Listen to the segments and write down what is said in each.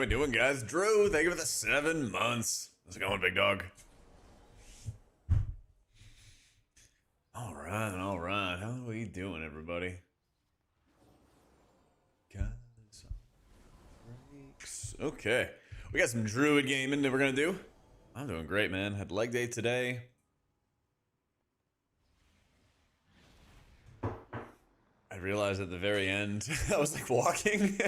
we doing, guys? Drew, thank you for the 7 months. How's it going, big dog? All right, all right. How are we doing, everybody? Guys, breaks. Okay, we got some Druid gaming that we're gonna do. I'm doing great, man. Had leg day today. I realized at the very end, I was like walking,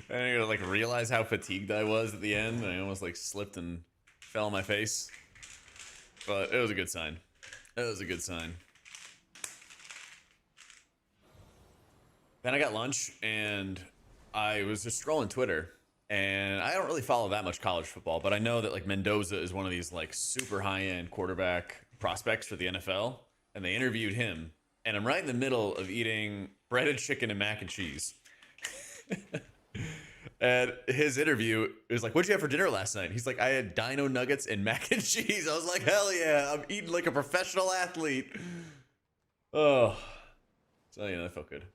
and I like realized how fatigued I was at the end. I almost like slipped and fell on my face, but it was a good sign. It was a good sign. Then I got lunch, and I was just scrolling Twitter, and I don't really follow that much college football, but I know that like Mendoza is one of these like super high-end quarterback prospects for the NFL, and they interviewed him. And I'm right in the middle of eating breaded chicken and mac and cheese. And his interview is like, what'd you have for dinner last night? He's like, I had dino nuggets and mac and cheese. I was like, hell yeah, I'm eating like a professional athlete. Oh, so yeah, that felt good.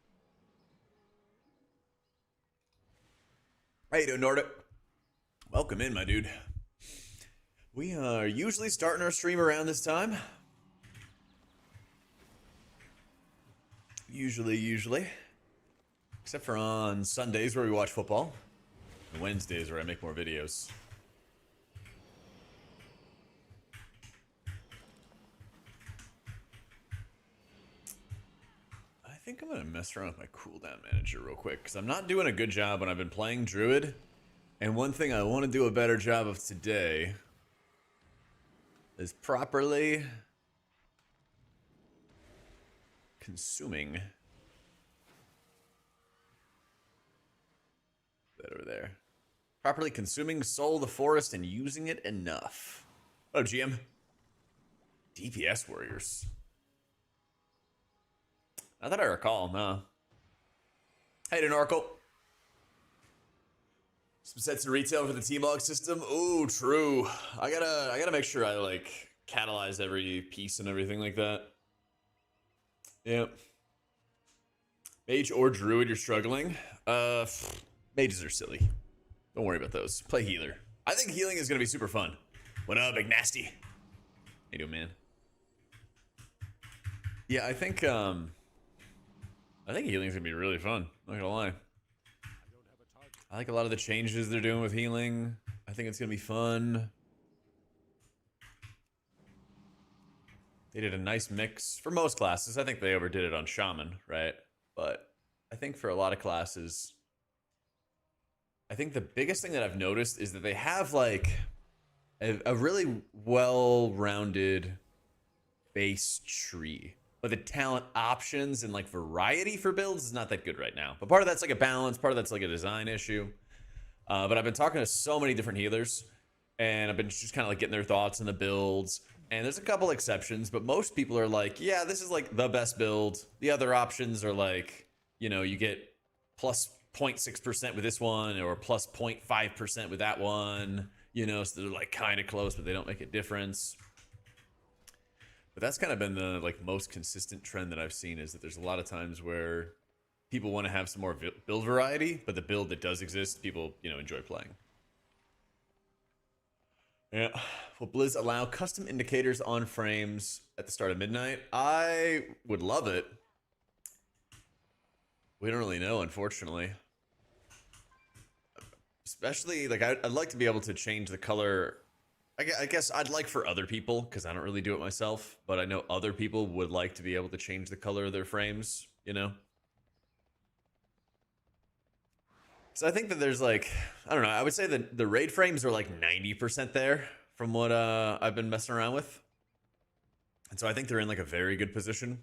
How you doing, Nordic? Welcome in, my dude. We are usually starting our stream around this time. Usually. Except for on Sundays where we watch football. And Wednesdays where I make more videos. I think I'm gonna mess around with my cooldown manager real quick, because I'm not doing a good job when I've been playing Druid. And one thing I want to do a better job of today is properly consuming that over there. Properly consuming Soul of the Forest and using it enough. Oh, GM. DPS warriors. Not that I recall, no. Hey, Oracle. Some sets in retail for the T-Log system. Ooh, true. I gotta make sure I like catalyze every piece and everything like that. Yep. Mage or Druid, you're struggling. Mages are silly. Don't worry about those. Play healer. I think healing is gonna be super fun. What up, big nasty? How you doing, man? Yeah, I think healing is gonna be really fun. Not gonna lie. I like a lot of the changes they're doing with healing. I think it's gonna be fun. They did a nice mix for most classes. I think they overdid it on Shaman, right? But I think for a lot of classes, I think the biggest thing that I've noticed is that they have like a really well-rounded base tree. But the talent options and like variety for builds is not that good right now. But part of that's like a balance, part of that's like a design issue. But I've been talking to so many different healers, and I've been just kind of like getting their thoughts on the builds. And there's a couple exceptions, but most people are like, yeah, this is like the best build. The other options are like, you know, you get plus 0.6% with this one or plus 0.5% with that one, you know, so they're like kind of close, but they don't make a difference. But that's kind of been the like most consistent trend that I've seen, is that there's a lot of times where people want to have some more build variety, but the build that does exist, people, you know, enjoy playing. Yeah. Will Blizz allow custom indicators on frames at the start of midnight? I would love it. We don't really know, unfortunately. Especially, like, I'd like to be able to change the color. I guess I'd like for other people, because I don't really do it myself, but I know other people would like to be able to change the color of their frames, you know? So I think that there's like, I don't know, I would say that the raid frames are like 90% there from what I've been messing around with. And so I think they're in like a very good position.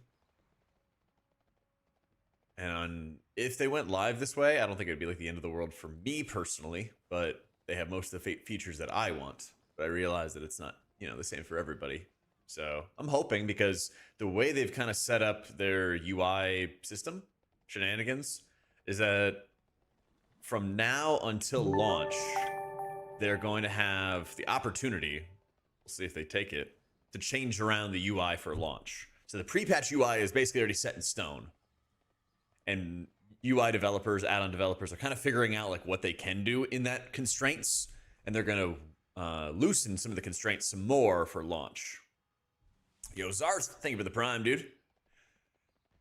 And if they went live this way, I don't think it would be like the end of the world for me personally, but they have most of the features that I want. But I realize that it's not, you know, the same for everybody. So I'm hoping, because the way they've kind of set up their UI system, shenanigans, is that from now until launch, they're going to have the opportunity, we'll see if they take it, to change around the UI for launch. So the pre-patch UI is basically already set in stone. And UI developers, add-on developers are kind of figuring out like what they can do in that constraints, and they're going to loosen some of the constraints some more for launch. Yo, Zars, thank you for the prime, dude.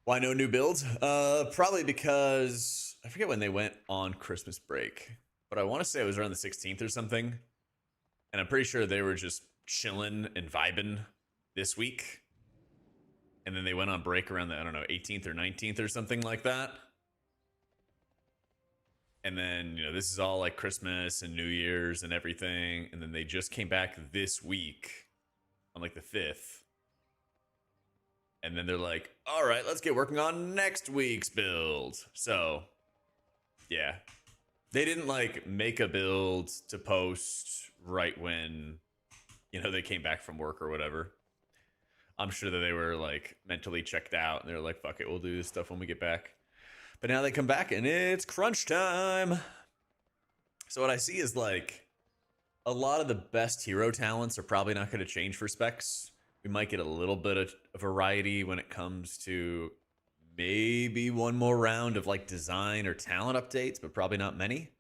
Why no new builds? Probably because I forget when they went on Christmas break, but I want to say it was around the 16th or something, and I'm pretty sure they were just chilling and vibing this week, and then they went on break around the, I don't know, 18th or 19th or something like that. And then, you know, this is all like Christmas and New Year's and everything, and then they just came back this week on like the 5th. And then they're like, all right, let's get working on next week's build. So, yeah. They didn't like make a build to post right when, you know, they came back from work or whatever. I'm sure that they were like mentally checked out and they're like, fuck it, we'll do this stuff when we get back. But now they come back and it's crunch time. So what I see is like a lot of the best hero talents are probably not going to change for specs. We might get a little bit of variety when it comes to maybe one more round of like design or talent updates, but probably not many.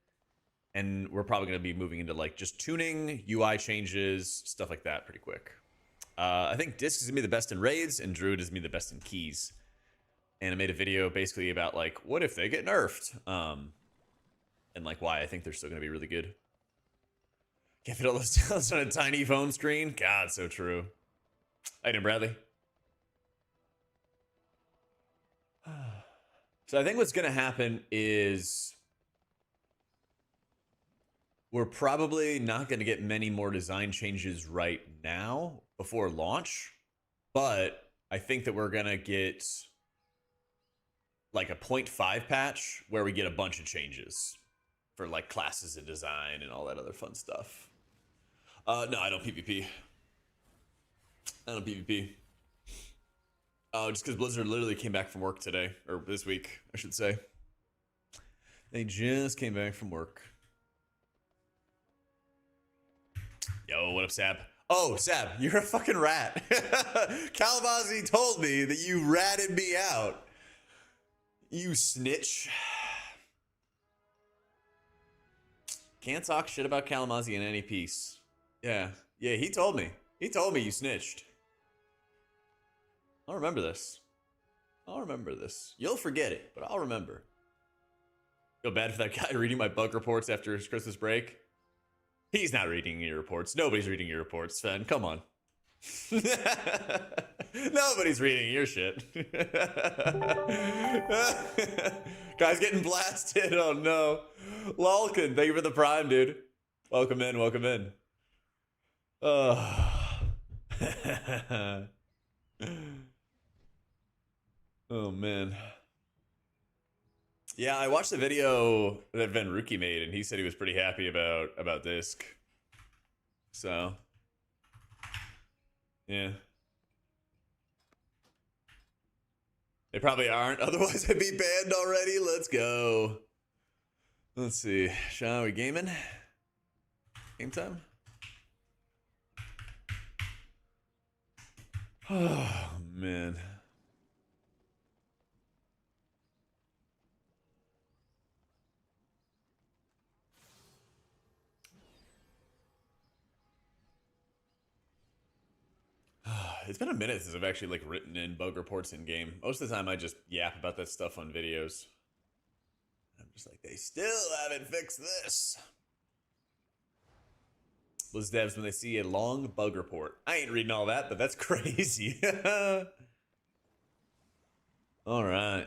And we're probably going to be moving into like just tuning, UI changes, stuff like that pretty quick. I think Disc is going to be the best in raids and Druid is going to be the best in keys. And I made a video basically about like, what if they get nerfed? And like why I think they're still going to be really good. Can't fit all those talents on a tiny phone screen. God, so true. How you doing, Bradley? So I think what's going to happen is we're probably not going to get many more design changes right now before launch, but I think that we're going to get like a 0.5 patch where we get a bunch of changes for like classes and design and all that other fun stuff. No, I don't PvP. I don't PvP. Just because Blizzard literally came back from work today, or this week, I should say. They just came back from work. Yo, what up, Sab? Oh, Sab, you're a fucking rat. Calvazi told me that you ratted me out. You snitch. Can't talk shit about Kalamazoo in any piece. Yeah, he told me. He told me you snitched. I'll remember this. I'll remember this. You'll forget it, but I'll remember. Feel bad for that guy reading my bug reports after his Christmas break. He's not reading your reports. Nobody's reading your reports, Sven. Come on. Nobody's reading your shit. Guy's getting blasted. Oh no. Lolkin, thank you for the prime, dude. Welcome in, welcome in. Oh man. Yeah, I watched the video that Van Ruki made, and he said he was pretty happy about Disc. So, yeah. They probably aren't, otherwise I'd be banned already. Let's go. Let's see. Shall we gaming? Game time? Oh, man. It's been a minute since I've actually like written in bug reports in game. Most of the time I just yap about that stuff on videos. I'm just like, they still haven't fixed this. Blizz devs, when they see a long bug report. I ain't reading all that, but that's crazy. All right.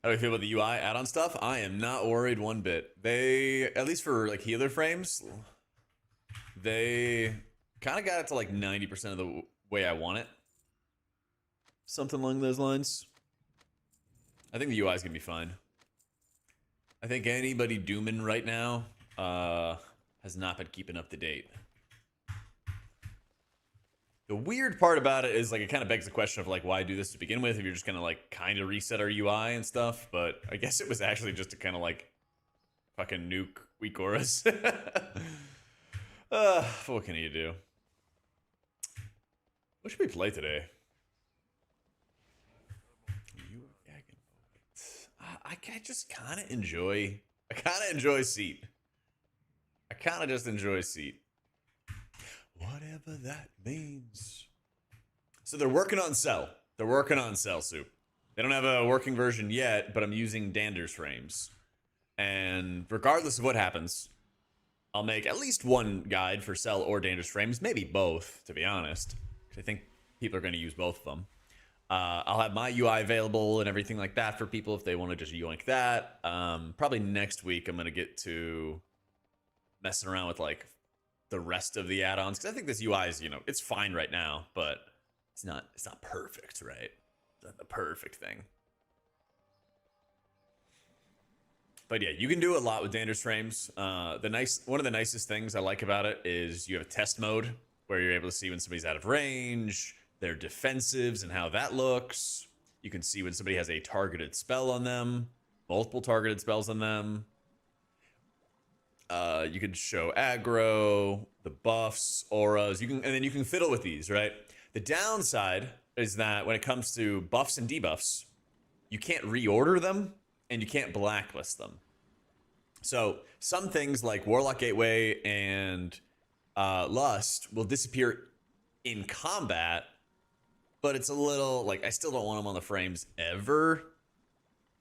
How do I feel about the UI add-on stuff? I am not worried one bit. They, at least for like healer frames, they kind of got it to like 90% of the way I want it. Something along those lines. I think the UI is going to be fine. I think anybody dooming right now has not been keeping up to date. The weird part about it is like it kind of begs the question of like why do this to begin with if you're just going to like kind of reset our UI and stuff. But I guess it was actually just to kind of like fucking nuke weak auras. What can you do? What should we play today? I just kind of enjoy. I kind of enjoy Seat. I kind of just enjoy Seat. Whatever that means. So they're working on Cell. They're working on Cell Soup. They don't have a working version yet, but I'm using Dander's frames. And regardless of what happens, I'll make at least one guide for Cell or Dander's frames, maybe both, to be honest. I think people are going to use both of them. I'll have my UI available and everything like that for people if they want to just yoink that. Probably next week I'm going to get to messing around with like the rest of the add-ons, because I think this UI is, you know, it's fine right now, but it's not perfect, right? It's not the perfect thing. But yeah, you can do a lot with Dander's frames. One of the nicest things I like about it is you have a test mode where you're able to see when somebody's out of range, their defensives and how that looks. You can see when somebody has a targeted spell on them, multiple targeted spells on them. You can show aggro, the buffs, auras. And then you can fiddle with these, right? The downside is that when it comes to buffs and debuffs, you can't reorder them and you can't blacklist them. So some things like Warlock Gateway and Lust will disappear in combat, but it's a little, like, I still don't want them on the frames ever.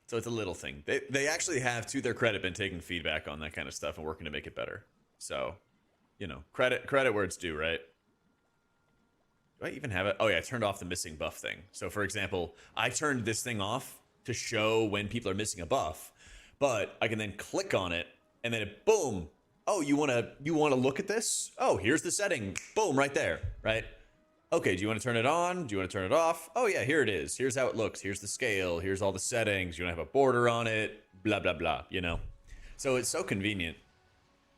So it's a little thing. They actually have, to their credit, been taking feedback on that kind of stuff and working to make it better. So, you know, credit where it's due, right? Do I even have it? Oh yeah, I turned off the missing buff thing. So for example, I turned this thing off to show when people are missing a buff, but I can then click on it and then it, boom. Oh, you want to look at this? Oh, here's the setting. Boom, right there, right? Okay, do you want to turn it on? Do you want to turn it off? Oh yeah, here it is. Here's how it looks. Here's the scale. Here's all the settings. You want to have a border on it, blah, blah, blah, you know? So it's so convenient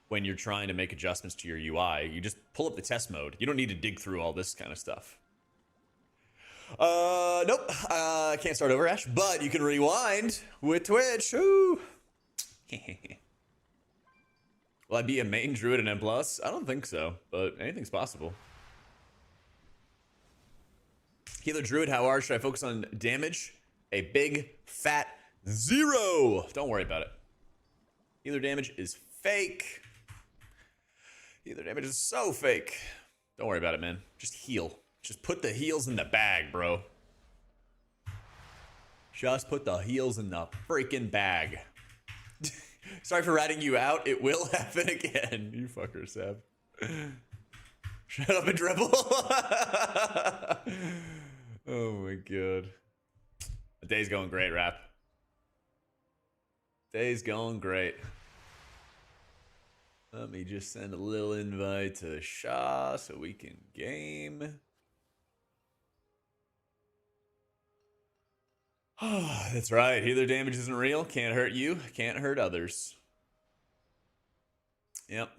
when you're trying to make adjustments to your UI. You just pull up the test mode. You don't need to dig through all this kind of stuff. Nope. I can't start over, Ash, but you can rewind with Twitch. Ooh. Will I be a main druid in M+? I don't think so, but anything's possible. Healer Druid, how hard should I focus on damage? A big, fat 0. Don't worry about it. Healer damage is fake. Healer damage is so fake. Don't worry about it, man. Just heal. Just put the heals in the bag, bro. Just put the heals in the freaking bag. Sorry for ratting you out. It will happen again. You fucker, Seb. Shut up and dribble. Oh my god. The day's going great, Rap. Day's going great. Let me just send a little invite to Shah so we can game. Oh, that's right. Healer damage isn't real. Can't hurt you. Can't hurt others. Yep.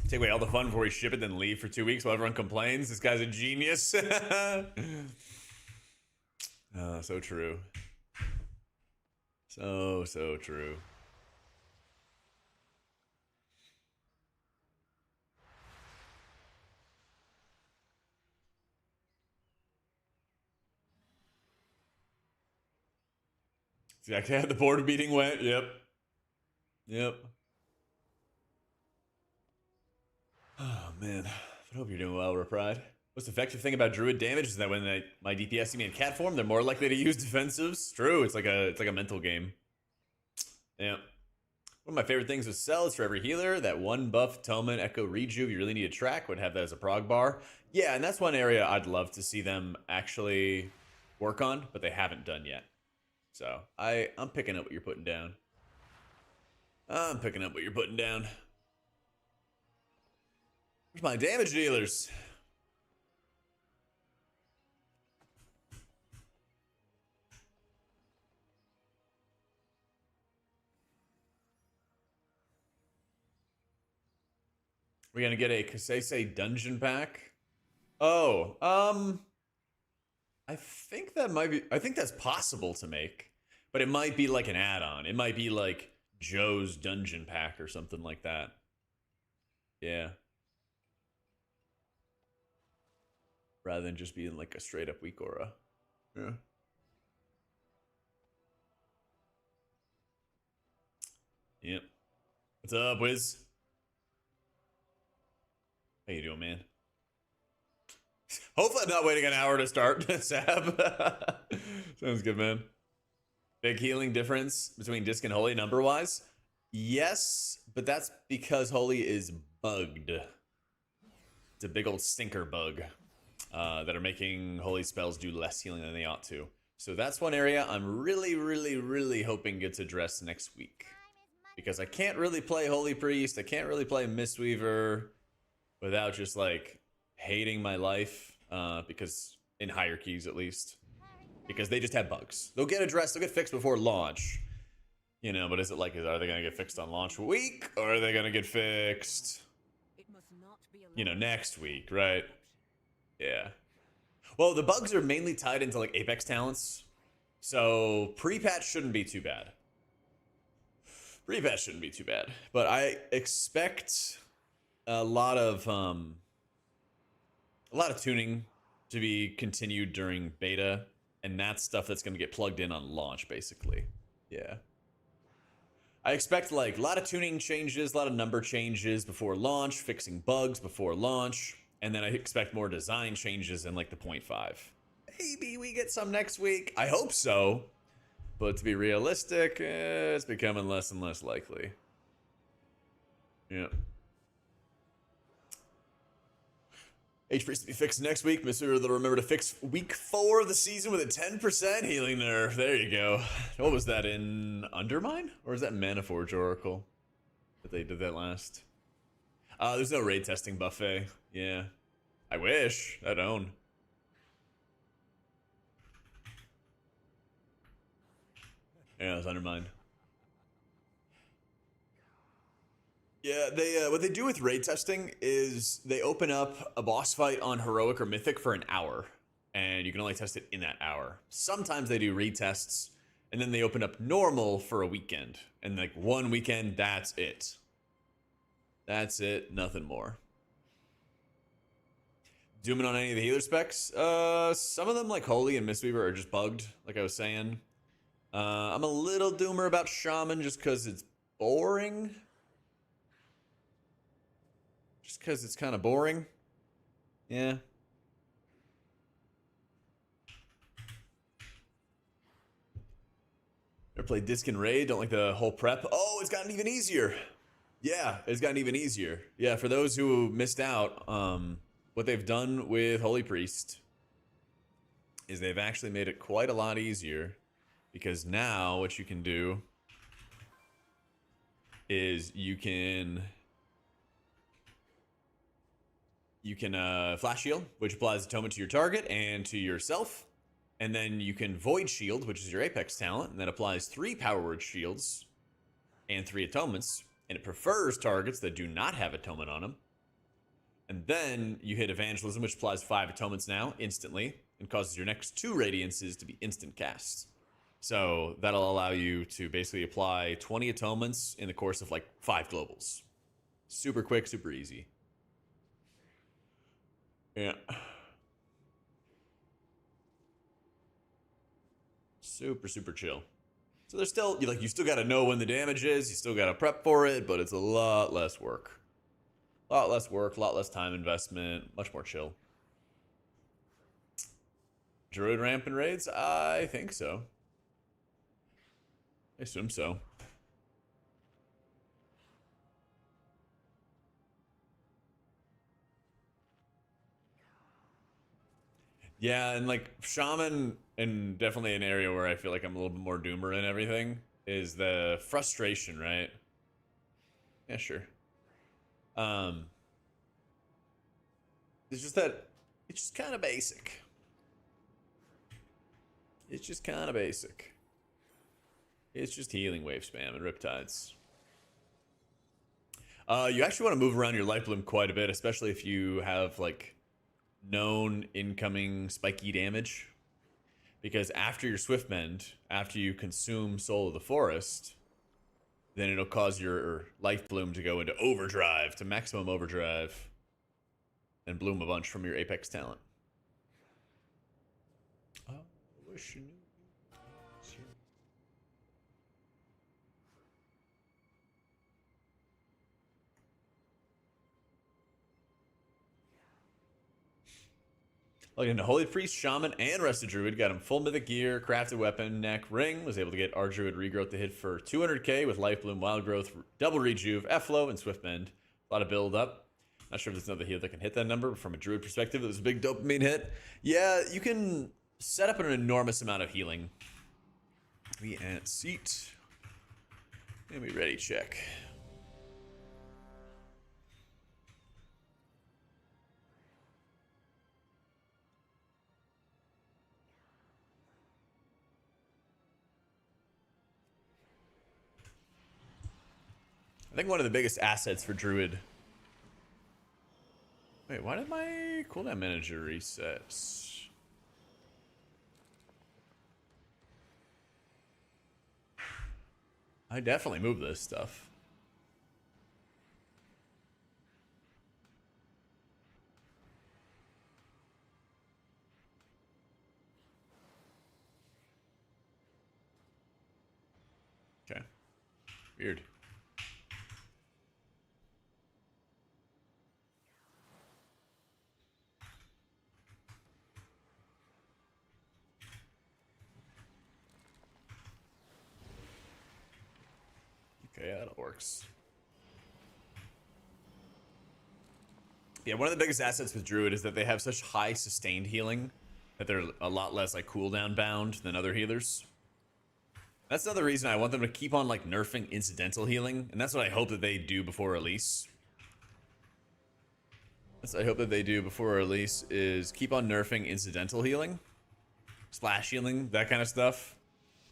Take away all the fun before we ship it, then leave for 2 weeks while everyone complains. This guy's a genius. Oh, so true. So true. Exactly how the board meeting went. Yep. Oh, man. I hope you're doing well, Repride. Most effective thing about Druid damage is that when my DPS see me in cat form, they're more likely to use defensives. True, it's like a mental game. Yeah. One of my favorite things with Cell is for every healer, that one buff, Toman, Echo, Rejuve you really need to track would have that as a prog bar. Yeah, and that's one area I'd love to see them actually work on, but they haven't done yet. So, I'm picking up what you're putting down. I'm picking up what you're putting down. Where's my damage dealers? We're gonna get a Kasese dungeon pack. Oh, I think that might be. I think that's possible to make, but it might be like an add-on. It might be like Joe's Dungeon Pack or something like that. Yeah. Rather than just being like a straight up weak aura. Yeah. Yep. What's up, Wiz? How you doing, man? Hopefully I'm not waiting an hour to start, Sab. Sounds good, man. Big healing difference between Disc and Holy number-wise? Yes, but that's because Holy is bugged. It's a big old stinker bug that are making Holy spells do less healing than they ought to. So that's one area I'm really hoping gets addressed next week. Because I can't really play Holy Priest, I can't really play Mistweaver without just like hating my life, because in hierarchies at least. Because they just have bugs. They'll get addressed, they'll get fixed before launch. You know, but is it like, are they gonna get fixed on launch week? Or are they gonna get fixed, you know, next week, right? Yeah. Well, the bugs are mainly tied into like Apex talents. So pre-patch shouldn't be too bad. Pre-patch shouldn't be too bad. But I expect a lot of tuning to be continued during beta, and that's stuff that's going to get plugged in on launch, basically. Yeah. I expect like a lot of tuning changes, a lot of number changes before launch, fixing bugs before launch, and then I expect more design changes in like the 0.5. Maybe we get some next week. I hope so. But to be realistic, it's becoming less and less likely. Yeah. H-Priest to be fixed next week. Mr. They'll remember to fix week 4 of the season with a 10% healing nerf. There you go. What was that, in Undermine? Or is that Manaforge Oracle that they did that last? There's no raid testing buffet. Yeah. I wish. I'd own. Yeah, it was Undermine. Yeah, they what they do with raid testing is they open up a boss fight on Heroic or Mythic for an hour, and you can only test it in that hour. Sometimes they do retests, and then they open up normal for a weekend, and like one weekend, that's it. That's it, nothing more. Zooming on any of the healer specs, some of them like Holy and Mistweaver are just bugged, like I was saying. I'm a little doomer about Shaman just because it's boring. Just because it's kind of boring. Yeah. Ever played Disc and Raid? Don't like the whole prep? Oh, it's gotten even easier. Yeah, it's gotten even easier. Yeah, for those who missed out, what they've done with Holy Priest is they've actually made it quite a lot easier, because now what you can do is you can Flash Shield, which applies Atonement to your target and to yourself. And then you can Void Shield, which is your Apex talent, and that applies 3 Power Word Shields and 3 Atonements. And it prefers targets that do not have Atonement on them. And then you hit Evangelism, which applies 5 Atonements now, instantly, and causes your next 2 Radiances to be instant casts. So that'll allow you to basically apply 20 Atonements in the course of like 5 globals. Super quick, super easy. Yeah. Super, super chill. So there's still, you still gotta know when the damage is, you still gotta prep for it, but it's a lot less work. A lot less work, a lot less time investment, much more chill. Druid ramp and raids? I think so. I assume so. Yeah, and like Shaman, and definitely an area where I feel like I'm a little bit more doomer and everything, is the frustration, right? Yeah, sure. It's just that it's just kind of basic. It's just kind of basic. It's just healing wave spam and riptides. You actually want to move around your life bloom quite a bit, especially if you have like known incoming spiky damage, because after your Swift Mend, after you consume Soul of the Forest, then it'll cause your life bloom to go into overdrive, to maximum overdrive, and bloom a bunch from your apex talent. Oh, I wish you knew. Logged into Holy Priest, Shaman, and Rested Druid. Got him full mythic gear, crafted weapon, neck, ring. Was able to get our Druid regrowth to hit for 200k with Life Bloom, Wild Growth, double rejuve, F-Flow, and Swift Mend. A lot of build up. Not sure if there's another heal that can hit that number, but from a Druid perspective, it was a big dopamine hit. Yeah, you can set up an enormous amount of healing. We at seat. And we ready check. I think one of the biggest assets for Druid. Wait, why did my cooldown manager reset? I definitely moved this stuff. Okay. Weird. Okay, yeah, that works. Yeah, one of the biggest assets with Druid is that they have such high sustained healing that they're a lot less like cooldown bound than other healers. That's another reason I want them to keep on like nerfing incidental healing, and that's what I hope that they do before release. I hope that they do before release is keep on nerfing incidental healing, splash healing, that kind of stuff.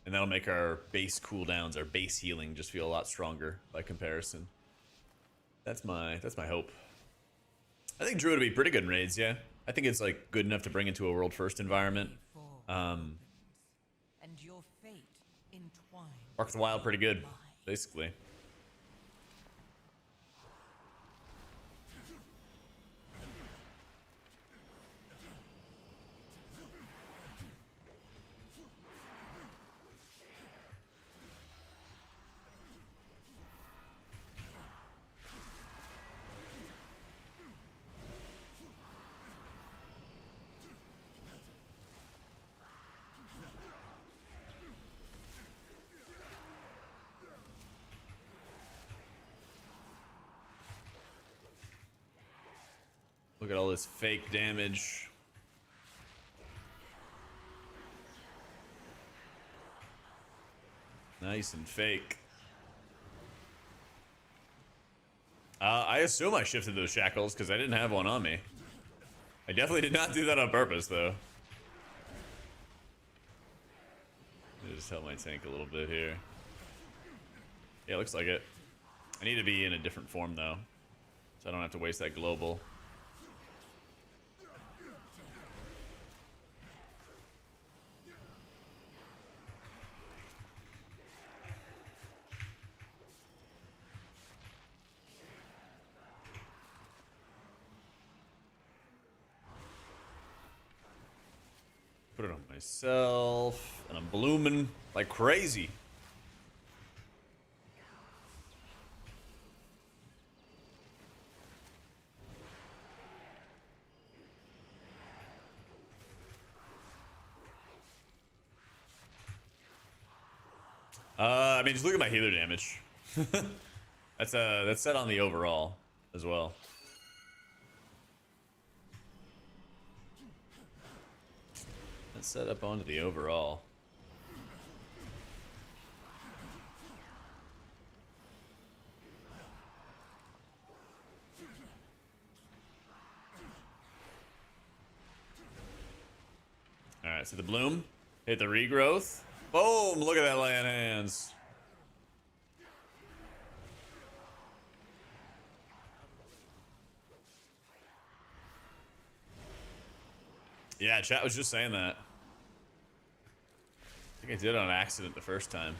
And that'll make our base cooldowns, our base healing, just feel a lot stronger by comparison. That's my hope. I think Druid would be pretty good in raids, yeah. I think it's like good enough to bring into a world first environment. And your fate entwined. Mark the Wild pretty good, basically. Look at all this fake damage. Nice and fake. I assume I shifted those shackles because I didn't have one on me. I definitely did not do that on purpose, though. Let me just help my tank a little bit here. Yeah, looks like it. I need to be in a different form, though, so I don't have to waste that global. Put it on myself, and I'm blooming like crazy. I mean, just look at my healer damage. That's set on the overall as well. That's set up onto the overall. All right, so the bloom hit the regrowth. Boom! Look at that land hands. Yeah, chat was just saying that. I think I did it on accident the first time.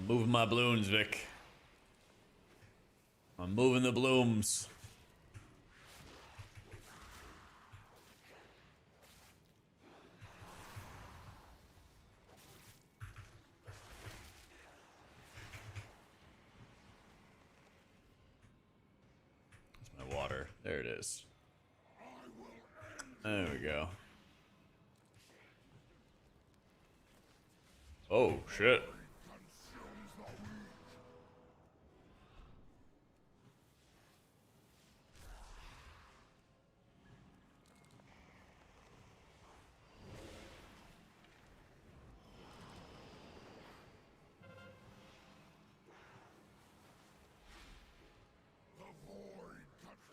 moving my balloons, Vic. I'm moving the blooms. That's my water. There it is. There we go. Oh, shit.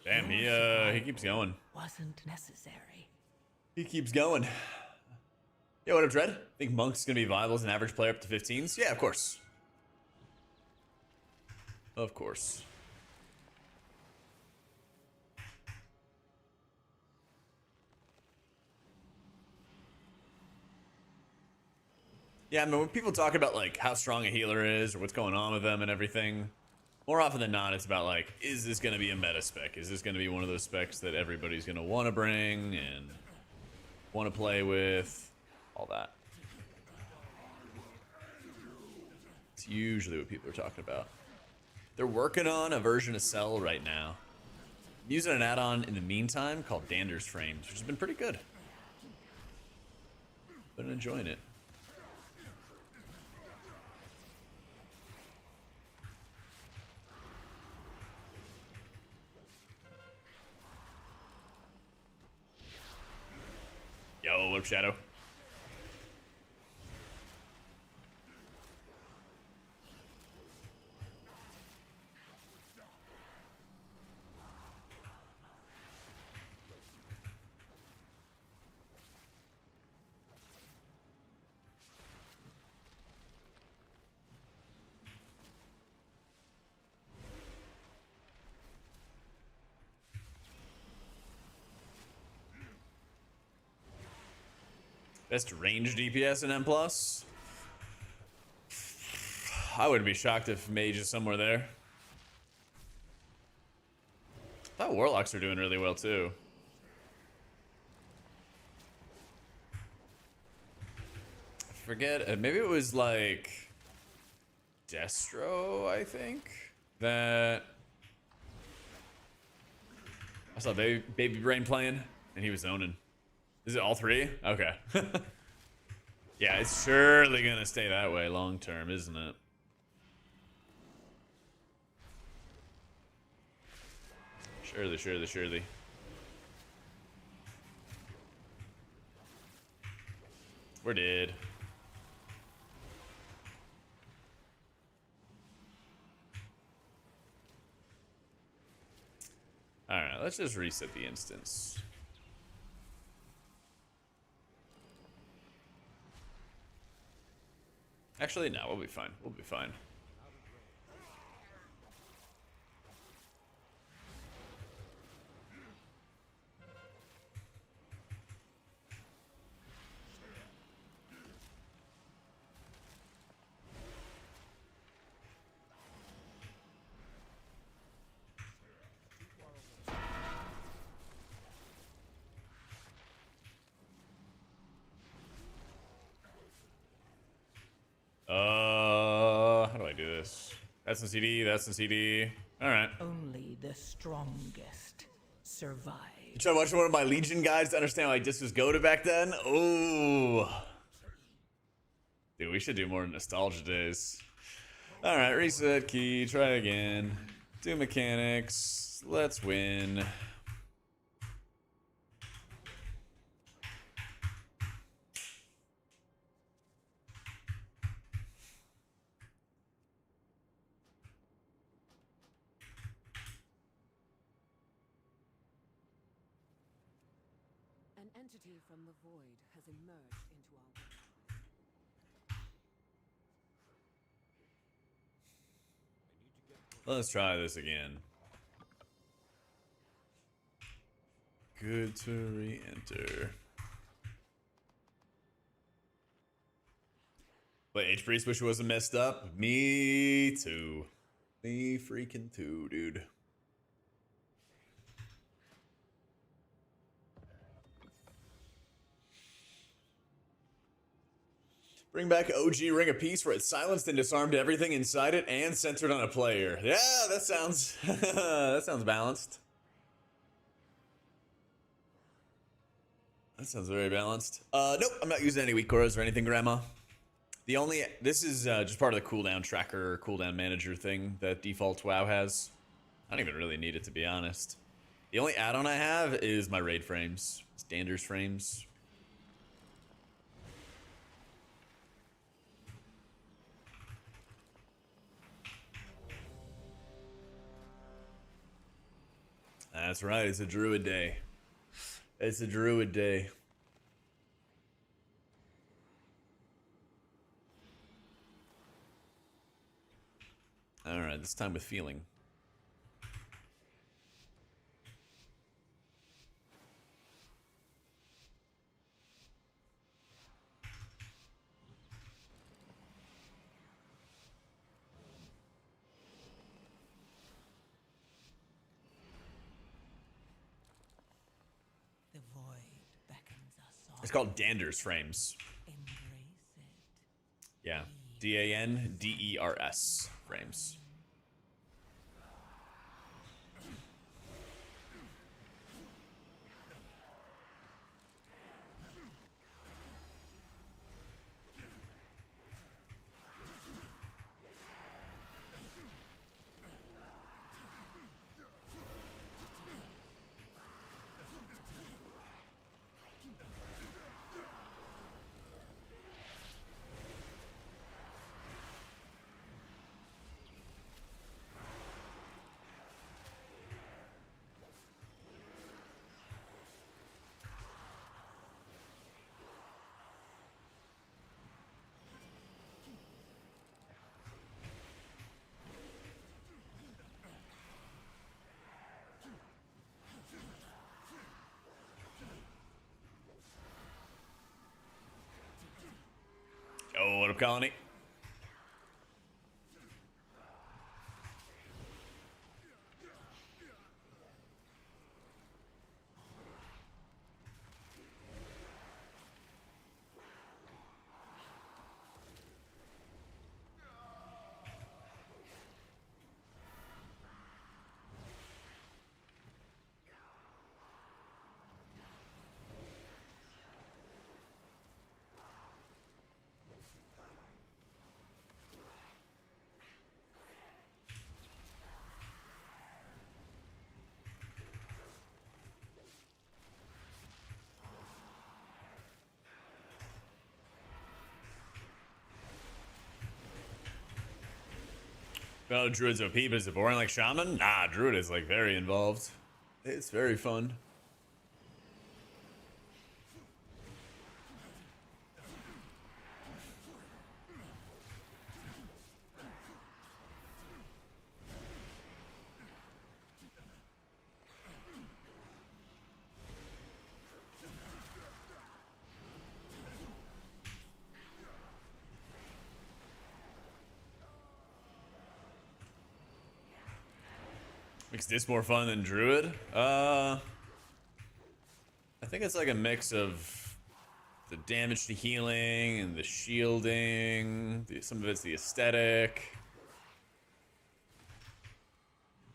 Damn, he keeps going. Wasn't necessary. He keeps going. Yeah, what up, Dread? Think Monk's gonna be viable as an average player up to 15s? Yeah, of course. Of course. Yeah, I mean, when people talk about like how strong a healer is or what's going on with them and everything, more often than not, it's about like, is this gonna be a meta spec? Is this gonna be one of those specs that everybody's gonna want to bring and want to play with? All that. It's usually what people are talking about. They're working on a version of Cell right now. I'm using an add-on in the meantime called Dander's Frames, which has been pretty good. Been enjoying it. Yo, what up, Shadow? Best range DPS in M+. I wouldn't be shocked if Mage is somewhere there. I thought Warlocks are doing really well too. I forget, maybe it was like Destro, I think, that I saw Baby Brain playing and he was zoning. Is it all three? Okay. Yeah, it's surely gonna stay that way long term, isn't it? Surely, surely, surely. We're dead. Alright, let's just reset the instance. Actually, no, we'll be fine. We'll be fine. How do I do this? That's in CD, that's in CD. Alright. Only the strongest survive. You try watching one of my Legion guides to understand why this was goated back then? Oh. Dude, we should do more nostalgia days. Alright, reset key, try again. Do mechanics. Let's win. An entity from the void has emerged into our world. Let's try this again. Good to re-enter. But H Priest wish it wasn't messed up. Me too. Me freaking too, dude. Bring back OG Ring of Peace where it silenced and disarmed everything inside it and centered on a player. Yeah, that sounds that sounds balanced. That sounds very balanced. Nope, I'm not using any weak auras or anything, Grandma. This is just part of the cooldown tracker, cooldown manager thing that default WoW has. I don't even really need it, to be honest. The only add-on I have is my raid frames, standards frames. That's right, it's a druid day. It's a druid day. Alright, this time with feeling. The void beckons us all. It's called Dander's frames. Embrace it. Yeah. DANDERS frames. Oh, what up, Colony? Oh, Druid's OP, but is it boring like Shaman? Nah, Druid is like very involved. It's very fun. Makes this more fun than Druid? I think it's like a mix of the damage to healing and the shielding. Some of it's the aesthetic.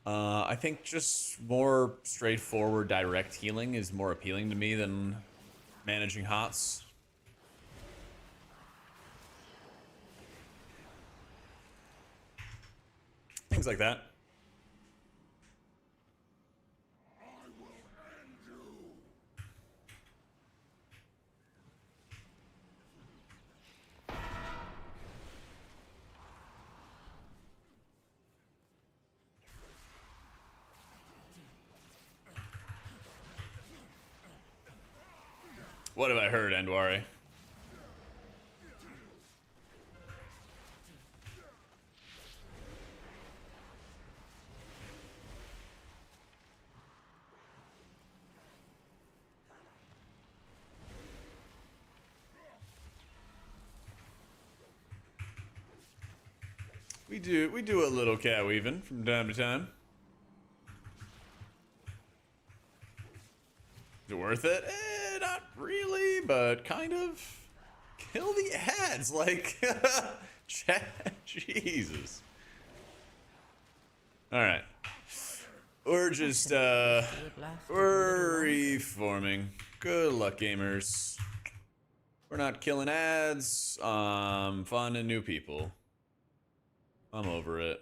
I think just more straightforward direct healing is more appealing to me than managing hots. Things like that. What have I heard, Andwari? We do a little cat weaving from time to time. Is it worth it? Not really, but kind of. Kill the ads, like, Jesus. All right, we're just we're reforming. Good luck, gamers. We're not killing ads. Finding new people. I'm over it.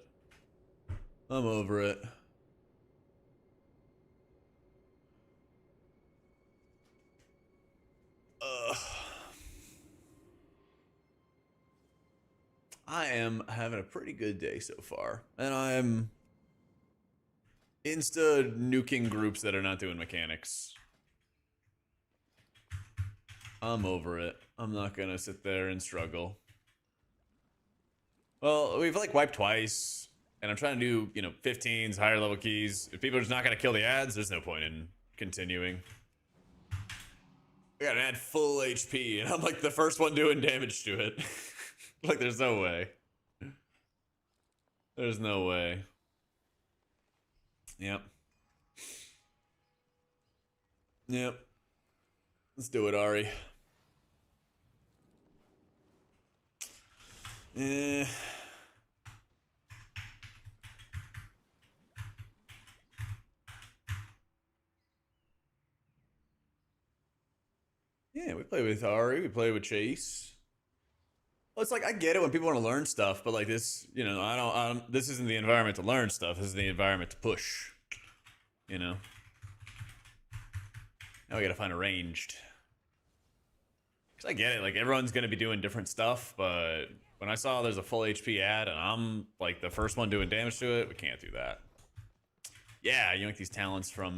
I'm over it. I am having a pretty good day so far, and I'm insta nuking groups that are not doing mechanics. I'm over it. I'm not gonna sit there and struggle. Well, we've like wiped twice, and I'm trying to do, you know, 15s, higher level keys. If people are just not gonna kill the ads, there's no point in continuing. I got an ad full HP, and I'm like the first one doing damage to it. Like, there's no way. There's no way. Yep. Yep. Let's do it, Ari. Eh. Yeah, we play with Ari. We play with Chase. Well, it's like, I get it when people want to learn stuff, but like this, you know, I don't. This isn't the environment to learn stuff. This is the environment to push. You know. Now we gotta find a ranged. Cause I get it. Like, everyone's gonna be doing different stuff, but when I saw there's a full HP ad and I'm like the first one doing damage to it, we can't do that. Yeah, you yank these talents from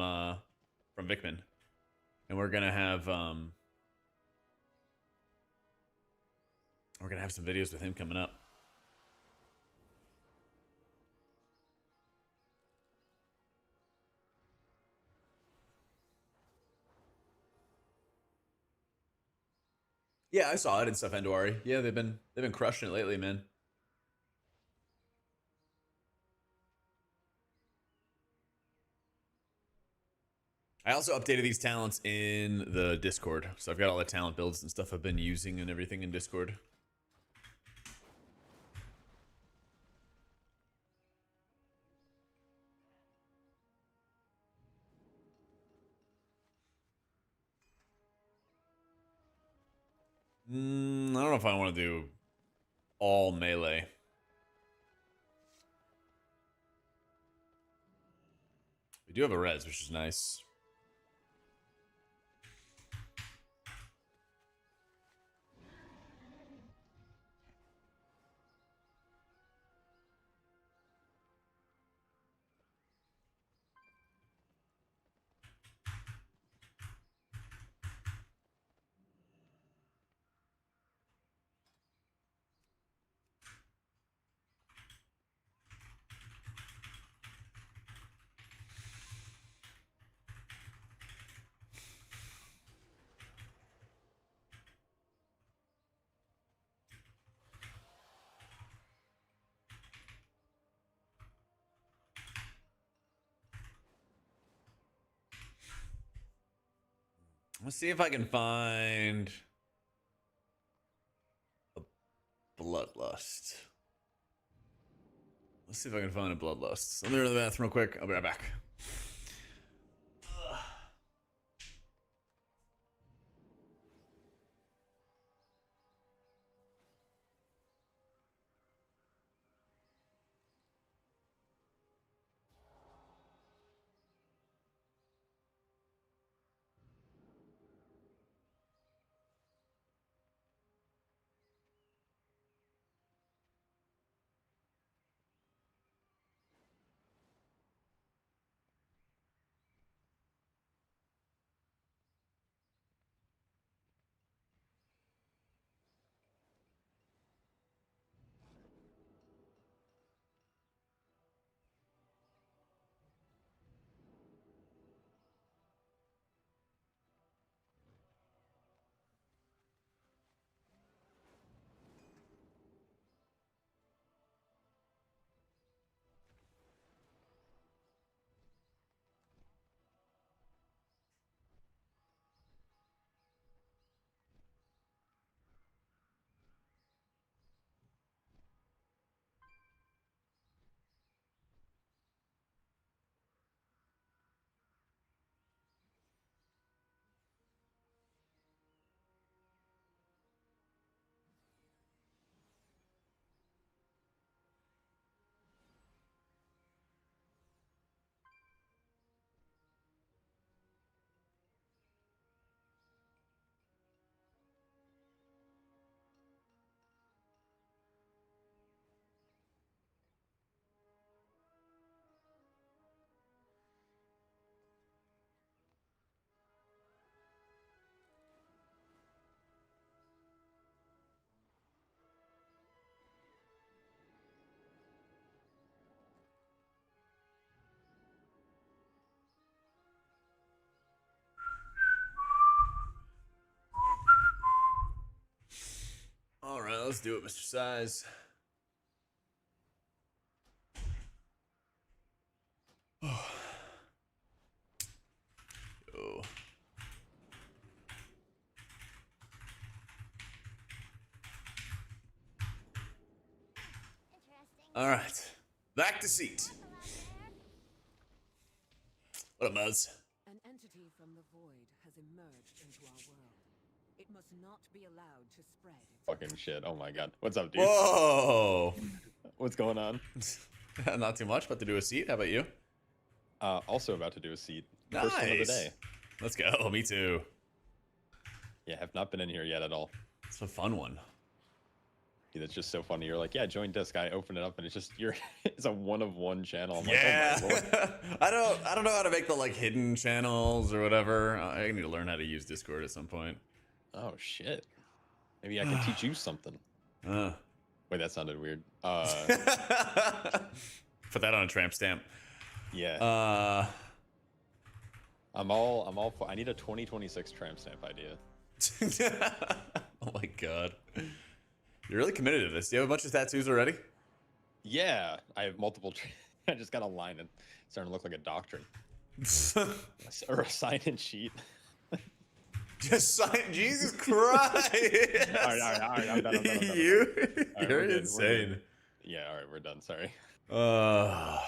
Vickman, and we're gonna have some videos with him coming up. Yeah, I saw it in stuff, Anduari. Yeah, they've been crushing it lately, man. I also updated these talents in the Discord, so I've got all the talent builds and stuff I've been using and everything in Discord. I don't know if I want to do all melee. We do have a res, which is nice. Let's see if I can find a bloodlust. Let's see if I can find a bloodlust. Let me go to the bathroom real quick. I'll be right back. let's do it, Mr. Size. Oh. All right, back to seat. What up, Muzz? An entity from the void has emerged into our world. It must not be allowed to spread its Fucking shit. Oh my god. What's up, dude? Whoa! What's going on? Not too much. About to do a seat. How about you? Also about to do a seat. Nice. First one of the day. Let's go. Me too. Yeah, have not been in here yet at all. It's a fun one. Dude, it's just so funny. You're like, yeah, join disc. I open it up and it's just it's a one of one channel. I'm Yeah. like, oh my lord. I don't know how to make the like hidden channels or whatever. I need to learn how to use Discord at some point. Oh shit. Maybe I can teach you something. Wait, that sounded weird. Put that on a tramp stamp. Yeah. I'm all for, I need a 2026 tramp stamp idea. Oh my god. You're really committed to this. Do you have a bunch of tattoos already? Yeah, I have multiple. I just got a line and it's starting to look like a doctrine or a sign-in sheet. Just sign. Jesus Christ! all right. I'm done. You're We're good. insane. Yeah, all right, we're done. Sorry. Uh,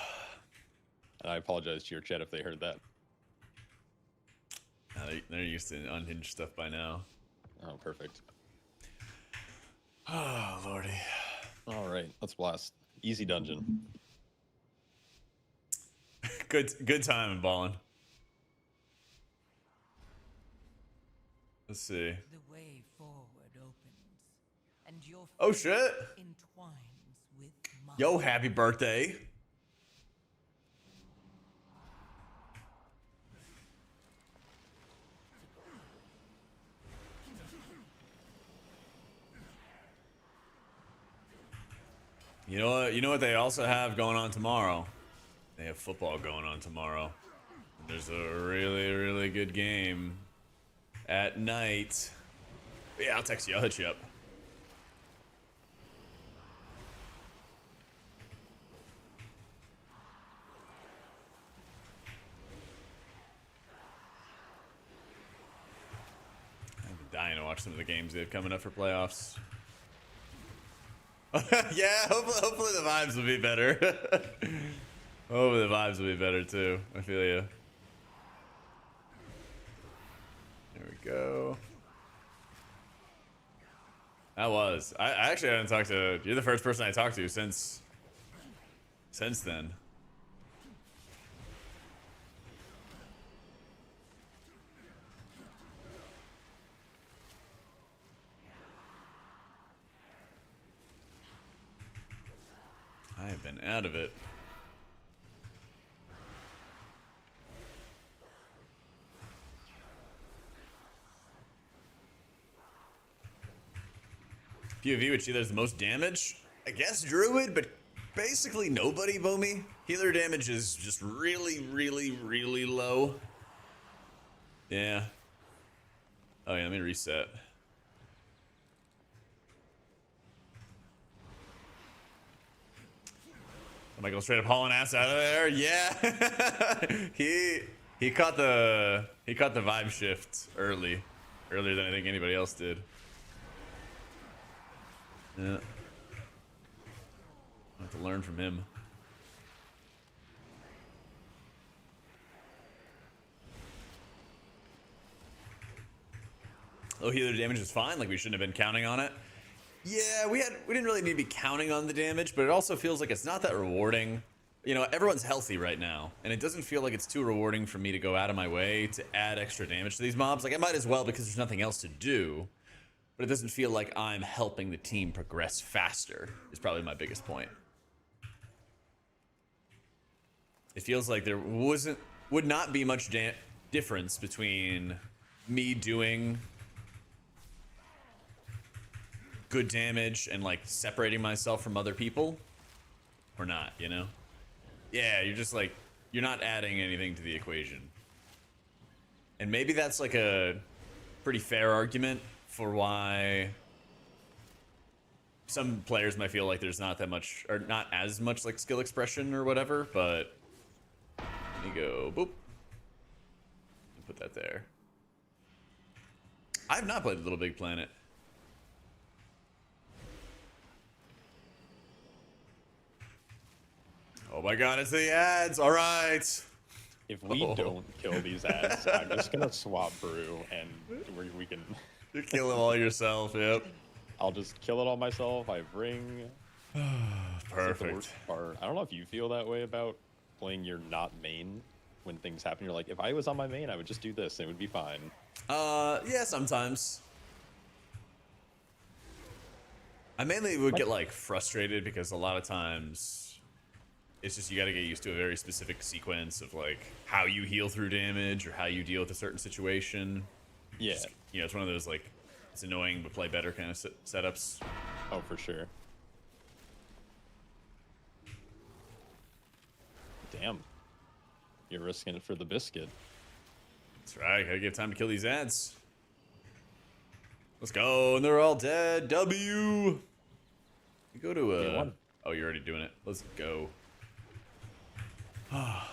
And I apologize to your chat if they heard that. they're used to unhinged stuff by now. Oh, perfect. Oh lordy. All right, let's blast. Easy dungeon. Good time and balling. Let's see. The way forward opens, and your Oh fate shit! entwines with mine. Yo, happy birthday! You know what? You know what they also have going on tomorrow? They have football going on tomorrow. There's a really good game at night. Yeah, I'll text you. I'll hit you up. I've been dying to watch some of the games they have coming up for playoffs. Yeah, hopefully the vibes will be better. Hopefully the vibes will be better too. I feel you. There we go. I actually haven't talked to. You're the first person I talked to since then. I have been out of it. POV, which does the most damage? I guess Druid, but basically nobody, Bomi. Healer damage is just really low. Yeah. Oh yeah, let me reset. Michael straight up hauling ass out of there. Yeah. he caught the vibe shift earlier than I think anybody else did. Yeah. I have to learn from him. Oh, healer damage is fine. Like we shouldn't have been counting on it. Yeah, we didn't really need to be counting on the damage, but it also feels like it's not that rewarding. You know, everyone's healthy right now, and it doesn't feel like it's too rewarding for me to go out of my way to add extra damage to these mobs. Like I might as well because there's nothing else to do. But it doesn't feel like I'm helping the team progress faster, is probably my biggest point. It feels like there would not be much difference between me doing good damage and like separating myself from other people or not, you know? Yeah, you're just like, you're not adding anything to the equation. And maybe that's like a pretty fair argument for why some players might feel like there's not that much, or not as much like skill expression or whatever, but let me go, boop. Put that there. I've not played Little Big Planet. Oh my god, it's the ads. All right. If we don't kill these ads, I'm just gonna swap brew and we can. You kill them all yourself. Yep. I'll just kill it all myself. I bring. Perfect. Part. I don't know if you feel that way about playing your not main when things happen. You're like, if I was on my main, I would just do this. And it would be fine. Yeah, sometimes. I mainly would get like frustrated because a lot of times it's just you got to get used to a very specific sequence of like how you heal through damage or how you deal with a certain situation. Yeah. Just, you know, it's one of those like it's annoying but play better kind of setups. Oh, for sure. Damn. You're risking it for the biscuit. That's right. Gotta give time to kill these ads. Let's go. And they're all dead. W. You go to oh, you're already doing it. Let's go. Oh,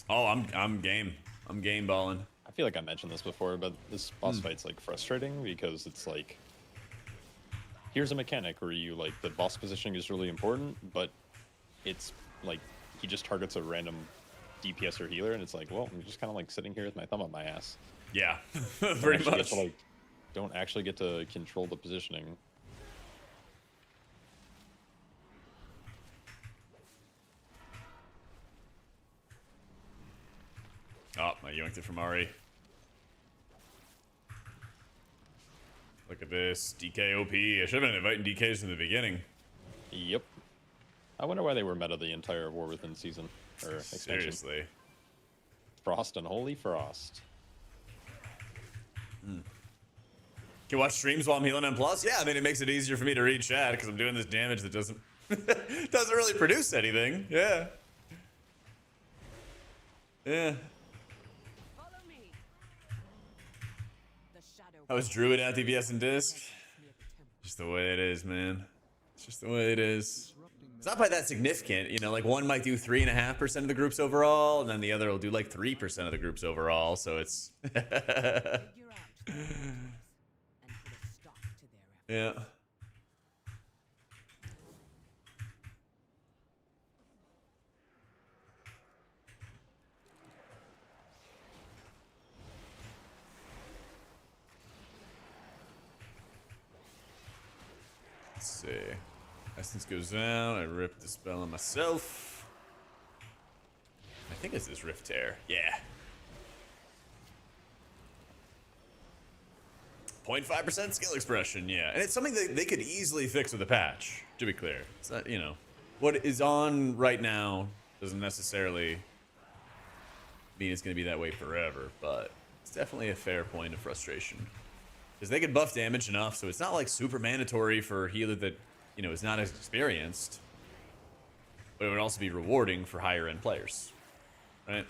I'm game. I'm game balling. I feel like I mentioned this before, but this boss fight's like frustrating because it's like here's a mechanic where you like the boss positioning is really important, but it's like he just targets a random DPS or healer, and it's like, well, I'm just kind of like sitting here with my thumb up my ass. Yeah, pretty much. Don't actually get to control the positioning. Oh, I yoinked it from Ari. Look at this. DKOP. I should have been inviting DKs in the beginning. Yep. I wonder why they were meta the entire War Within season. Or expansion. Seriously. Frost and Holy Frost. Can you watch streams while I'm healing M+? Yeah, I mean, it makes it easier for me to read chat because I'm doing this damage that doesn't doesn't really produce anything. Yeah. Yeah. Follow me. The shadow. I was Druid at DPS and disc. Just the way it is, man. It's just the way it is. It's not by that significant, you know, like one might do 3.5% of the groups overall, and then the other will do like 3% of the groups overall, so it's... Figure out their weaknesses and put a stop to their efforts. Yeah. Let's see. Essence goes out. I rip the spell on myself. I think it's this Rift Tear. Yeah. 0.5% skill expression, yeah. And it's something that they could easily fix with a patch, to be clear. It's not, you know, what is on right now doesn't necessarily mean it's going to be that way forever, but it's definitely a fair point of frustration. Because they could buff damage enough, so it's not like super mandatory for a healer that, you know, is not as experienced. But it would also be rewarding for higher end players. Right?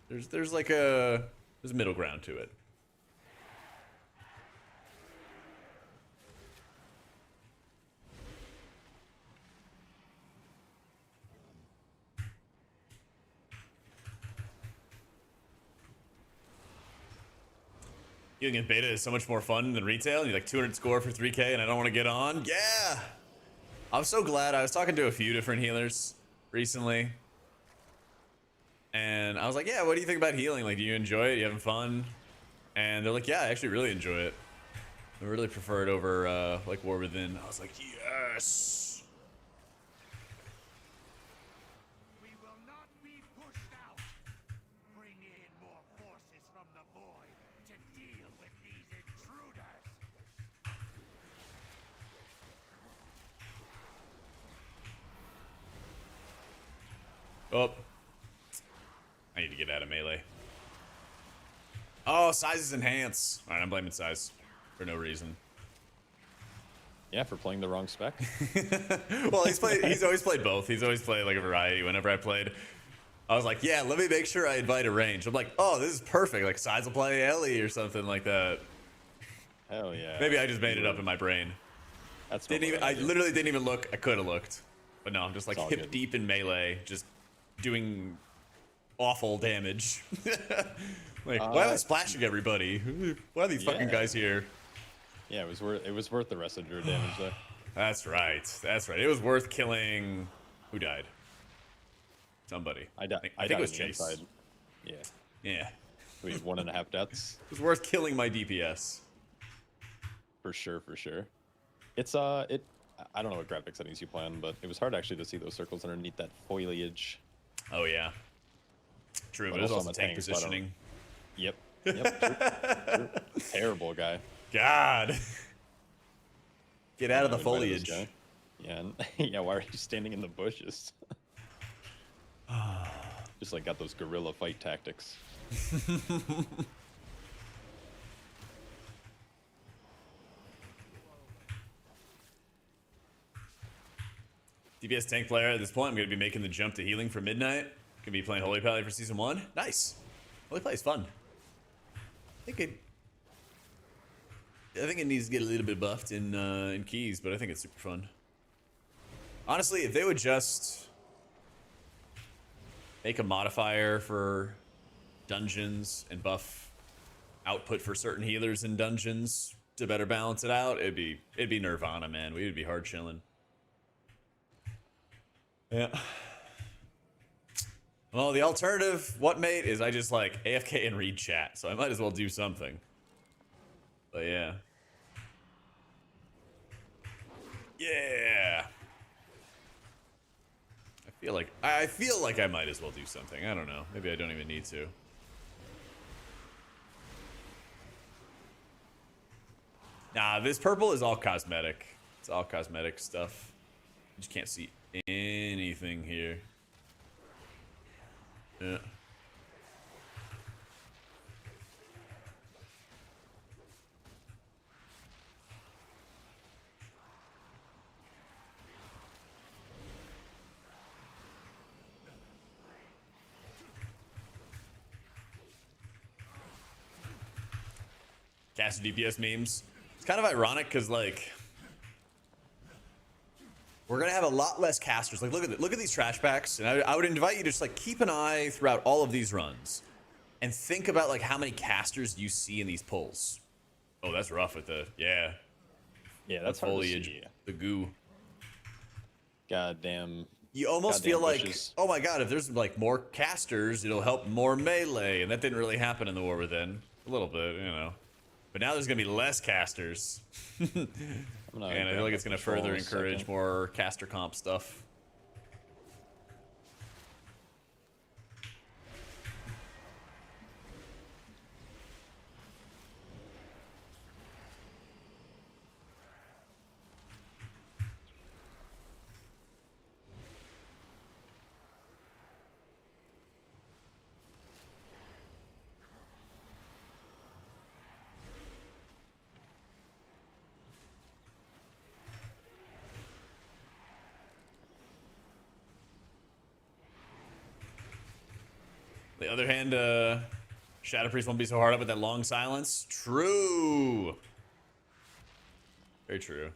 There's like a middle ground to it. Healing in beta is so much more fun than retail. You like 200 score for 3K and I don't want to get on. Yeah! I'm so glad. I was talking to a few different healers recently. And I was like, yeah, what do you think about healing? Like, do you enjoy it? You having fun? And they're like, yeah, I actually really enjoy it. I really prefer it over, like, War Within. I was like, yes! We will not be pushed out. Bring in more forces from the void to deal with these intruders. Oh. I need to get out of melee. Oh, size is enhance. Alright, I'm blaming size. For no reason. Yeah, for playing the wrong spec. Well, he's always played both. He's always played like a variety. Whenever I played, I was like, yeah, let me make sure I invite a range. I'm like, oh, this is perfect. Like size will play Ellie or something like that. Hell yeah. Maybe I just made it up in my brain. That's Didn't even. I literally didn't even look. I could have looked, but no. I'm just like It's all hip good. deep in melee, just doing awful damage. Like, why am I splashing everybody? Why are these fucking Yeah. guys here? Yeah, it was worth the rest of your damage there. That's right. That's right. It was worth killing. Who died? Somebody. I think died it was on the Chase. inside. Yeah. Yeah. We had 1.5 deaths. It was worth killing my DPS. For sure, for sure. It's I don't know what graphic settings you plan, but it was hard actually to see those circles underneath that foliage. Oh yeah. True, but But it was also also I'm a tank tank, so I don't- positioning. Yep. True. Terrible guy. God. Get out of the I'm invited this foliage. guy. Yeah, and, yeah. Why are you standing in the bushes? Just like got those guerrilla fight tactics. DPS tank player at this point. I'm going to be making the jump to healing for midnight. Going to be playing Holy Pally for season 1. Nice. Holy Pally is fun. I think it needs to get a little bit buffed in keys, but I think it's super fun. Honestly, if they would just make a modifier for dungeons and buff output for certain healers in dungeons to better balance it out, it'd be Nirvana, man. We would be hard chilling. Yeah. Well, the alternative, what mate, is I just like AFK and read chat, so I might as well do something. But yeah. Yeah. I feel like I might as well do something. I don't know. Maybe I don't even need to. Nah, this purple is all cosmetic. It's all cosmetic stuff. You just can't see anything here. Yeah. Cast DPS memes. It's kind of ironic because like we're gonna have a lot less casters. Like look at these trash packs, and I would invite you to just like keep an eye throughout all of these runs, and think about like how many casters you see in these pulls. Oh, that's rough with the Yeah, that's the hard to foliage, see. the goo. Goddamn. You almost Goddamn feel like, bushes. oh my god, if there's like more casters, it'll help more melee, and that didn't really happen in the War Within. A little bit, you know. But now there's gonna be less casters. And I feel like it's gonna further encourage more caster comp stuff. On the other hand, Shadow Priest won't be so hard up with that long silence. True. Very true.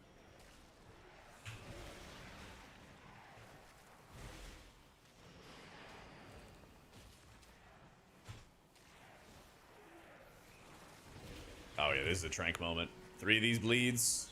Oh yeah, this is a trank moment. 3 of these bleeds.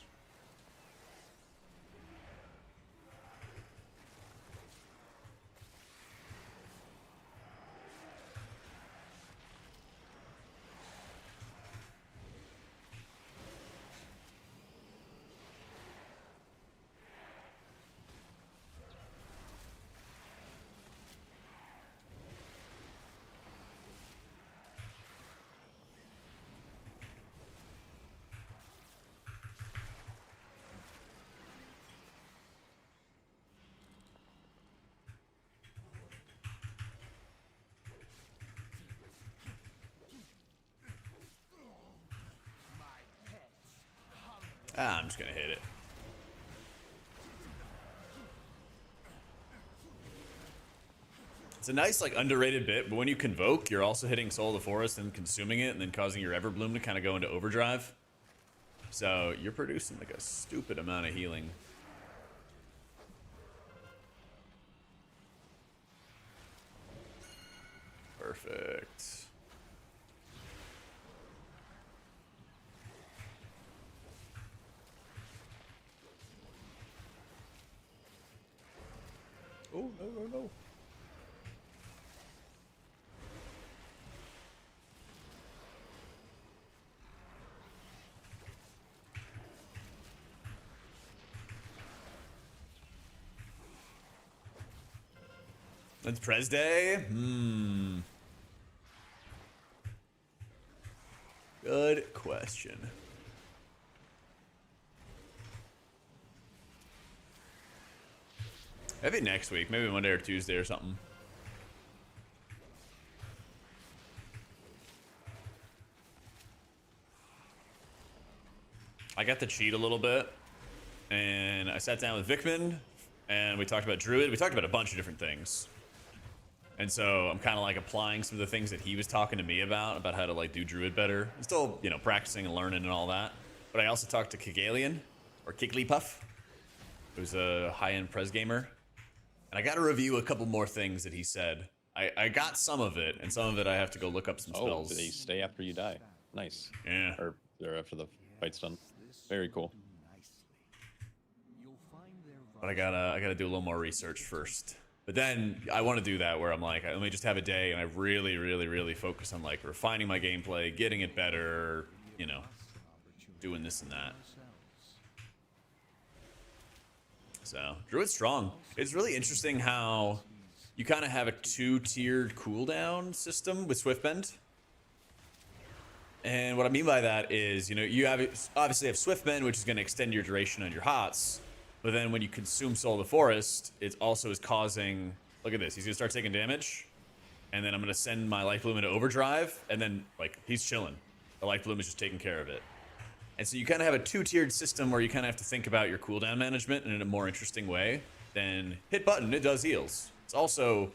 I'm just gonna hit it. It's a nice, like, underrated bit, but when you convoke, you're also hitting Soul of the Forest and consuming it, and then causing your Everbloom to kind of go into overdrive. So you're producing like a stupid amount of healing. Perfect. Oh, no. It's Prez Day? Good question. Maybe next week. Maybe Monday or Tuesday or something. I got to cheat a little bit. And I sat down with Vikman. And we talked about Druid. We talked about a bunch of different things. And so I'm kind of like applying some of the things that he was talking to me about how to like do Druid better. I'm still, you know, practicing and learning and all that. But I also talked to Kigalian, or Kicklypuff, who's a high-end Prez gamer. And I got to review a couple more things that he said. I got some of it, and some of it I have to go look up some spells. Oh, they stay after you die. Nice. Yeah. Or they're after the fight's done. Very cool. But I gotta do a little more research first. But then I want to do that where I'm like, let me just have a day and I really focus on like refining my gameplay, getting it better, you know, doing this and that. So Druid's strong. It's really interesting how you kind of have a 2-tiered cooldown system with Swiftbend. And what I mean by that is, you know, you obviously have Swiftbend, which is going to extend your duration on your HOTS. But then when you consume Soul of the Forest, it also is causing... Look at this. He's going to start taking damage. And then I'm going to send my Life Bloom into overdrive. And then, like, he's chilling. The Life Bloom is just taking care of it. And so you kind of have a 2-tiered system where you kind of have to think about your cooldown management in a more interesting way than hit button, it does heals. It's also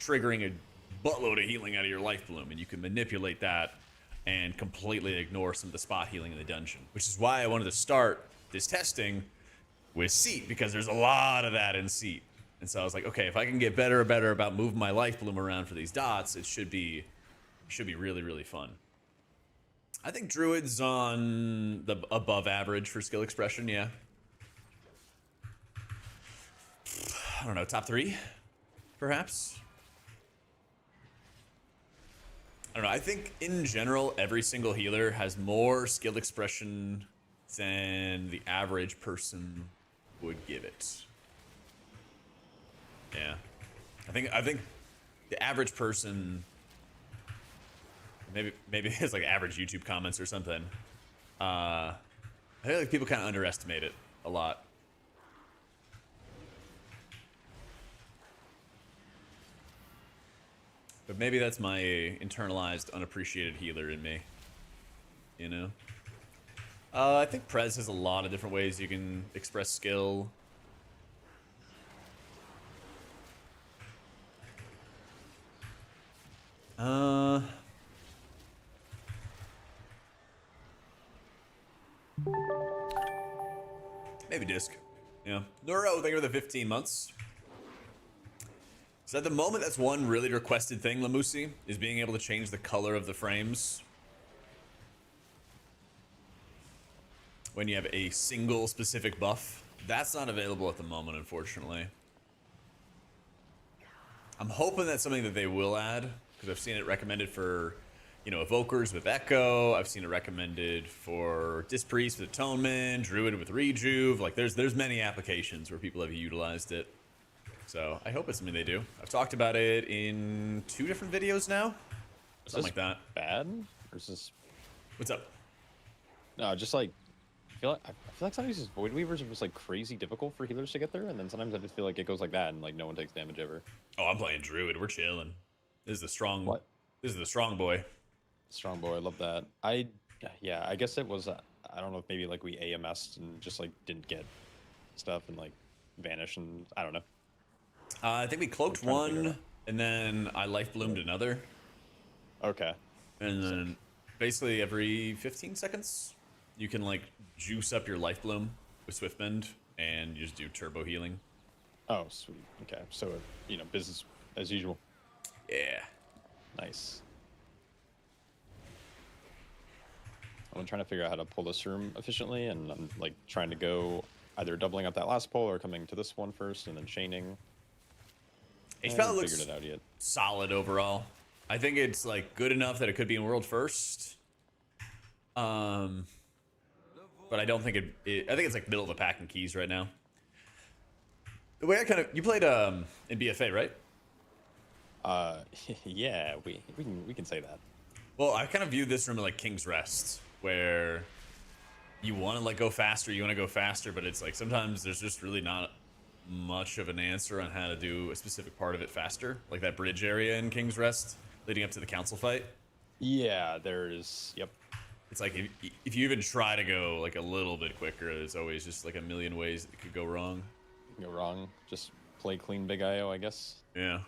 triggering a buttload of healing out of your Life Bloom. And you can manipulate that and completely ignore some of the spot healing in the dungeon. Which is why I wanted to start this testing with Seat, because there's a lot of that in Seat. And so I was like, okay, if I can get better about moving my Life Bloom around for these dots, it should be really fun. I think Druid's on the above average for skill expression, yeah. I don't know, top 3, perhaps? I don't know, I think in general, every single healer has more skill expression than the average person would give it. Yeah, I think the average person, maybe it's like average YouTube comments or something. I feel like people kind of underestimate it a lot. But maybe that's my internalized, unappreciated healer in me. You know? I think Prez has a lot of different ways you can express skill. Maybe Disc. Yeah. Neuro, thank you for the 15 months. So at the moment, that's one really requested thing, Lamusi, is being able to change the color of the frames when you have a single specific buff. That's not available at the moment, unfortunately. I'm hoping that's something that they will add, because I've seen it recommended for, you know, Evokers with Echo. I've seen it recommended for Dispriest with Atonement, Druid with Rejuve. Like, there's many applications where people have utilized it. So I hope it's something they do. I've talked about it in 2 different videos now. Something like that. Bad? Or is this... What's up? No, just like... I feel like sometimes these Void Weavers are just like crazy difficult for healers to get there, and then sometimes I just feel like it goes like that and like no one takes damage ever. Oh, I'm playing Druid. We're chilling. This is the strong... What? This is the strong boy. Strong boy, I love that. Yeah, I guess it was, I don't know if maybe like we AMS'd and just like didn't get stuff and like vanished, and I don't know. I think we cloaked one, and then I life bloomed another. Okay. And then basically every 15 seconds, you can like juice up your life bloom with Swiftbend, and you just do turbo healing. Oh, sweet. Okay, so you know, business as usual. Yeah. Nice. I'm trying to figure out how to pull this room efficiently, and I'm like trying to go either doubling up that last pull or coming to this one first and then chaining. I HPL haven't looks figured it out yet. solid overall. I think it's like good enough that it could be in world first. But I don't think I think it's like middle of the pack in keys right now. The way I kind of you played in BFA, right? Yeah, we can say that. Well, I kind of view this room like King's Rest, where you want to like go faster, but it's like sometimes there's just really not much of an answer on how to do a specific part of it faster, like that bridge area in King's Rest leading up to the council fight. Yeah, there's yep. It's like if you even try to go like a little bit quicker, there's always just like a million ways that could go wrong. Go wrong. Just play clean big IO, I guess. Yeah.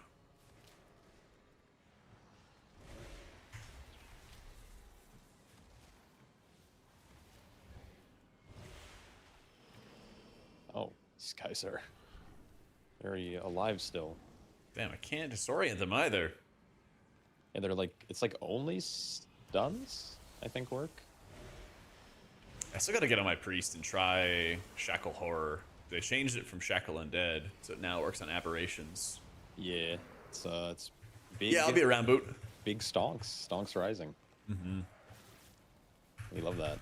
Oh, these guys are very alive still. Damn, I can't disorient them either. Yeah, they're like, it's like only stuns, I think, work. I still gotta get on my priest and try Shackle Horror. They changed it from Shackle Undead, so it now works on aberrations. Yeah, it's big. Yeah, I'll be around, Boot. Big stonks. Stonks rising. Mm-hmm. We love that.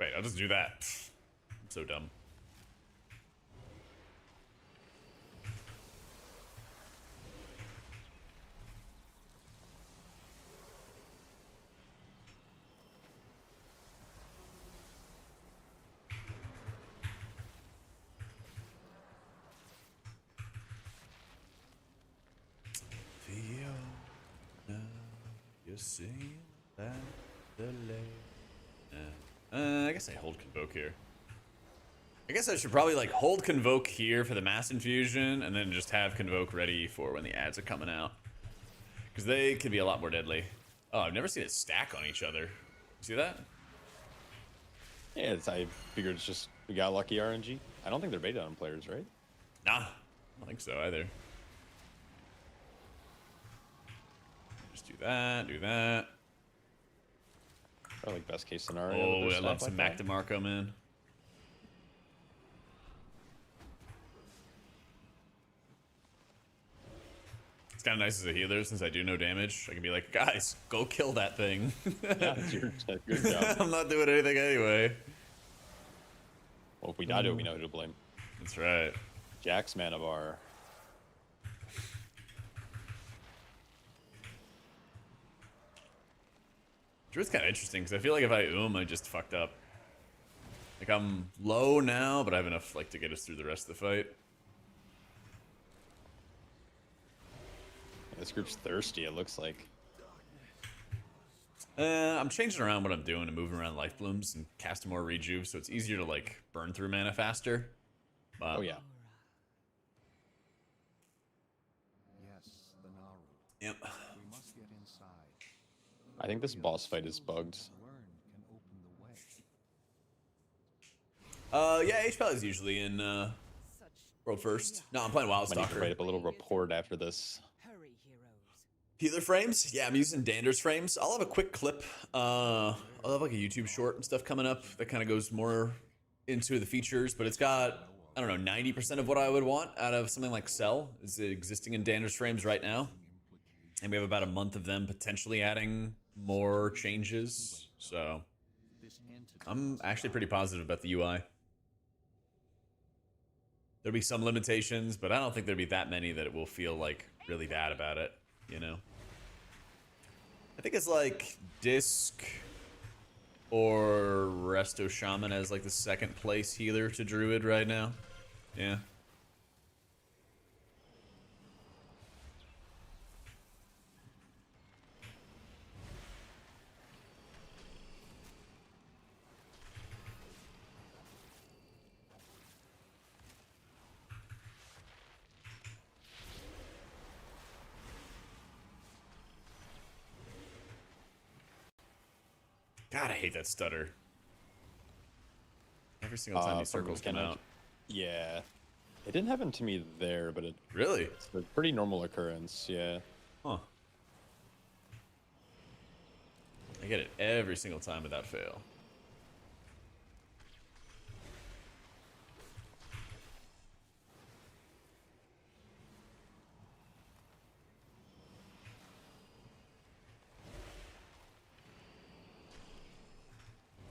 Wait, I'll just do that. I'm so dumb. Fiona, you see that the I guess I hold Convoke here. I guess I should probably like hold Convoke here for the Mass Infusion and then just have Convoke ready for when the ads are coming out. Because they could be a lot more deadly. Oh, I've never seen it stack on each other. See that? Yeah, I figured it's just we got lucky RNG. I don't think they're beta on players, right? Nah, I don't think so either. Just do that, do that. Or like best case scenario. Oh, with I their love stuff some like Mac that. DeMarco, man. It's kind of nice as a healer since I do no damage. I can be like, guys, go kill that thing. Yeah, it's your good job. I'm not doing anything anyway. Well, if we die to it, we know who to blame. That's right. Jack's mana bar. Druid's kind of interesting because I feel like if I I just fucked up. Like I'm low now, but I have enough like to get us through the rest of the fight. This group's thirsty, it looks like. I'm changing around what I'm doing and moving around life blooms and casting more rejuve, so it's easier to like burn through mana faster. Oh yeah. Yes, the Naru. Yep. We must get inside. I think this boss fight is bugged. Learn can open the way. Yeah, HPL is usually in Such world first. No, I'm playing I need to Wildstalker. write up a little report after this. hurry heroes. Healer frames? Yeah, I'm using Dander's frames. I'll have a quick clip. I'll have like a YouTube short and stuff coming up that kind of goes more into the features, but it's got, I don't know, 90% of what I would want out of something like Cell is existing in Dander's frames right now. And we have about a month of them potentially adding more changes. So This entity I'm actually pretty positive about the UI. There'll be some limitations, but I don't think there'll be that many that it will feel like really bad about it, you know? I think it's like Disc or Resto Shaman as like the second place healer to Druid right now. Yeah. God, I hate that stutter. Every single time these From circles come mechanic. out. Yeah. It didn't happen to me there, but Really? it's a pretty normal occurrence, yeah. Huh. I get it every single time without fail.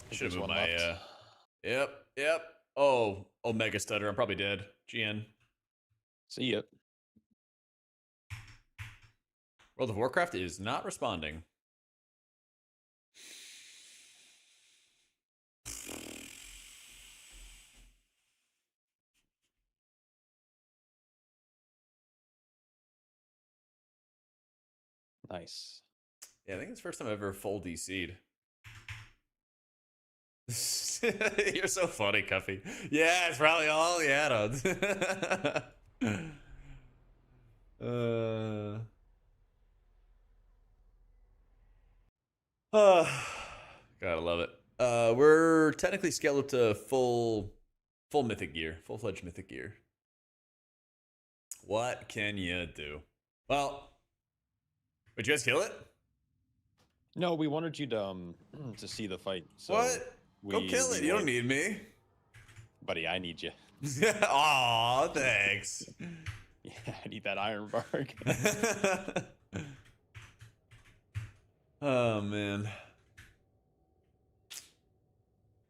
Should There's have moved one my, left. Yep. Oh, Omega Stutter. I'm probably dead. GN. See ya. World of Warcraft is not responding. Nice. Yeah, I think it's the first time I've ever full DC'd. You're so funny, Cuffy. Yeah, it's probably all the add-ons. Gotta love it. We're technically scaled up to full mythic gear, full-fledged mythic gear. What can you do? Well, would you guys kill it? No, we wanted you to see the fight. So What? Go kill it. You don't need me. Buddy, I need you. Aw, thanks. Yeah, I need that iron bark. Oh man.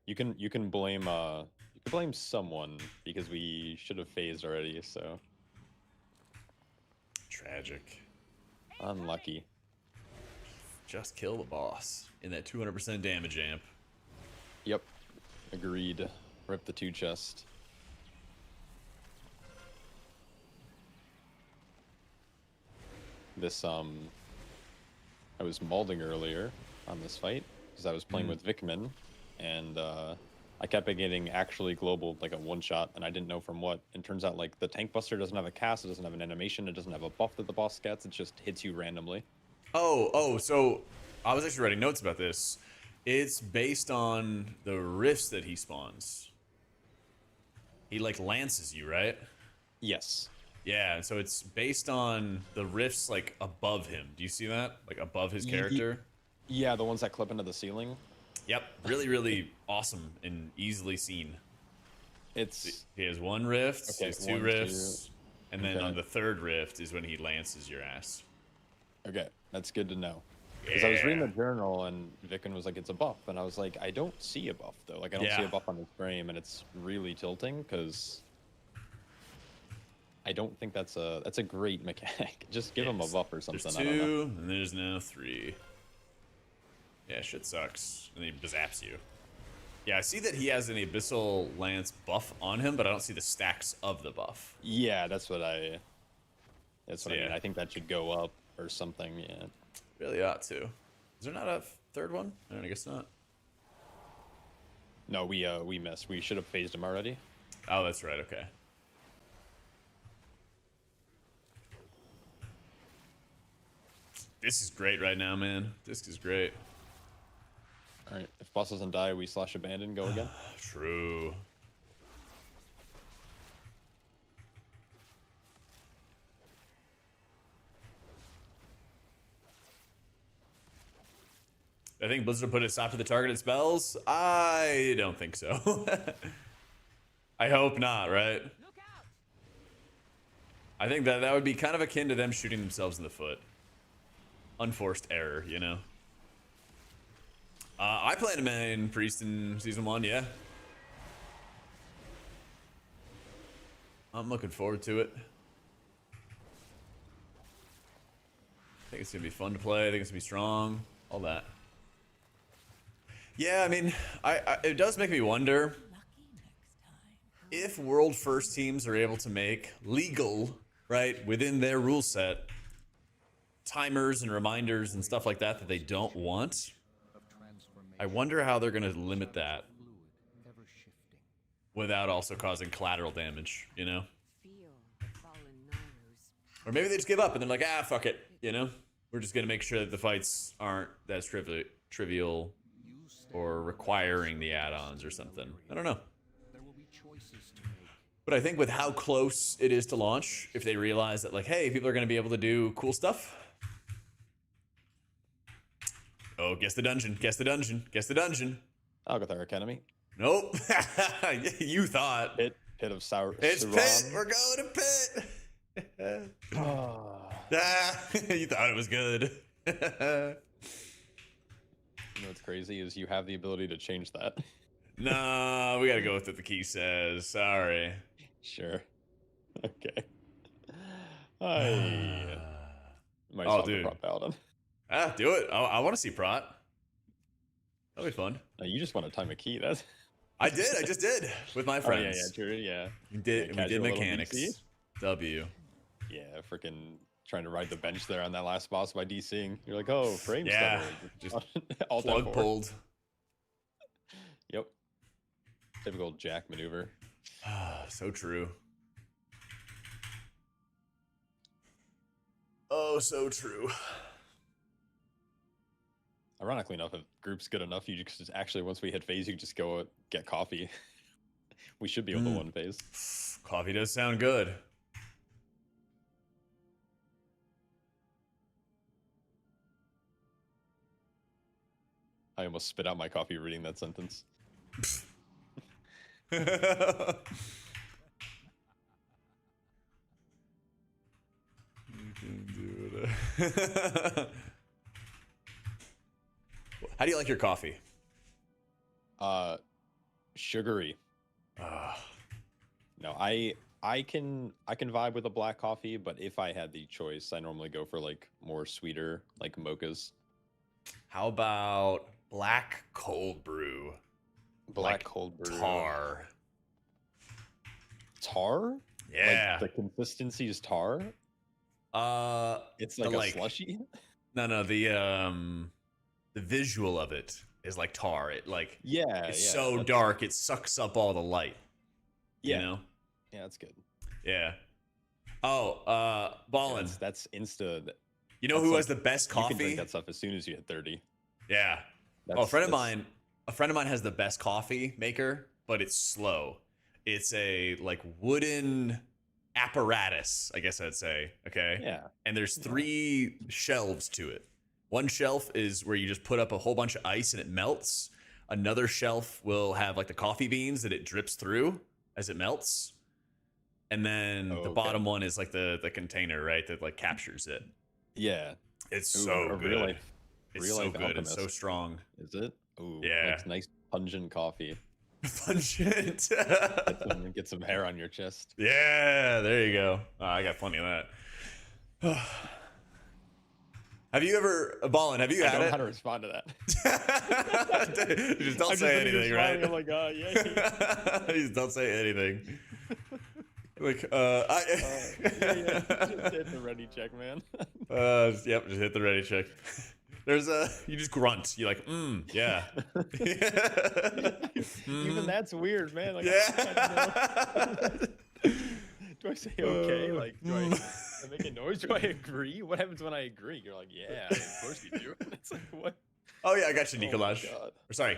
You can blame someone because we should have phased already, so Tragic. unlucky. Just kill the boss in that 200% damage amp. Yep. Agreed. Rip the 2 chest. This I was mauling earlier on this fight because I was playing with Vikman, and I kept getting actually global, like a one-shot, and I didn't know from what. And turns out like the tank buster doesn't have a cast, it doesn't have an animation, it doesn't have a buff that the boss gets, it just hits you randomly. Oh, so I was actually writing notes about this. It's based on the rifts that he spawns. He like lances you, right? Yes. Yeah, and so it's based on the rifts like above him. Do you see that? Like above his character? Yeah, the ones that clip into the ceiling. Yep. Really awesome and easily seen. It's He has one rift, Okay, he has 2 1, rifts, 2. and then Okay. on the 3rd rift is when he lances your ass. Okay, that's good to know. Because I was reading the journal and Vicken was like, it's a buff. And I was like, I don't see a buff though. Like I don't see Yeah. a buff on his frame, and it's really tilting because I don't think that's a great mechanic. Just give him a Yes. buff or something. There's I don't know. 2, and there's now 3. Yeah, shit sucks. And he zaps you. Yeah, I see that he has an Abyssal Lance buff on him, but I don't see the stacks of the buff. Yeah, that's what I mean. Yeah. I think that should go up or something. Yeah. Really ought to. Is there not a 3rd one? I guess not. No, we missed. We should have phased him already. Oh, that's right. Okay. This is great right now, man. This is great. All right. If boss doesn't die, we slash abandon. Go again. True. I think Blizzard put a stop to the targeted spells. I don't think so. I hope not, right? I think that would be kind of akin to them shooting themselves in the foot. Unforced error, you know? I played him in Priest in Season 1, yeah. I'm looking forward to it. I think it's gonna be fun to play. I think it's gonna be strong. All that. Yeah, I mean, it does make me wonder Lucky next time. if world first teams are able to make legal, right, within their rule set, timers and reminders and stuff like that that they don't want. I wonder how they're gonna limit that without also causing collateral damage, you know? Feel the fallen Nairu's Or maybe they just give up and they're like, ah, fuck it, you know? We're just gonna make sure that the fights aren't as trivial or requiring the add-ons or something. I don't know. But I think with how close it is to launch, if they realize that, like, hey, people are gonna be able to do cool stuff. Oh, guess the dungeon, guess the dungeon, guess the dungeon. Algothar Academy. Nope. You thought. Pit of Sour. It's Suran. Pit. We're going to Pit. Ah, you thought it was good. You know what's crazy is you have the ability to change that. No, we gotta go with what the key says. Sorry. Sure. Okay. I might Oh, as well dude. prop Addon. Ah, do it. I want to see Prot. That'll be fun. No, you just want to time a key. That's. I did. I just did with my Oh, friends. yeah, true. Yeah. We did. Yeah, We did casual little mechanics. DC. W. Yeah, freaking trying to ride the bench there on that last boss by DCing. You're like, oh, frame Yeah, stutter. just Alt Plug F4. pulled. Yep. Typical Jack maneuver. So true. Oh, so true. Ironically enough, if group's good enough, you just actually once we hit phase, you can just go get coffee. We should be able to one phase. Coffee does sound good. I almost spit out my coffee reading that sentence. How do you like your coffee? Sugary. No, I can vibe with a black coffee, but if I had the choice, I normally go for like more sweeter, like mochas. How about black cold brew? Black Like cold brew. Tar. Tar? Yeah. Like the consistency is tar? It's like the, a slushy? No, the visual of it is like tar. It like Yeah. it's yeah, so that's- dark it sucks up all the light. Yeah. You know? Yeah, that's good. Yeah. Oh, Ballin. That's insta. You know that's who like- has the best You can coffee? drink that stuff as soon as you hit 30. Yeah. That's, A friend of that's- mine has the best coffee maker, but it's slow. It's a like wooden apparatus, I guess I'd say. Okay. Yeah. And there's 3 shelves to it. One shelf is where you just put up a whole bunch of ice and it melts. Another shelf will have like the coffee beans that it drips through as it melts. And then Oh, the okay. bottom one is like the container, right? That like captures it. Yeah. It's Ooh, so a good. real life- It's real so life good. It's so alchemist. strong. Is it? Ooh. Yeah. It's nice pungent coffee. Pungent. Get some hair on your chest. Yeah, there you go. Oh, I got plenty of that. Have you ever, Ballin, have you I had don't know it? how to respond to that. Just don't I'm say just anything, right? I'm like, yeah. Just don't say anything. Like, Yeah, just hit the ready check, man. Yep, just hit the ready check. There's you just grunt. You're like, yeah. Even that's weird, man. Like, Yeah. do I say okay? Like, do I make a noise? Do I agree? What happens when I agree? You're like, yeah, of course you do. It's like, what? Oh yeah, I got you, Oh my Nikolaj. God. Or sorry,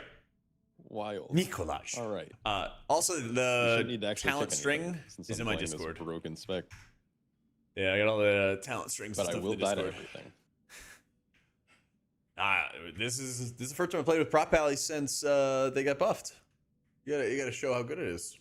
Wild. Nikolaj. All right. Also, We the shouldn't need to actually talent pick string anything, since is I'm in my playing this Discord. broken spec, Yeah, I got all the talent strings. but and I stuff will in the die to Discord. everything. This is the first time I played with Prop Pally since they got buffed. You gotta show how good it is.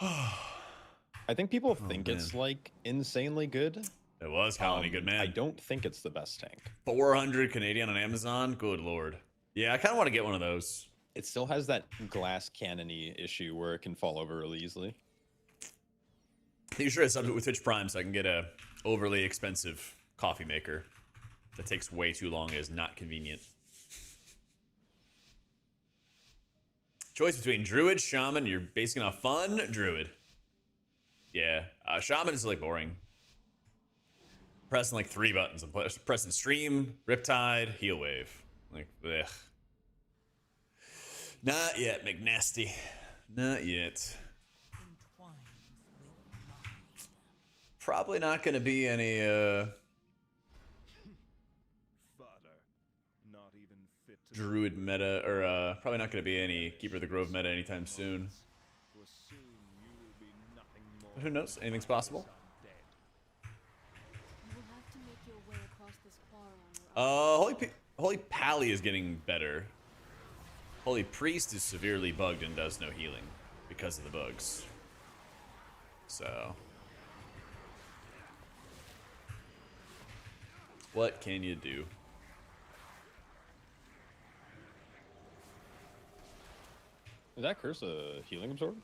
I think people think it's man. like insanely good. It was Colony, good man. I don't think it's the best tank. 400 Canadian on Amazon. Good lord. Yeah, I kind of want to get one of those. It still has that glass cannony issue where it can fall over really easily. I think you should have subbed it with Twitch Prime so I can get a overly expensive coffee maker that takes way too long and is not convenient. Choice between Druid, Shaman. You're basing off fun. Druid. Yeah, Shaman is like boring. Pressing like 3 buttons. I'm pressing Stream, Riptide, Heal Wave. Like, ugh. Not yet, McNasty. Not yet. Entwines with mind. Probably not going to be any, Fodder. Not even fit to Druid meta, or, probably not going to be any Keeper of the Grove meta anytime soon. for soon you will be nothing more But who knows? Anything's possible. than undead. You will have to make your way across this quarry on your own. Holy Pally is getting better. Holy Priest is severely bugged and does no healing because of the bugs. So, what can you do? Is that curse a healing absorb?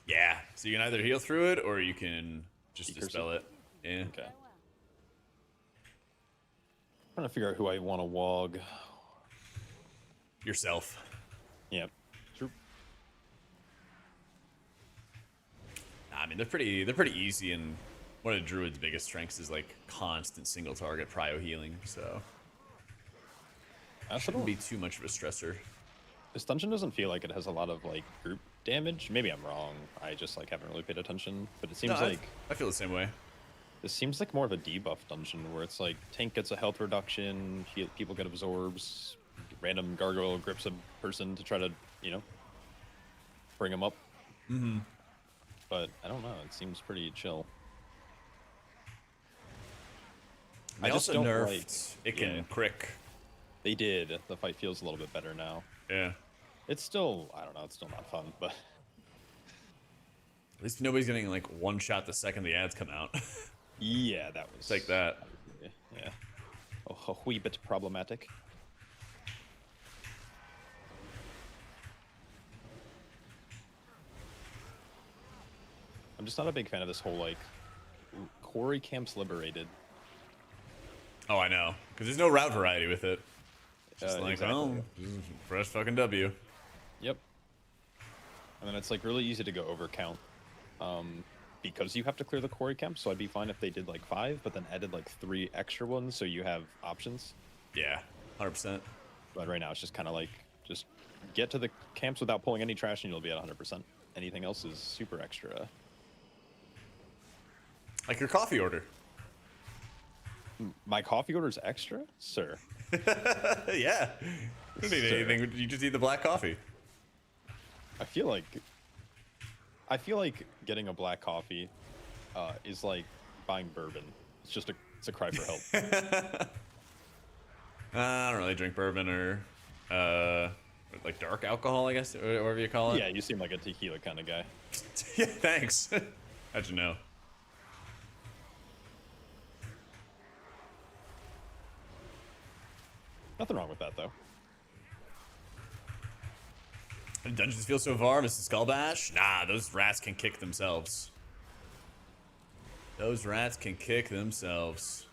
Yeah, so you can either heal through it or you can just Decurse dispel it. Yeah. Okay. Trying to figure out who I want to wog. Yourself. Yep. True. Nah, I mean, they're pretty easy, and one of Druid's biggest strengths is like constant single target prio healing, so I shouldn't be too much of a stressor. This dungeon doesn't feel like it has a lot of like group damage. Maybe I'm wrong. I just like haven't really paid attention. But it seems No, like I feel the same way. this seems like more of a debuff dungeon where it's like tank gets a health reduction, people get absorbs, random gargoyle grips a person to try to, you know, bring them up. Mm-hmm. But I don't know. It seems pretty chill. They I just also don't nerfed like- it can yeah. crick. They did. The fight feels a little bit better now. Yeah. It's still, I don't know. It's still not fun, but At least nobody's getting like one shot the second the ads come out. yeah, that was Take that. Yeah, a wee bit problematic. I'm just not a big fan of this whole like quarry camps liberated. Oh, I know, because there's no route variety with it. It's just like, exactly. oh, just press fucking W. Yep. And then it's like really easy to go over count, because you have to clear the quarry camp. So I'd be fine if they did like 5, but then added like 3 extra ones, so you have options. Yeah, 100%. But right now it's just kind of like just get to the camps without pulling any trash, and you'll be at 100%. Anything else is super extra. Like your coffee order. My coffee order's extra, sir. Yeah. You don't need Sir. anything. You just need the black coffee. I feel like getting a black coffee is like buying bourbon. It's a cry for help. I don't really drink bourbon or like dark alcohol, I guess, or whatever you call it. Yeah, you seem like a tequila kind of guy. Yeah, thanks. How'd you know? Nothing wrong with that though. Dungeons feel so far, Mr. Skullbash? Nah, those rats can kick themselves. Those rats can kick themselves.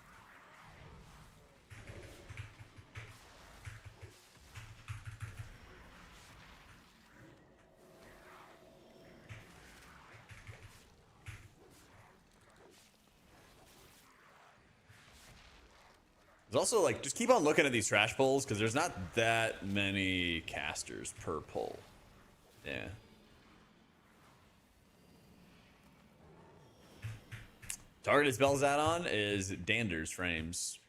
There's also, like, just keep on looking at these trash pulls, because there's not that many casters per pull. Yeah. Targeted spells add-on is Dander's Frames.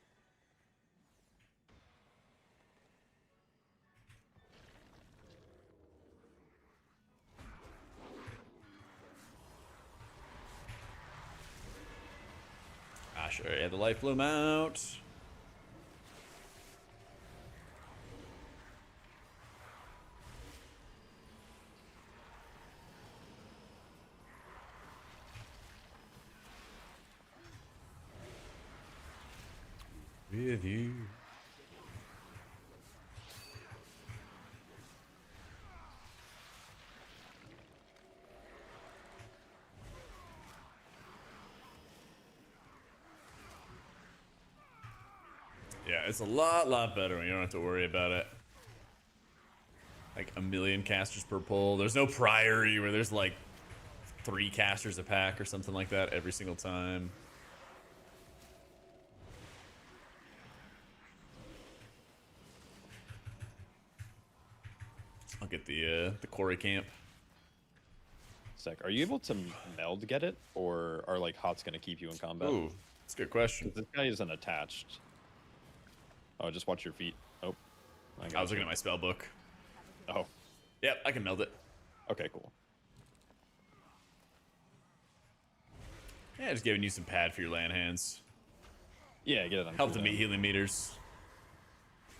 Ah, sure, yeah, the life bloom out. With you. it's a lot better when you don't have to worry about it. Like a million casters per pull. There's no priority where there's like 3 casters a pack or something like that every single time. I'll get the quarry camp. Sec, are you able to meld get it, or are like hots gonna keep you in combat? Ooh, that's a good question. This guy isn't attached. Oh, just watch your feet. Oh, I was looking at my spell book. Oh, Yep, I can meld it. okay, cool. Yeah, just giving you some pad for your land hands. Yeah, get it on. Help the cooldown. meat healing meters.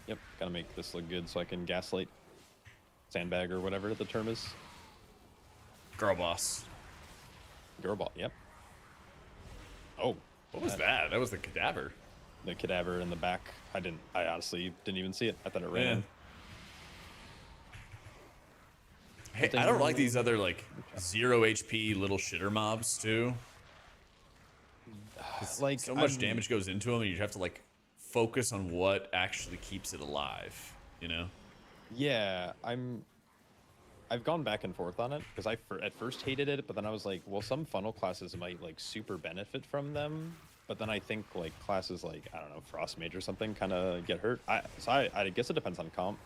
Yep, gotta make this look good so I can gaslight, sandbag, or whatever the term is. Girl boss. Girlball. Yep. Oh, What was that? That was the cadaver. the cadaver in the back. I honestly didn't even see it. I thought it ran Yeah. in. Hey, I don't like these other like 0 HP little shitter mobs too. Like So much damage goes into them, and you have to like focus on what actually keeps it alive. You know? Yeah, I've gone back and forth on it because at first hated it, but then I was like, well, some funnel classes might like super benefit from them, but then I think like classes like, I don't know, Frost Mage or something kind of get hurt. I guess it depends on comp,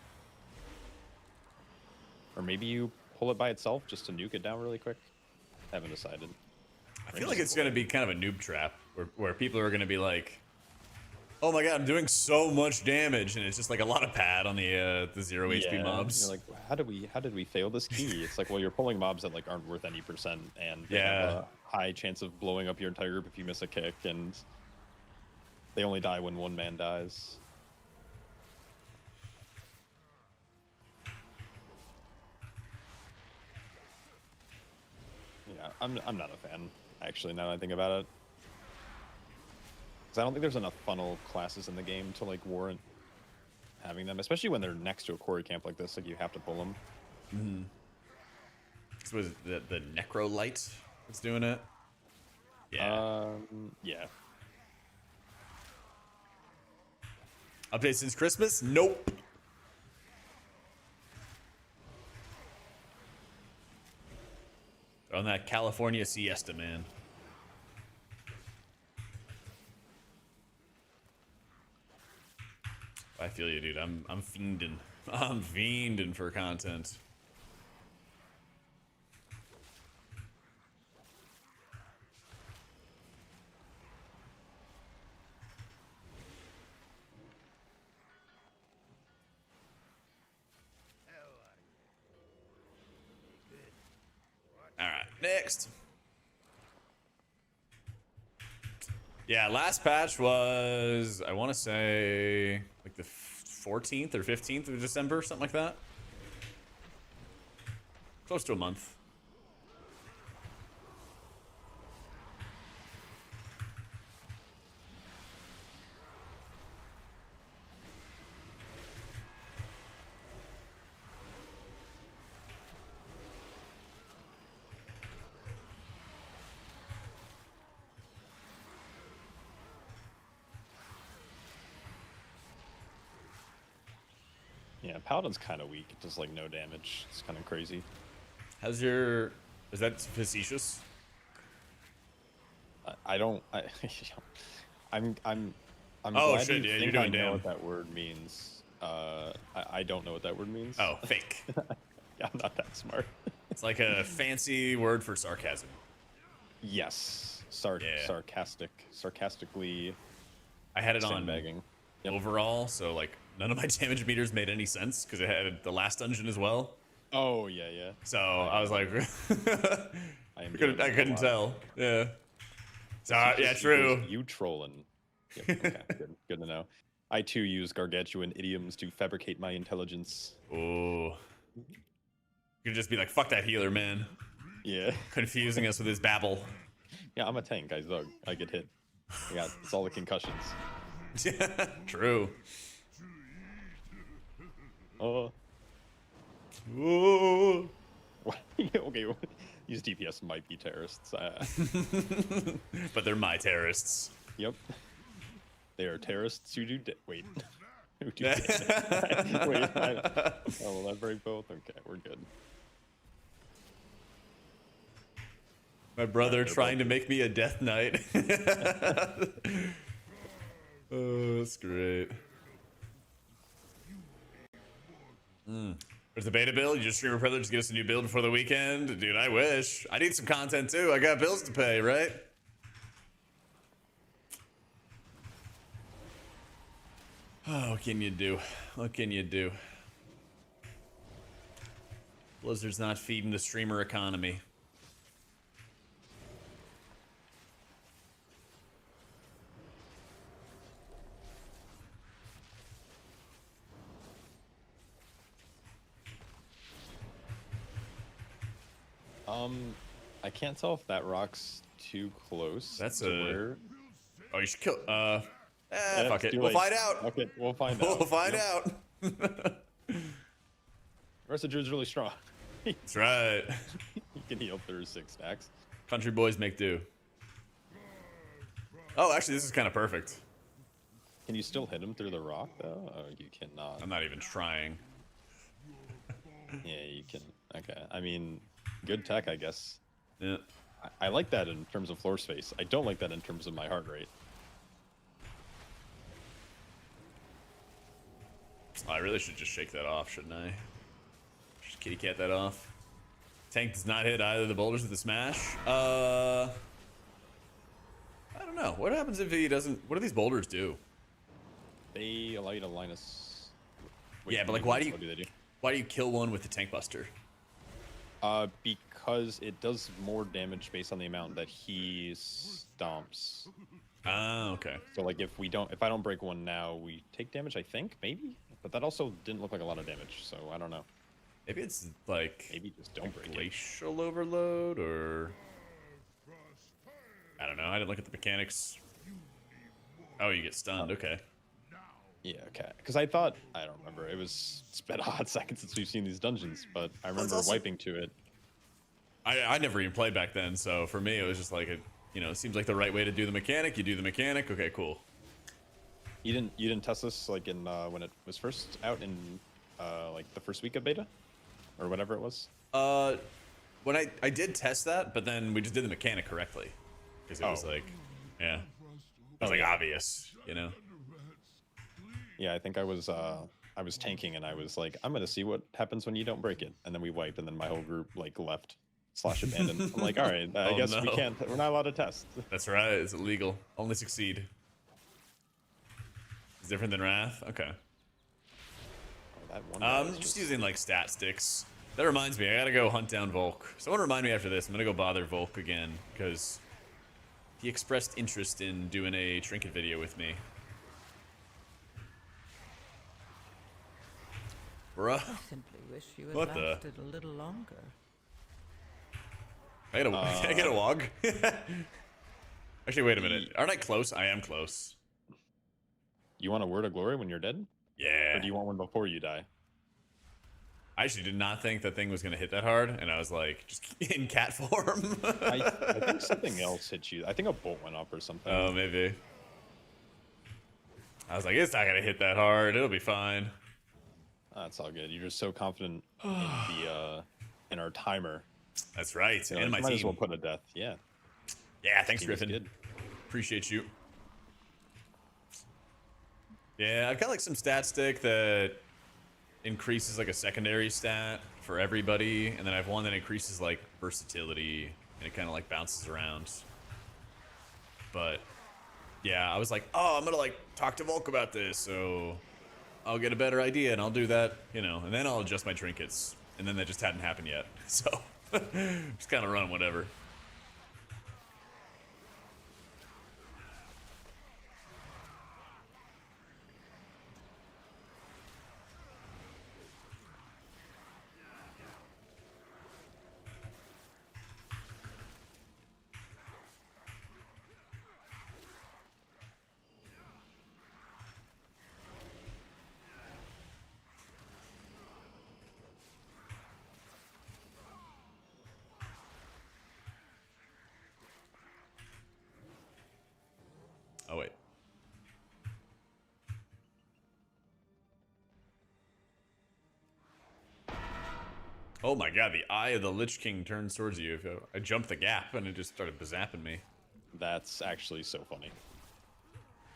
or maybe you pull it by itself just to nuke it down really quick. Haven't decided. I feel like it's gonna be kind of a noob trap where people are gonna be like, "Oh my god, I'm doing so much damage," and it's just like a lot of pad on the 0 HP mobs. You're like, how did we fail this key? It's like, well, you're pulling mobs that like aren't worth any percent, and they have Yeah. a high chance of blowing up your entire group if you miss a kick, and they only die when one man dies. Yeah, I'm not a fan, actually, now that I think about it. Because I don't think there's enough funnel classes in the game to like warrant having them, especially when they're next to a quarry camp like this. Like, you have to pull them. So was it the Necrolite that's doing it? Yeah. Yeah. Update since Christmas? Nope. On that California siesta, man. I feel you, dude. I'm fiending. I'm fiending for content. All right, next. Yeah, last patch was, I want to say, like the 14th or 15th of December, something like that. Close to a month. Yeah, Paladin's kind of weak. It does like no damage. It's kind of crazy. How's your, is that facetious? I don't. I'm Oh, glad shit, you yeah, think you're I doing know damn. what that word means. I don't know what that word means. Oh, fake. Yeah, I'm not that smart. It's like a fancy word for sarcasm. Yes, Yeah. sarcastically I had it on sandbagging. Yep. overall, so like none of my damage meters made any sense because it had the last dungeon as well. Oh yeah. So I was like, I am. I couldn't tell. Yeah. So yeah, Just true. equals you trolling. Yep, okay, good to know. I too use gargantuan idioms to fabricate my intelligence. Ooh. You could just be like, "Fuck that healer, man," Yeah. confusing us with his babble. Yeah, I'm a tank. I get hit. It's all the concussions. True. Oh. Ooh. Okay. These DPS might be terrorists. But they're my terrorists. Yep. They are terrorists who do wait. Who do damage. Wait, oh, will that break both? Okay, we're good. My brother they're trying to both make me a death knight. Oh, that's great. There's the beta build. You just stream a privilege to get us a new build before the weekend. Dude, I wish. I need some content too. I got bills to pay, right? Oh, what can you do? What can you do? Blizzard's not feeding the streamer economy. I can't tell if that rock's too close. That's to a- where... Oh, you should kill. Yeah, Fuck it's it. too We'll late. find out. Okay, we'll find We'll out. find Yep. out. The rest of Druid's really strong. That's right. He can heal through 6 stacks. Country boys make do. Oh, actually, this is kind of perfect. Can you still hit him through the rock, though? Oh, you cannot. I'm not even trying. Yeah, you can. Okay, I mean, good tech, I guess. Yeah. I like that in terms of floor space. I don't like that in terms of my heart rate. I really should just shake that off, shouldn't I? Just kitty cat that off. Tank does not hit either of the boulders with the smash. I don't know. What happens if he doesn't? What do these boulders do? They allow you to line us. Yeah, but like, why do what you? they do? Why do you kill one with the tank buster? Because it does more damage based on the amount that he stomps. Ah, okay. So like if I don't break one now, we take damage, I think, maybe? But that also didn't look like a lot of damage, so I don't know. Maybe it's like Maybe just don't break it. glacial overload, or I don't know. I didn't look at the mechanics. Oh, you get stunned. Okay. Yeah, okay. Because I thought, I don't remember, it's been a hot second since we've seen these dungeons, but I remember also- wiping to it. I never even played back then, so for me it was just like it seems like the right way to do the mechanic. You do the mechanic. Okay, cool. You didn't test this like in when it was first out in like the first week of beta, or whatever it was. When I did test that, but then we just did the mechanic correctly because it was Oh. like, yeah, it was like obvious, you know. Yeah, I think I was tanking and I was like, I'm gonna see what happens when you don't break it, and then we wiped, and then my whole group like left / abandoned. I'm like, all right, I Oh, guess we no. can't. We're not allowed to test. That's right. It's illegal. Only succeed. It's different than Wrath. Okay. That one guy was Just using like stat sticks. That reminds me, I gotta go hunt down Volk. Someone remind me after this. I'm gonna go bother Volk again because he expressed interest in doing a trinket video with me. Bruh. I simply wish you had What the- lasted a little longer. Can I get a wog? Actually, wait a minute. Aren't I close? I am close. You want a word of glory when you're dead, Yeah. or do you want one before you die? I actually did not think that thing was gonna hit that hard, and I was like, just in cat form. I think something else hit you. I think a bolt went up or something. Oh, maybe. I was like, it's not gonna hit that hard. It'll be fine. That's all good. You're just so confident in the in our timer. That's right. You know, And my might as well team. put a death. Yeah. Yeah, thanks, Team is Griffin. good. Appreciate you. Yeah, I've got like some stat stick that increases like a secondary stat for everybody, and then I have one that increases like versatility, and it kind of like bounces around. But yeah, I was like, oh, I'm gonna like talk to Volk about this, so I'll get a better idea, and I'll do that, and then I'll adjust my trinkets, and then that just hadn't happened yet, so just kind of run whatever. Oh my god, the eye of the Lich King turns towards you. If I jumped the gap and it just started zapping me. That's actually so funny.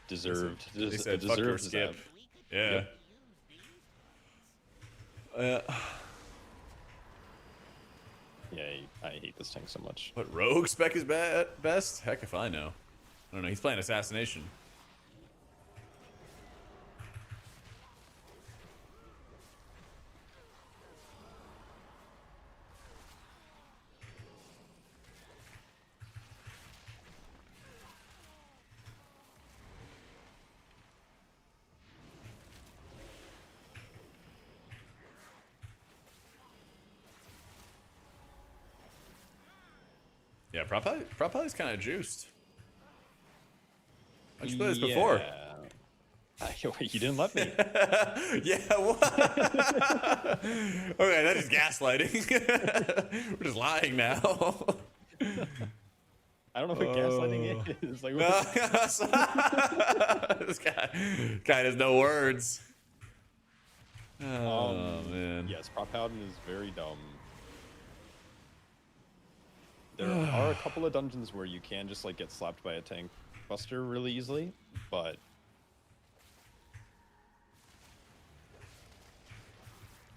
Deserved. They said, fuck your Deserved skip. zap. Yeah. Yep. Yeah, I hate this tank so much. What, rogue spec is best? Heck if I know. I don't know, he's playing assassination. Yeah, prop is kind of juiced. How'd you play this before? You didn't let me. Yeah, what? Okay, that is gaslighting. We're just lying now. I don't know what gaslighting is. Like, This guy has no words. Oh, man. Yes, Prop Paladin is very dumb. There are a couple of dungeons where you can just like get slapped by a tank buster really easily, but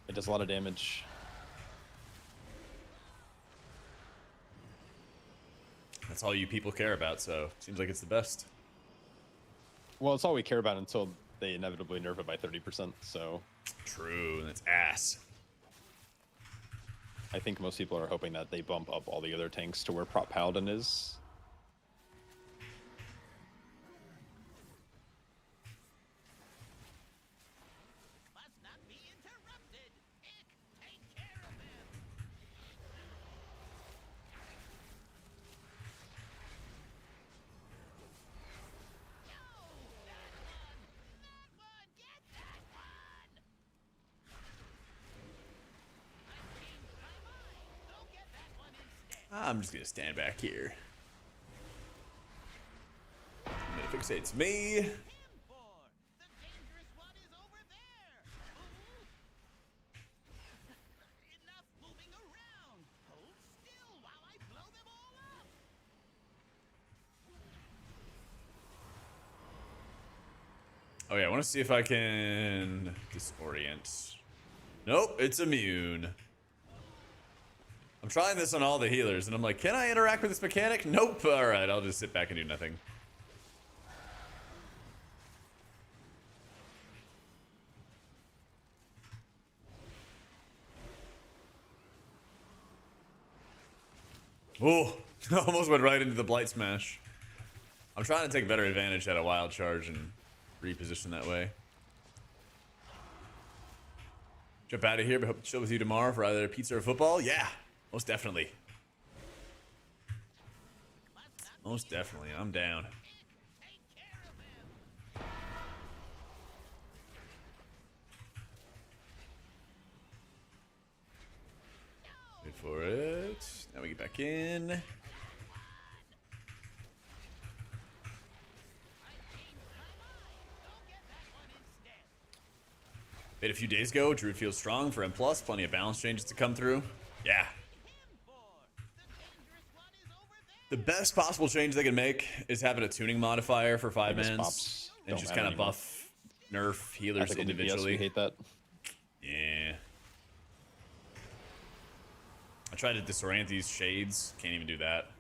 it does a lot of damage. That's all you people care about, so seems like it's the best. Well, it's all we care about until they inevitably nerf it by 30%, so True, and it's ass. I think most people are hoping that they bump up all the other tanks to where Prop Paladin is. Must not be interrupted. Ick, take care of them. No, that one, get that one. I changed my mind. Go get that one instead. I'm just gonna stand back here. And it fixates me. Him for the dangerous one is over there. Enough moving around. Hold still while I blow them all up. Oh yeah, I want to see if I can disorient. Nope, it's immune. I'm trying this on all the healers, and I'm like, can I interact with this mechanic? Nope. All right, I'll just sit back and do nothing. Oh, almost went right into the Blight Smash. I'm trying to take better advantage at a wild charge and reposition that way. Jump out of here, but hope to chill with you tomorrow for either pizza or football. Yeah, most definitely. Most definitely, I'm down. Take care of them. Wait for it. Now we get back in. Made a few days ago. Druid feels strong for M+. Plenty of balance changes to come through. Yeah. The best possible change they can make is having a tuning modifier for 5-mans pops and don't just matter kind of anymore. buff, nerf healers Tactical DPS, individually. we hate that. Yeah. I tried to disorient these shades. Can't even do that.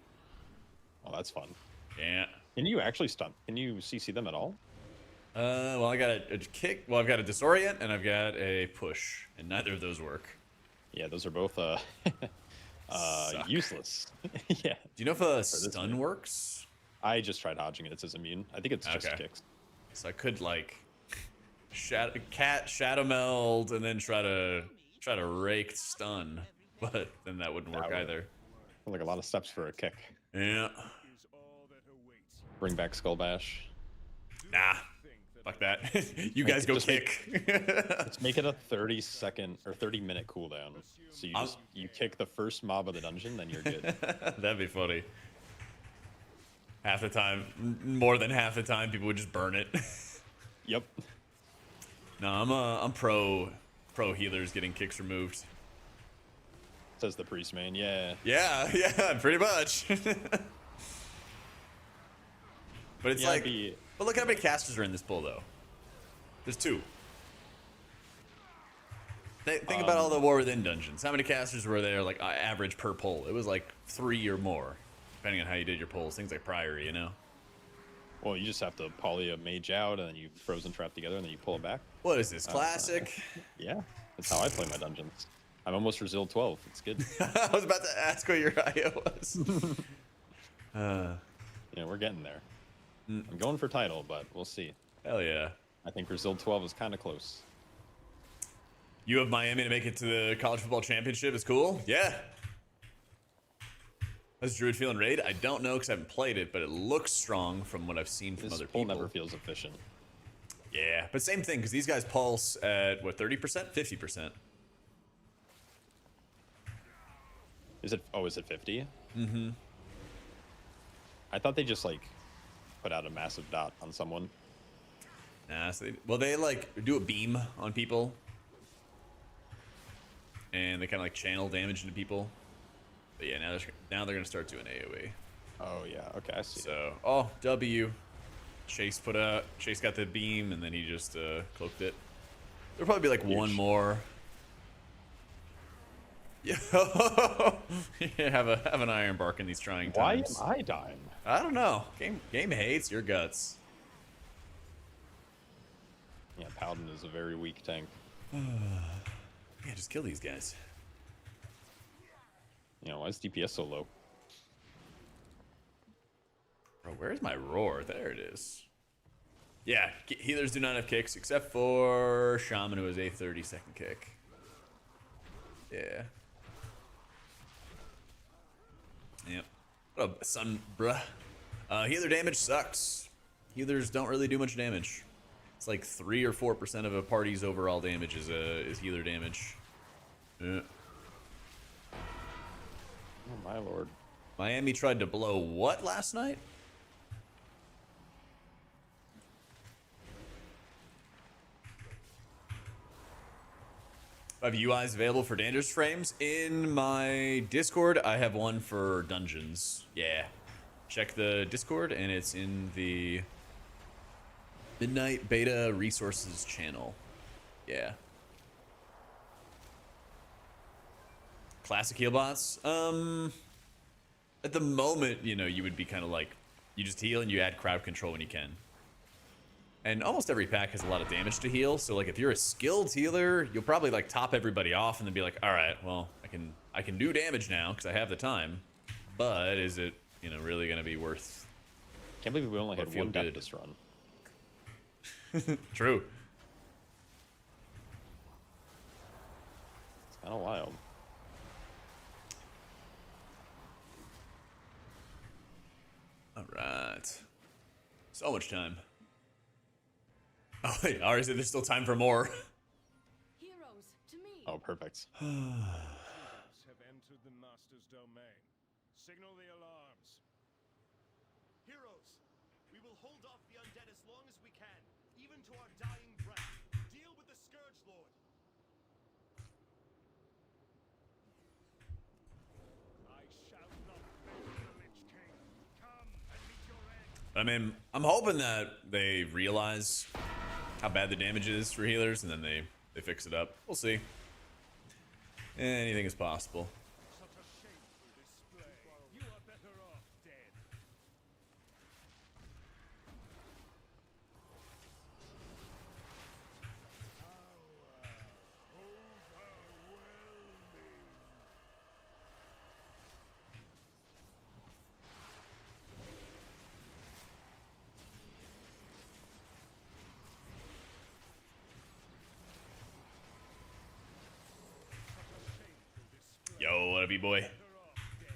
Oh, that's fun. Yeah. Can you actually stun? Can you CC them at all? Well, I got a kick. Well, I've got a disorient and I've got a push, and neither of those work. Yeah, those are both Suck. useless. Yeah. Do you know if a this stun one. works? I just tried dodging it. It says immune. I think it's just Okay. kicks. So I could like shadow meld and then try to rake stun, but then that wouldn't work That would- either. Sounds like a lot of steps for a kick. Yeah. Bring back Skull Bash. Nah. Fuck that. You guys go just kick. Let's make it a 30-second or 30-minute cooldown. So you kick the first mob of the dungeon, then you're good. That'd be funny. Half the time, more than half the time, people would just burn it. Yep. No, I'm pro healers getting kicks removed. Says the priest main. Yeah. Yeah, yeah, pretty much. But it's Yeah, like, but look how many casters are in this pull though. There's 2. Think about all the War Within dungeons. How many casters were there, like average per pull? It was like 3 or more, depending on how you did your pulls. Things like Priory, you know. Well, you just have to poly a mage out, and then you frozen trap together, and then you pull it back. What is this, classic? Yeah, that's how I play my dungeons. I'm almost Resil 12. It's good. I was about to ask what your IO was. Yeah, we're getting there. I'm going for title, but we'll see. Hell yeah. I think Resil 12 is kind of close. You have Miami to make it to the college football championship is cool. Yeah. How's Druid feeling raid? I don't know because I haven't played it, but it looks strong from what I've seen from This other pull people. never feels efficient. Yeah, but same thing because these guys pulse at what, 30%, 50%. Is it? Oh, is it 50? Mm-hmm. I thought they just like put out a massive dot on someone. Nah, so they like do a beam on people, and they kind of like channel damage into people. But yeah, now they're gonna start doing AOE. Oh yeah. Okay, I see. So W, Chase got the beam, and then he just cloaked it. There'll probably be like one more. Yeah, yeah, have an iron bark in these trying Why times. am I dying? I don't know. Game hates your guts. Yeah, Paladin is a very weak tank. Yeah, just kill these guys. You know, why is DPS so low? Bro, where's my roar? There it is. Yeah, healers do not have kicks except for Shaman, who has a 30-second kick. Yeah. Yep. What up, son, bruh? Healer damage sucks. Healers don't really do much damage. It's like 3 or 4% of a party's overall damage is healer damage. Yeah. Oh my lord. Miami tried to blow what last night? I have UIs available for dangerous frames. In my Discord, I have one for dungeons. Yeah. Check the Discord, and it's in the Midnight Beta Resources channel. Yeah. Classic heal bots? At the moment, you know, you would be kind of like, you just heal and you add crowd control when you can. And almost every pack has a lot of damage to heal, so like if you're a skilled healer, you'll probably like top everybody off and then be like, all right, well, I can do damage now because I have the time. But is it, you know, really gonna be worth? Can't believe we only had feel one death good. this run. True. It's kind of wild. All right. So much time. Oh, wait, Ari said there's still time for more. Heroes, to me! Oh, perfect. Humans have entered the Master's domain. Signal the alarms. Heroes, we will hold off the undead as long as we can, even to our dying breath. Deal with the Scourge Lord. I shall not fail the Lich King. Come and meet your end. I mean, I'm hoping that they realize how bad the damage is for healers, and then they fix it up. We'll see. Anything is possible. Such a shameful display. You are better off dead. Yo, what up, boy? Better off dead.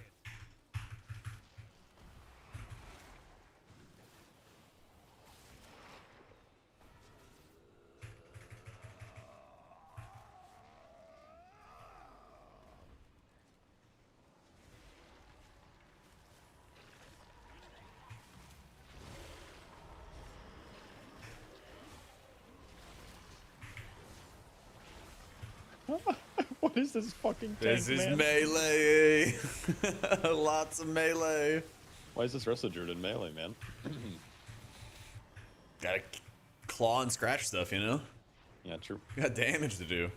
What is this fucking tank, This is man? melee. Lots of melee. Why is this Resto Druid in melee, man? Gotta claw and scratch stuff, you know? Yeah, true. Got damage to do.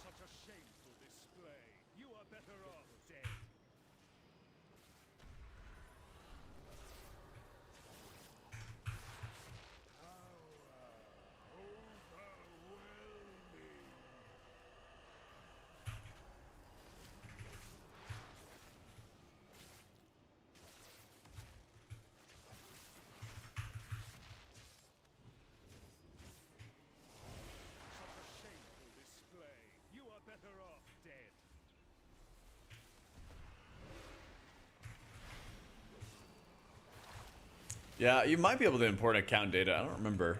Such a shameful display. You are better off dead. Such a shameful display. You are better off dead. Yeah, you might be able to import account data. I don't remember.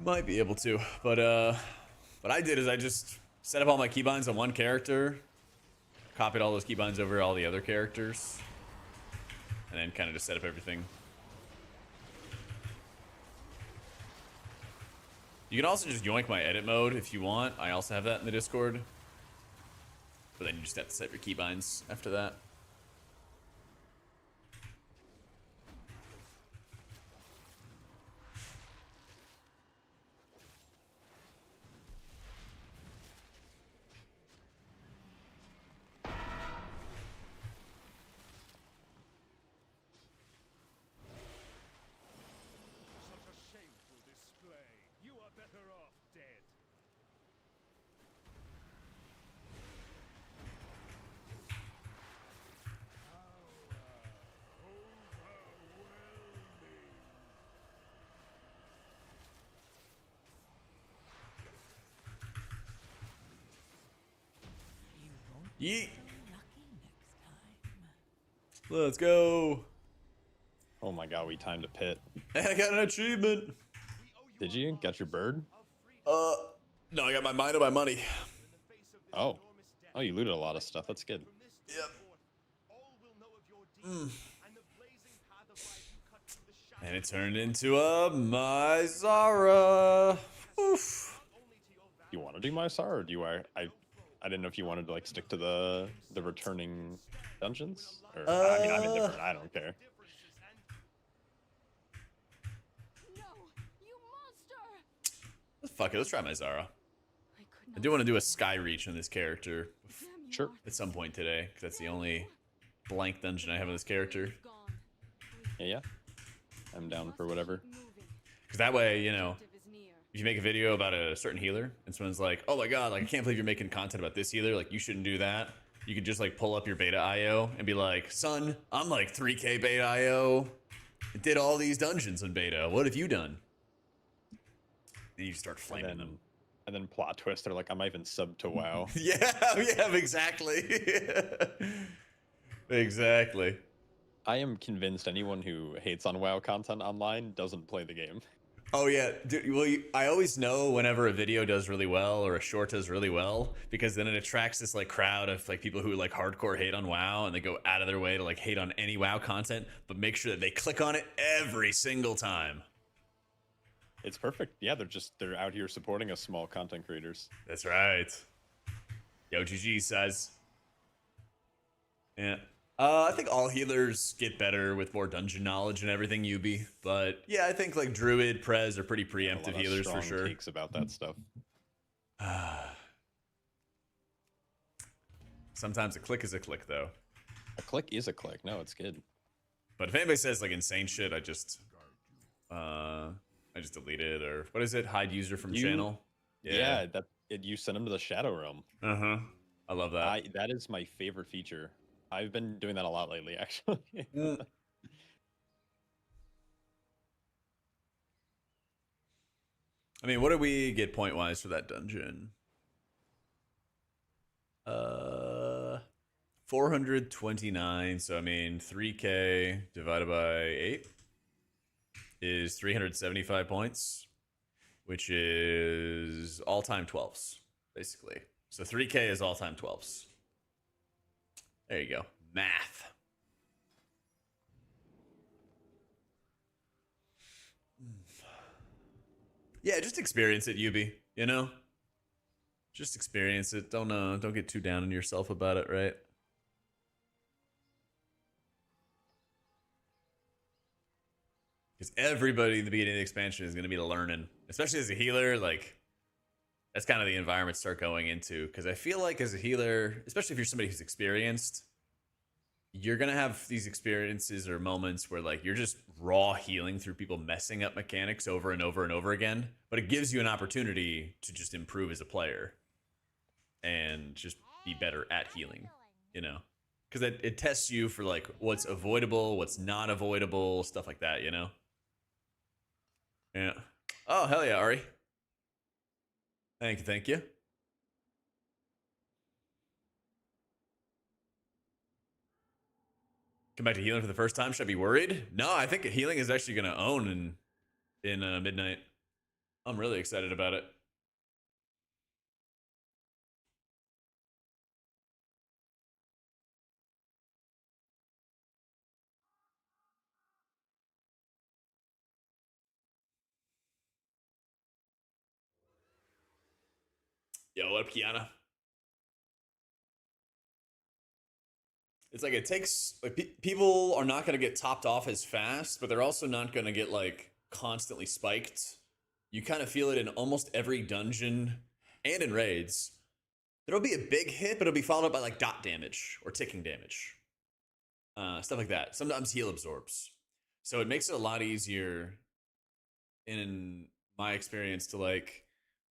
Might be able to, but what I did is I just set up all my keybinds on one character, copied all those keybinds over all the other characters, and then kind of just set up everything. You can also just yoink my edit mode if you want. I also have that in the Discord. But then you just have to set your keybinds after that. Such a shameful display. You are better off dead. You won't Yeet. be lucky next time. Let's go. Oh my god, we timed a pit. And I got an achievement. Did you? Got your bird? No, I got my mind on my money. Oh. Oh, you looted a lot of stuff. That's good. Yep. And it turned into a Myzara. Oof. You want to do my SAR, or do you? I didn't know if you wanted to like stick to the returning dungeons. Or I mean, I'm indifferent. I don't care. No, you monster! Fuck it, let's try Myzara. I could I do want to do a sky reach on this character Damn you, Sure. Art. at some point today, because that's the only blank dungeon I have on this character. Gone. Yeah. I'm down for whatever. Moving. Because that way, you know, Objective is near. if you make a video about a certain healer and someone's like, oh my god, like I can't believe you're making content about this healer, like you shouldn't do that. You could just like pull up your beta IO and be like, son, I'm like 3k beta IO. I did all these dungeons in beta. What have you done? Then you start flaming them. And then plot twist, they're like, I'm not even sub to WoW. Yeah, exactly. Exactly. I am convinced anyone who hates on WoW content online doesn't play the game. Oh yeah, dude, well, I always know whenever a video does really well or a short does really well, because then it attracts this like crowd of like people who like hardcore hate on WoW, and they go out of their way to like hate on any WoW content, but make sure that they click on it every single time. It's perfect. Yeah, they're out here supporting us small content creators. That's right. Yo, GG says. Yeah. I think all healers get better with more dungeon knowledge and everything, Yubi. But yeah, I think like Druid, Prez are pretty A preemptive lot of healers for strong sure. takes about that stuff. Sometimes a click is a click though. A click is a click. No, it's good. But if anybody says like insane shit, I just delete it, or what is it? Hide user from channel. Yeah, you send them to the Shadow Realm. Uh-huh. I love that. That is my favorite feature. I've been doing that a lot lately, actually. I mean, what do we get point wise for that dungeon? 429. So I mean, 3k divided by 8 is 375 points, which is all-time 12s, basically. So 3k is all-time 12s. There you go. Math. Yeah, just experience it, Yubi. You know, just experience it. Don't get too down on yourself about it, right? Because everybody in the beginning of the expansion is going to be learning, especially as a healer. Like, that's kind of the environment to start going into. Because I feel like as a healer, especially if you're somebody who's experienced, you're going to have these experiences or moments where like you're just raw healing through people messing up mechanics over and over and over again. But it gives you an opportunity to just improve as a player and just be better at healing, you know? Because it tests you for like what's avoidable, what's not avoidable, stuff like that, you know? Yeah. Oh, hell yeah, Ari. Thank you, thank you. Come back to healing for the first time. Should I be worried? No, I think healing is actually going to own in Midnight. I'm really excited about it. Yo, what up, Kiana? It's like it takes like people are not going to get topped off as fast, but they're also not going to get like constantly spiked. You kind of feel it in almost every dungeon and in raids. There'll be a big hit, but it'll be followed up by like dot damage or ticking damage, stuff like that. Sometimes heal absorbs, so it makes it a lot easier, in my experience, to like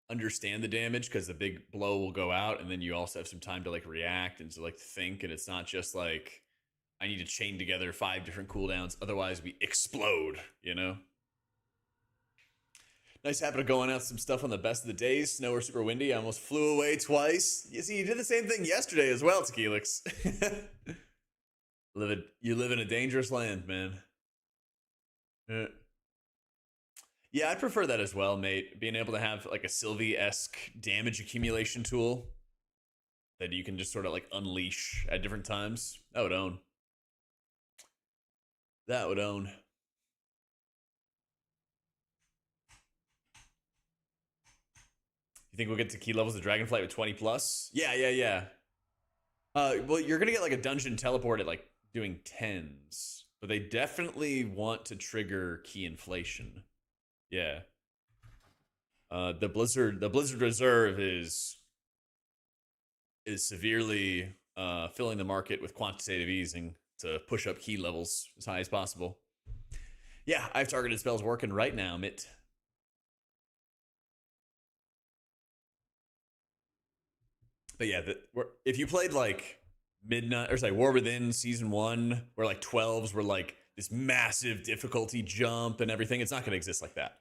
understand the damage because the big blow will go out, and then you also have some time to like react and to like think, and it's not just like I need to chain together 5 different cooldowns, otherwise we explode, you know? Nice habit of going out some stuff on the best of the days. Snow or super windy. I almost flew away twice. You see, you did the same thing yesterday as well, Tequilix. You live in a dangerous land, man. Yeah, I'd prefer that as well, mate. Being able to have like a Sylvie-esque damage accumulation tool that you can just sort of like unleash at different times. That would own. That would own. You think we'll get to key levels of Dragonflight with 20 plus? Yeah. Well, you're gonna get like a dungeon teleport at like doing 10s, but they definitely want to trigger key inflation. Yeah. The Blizzard Reserve is severely filling the market with quantitative easing to push up key levels as high as possible. Yeah, I have targeted spells working right now, Mitt. But yeah, if you played like Midnight or sorry, War Within Season 1, where like 12s were like this massive difficulty jump and everything, it's not going to exist like that.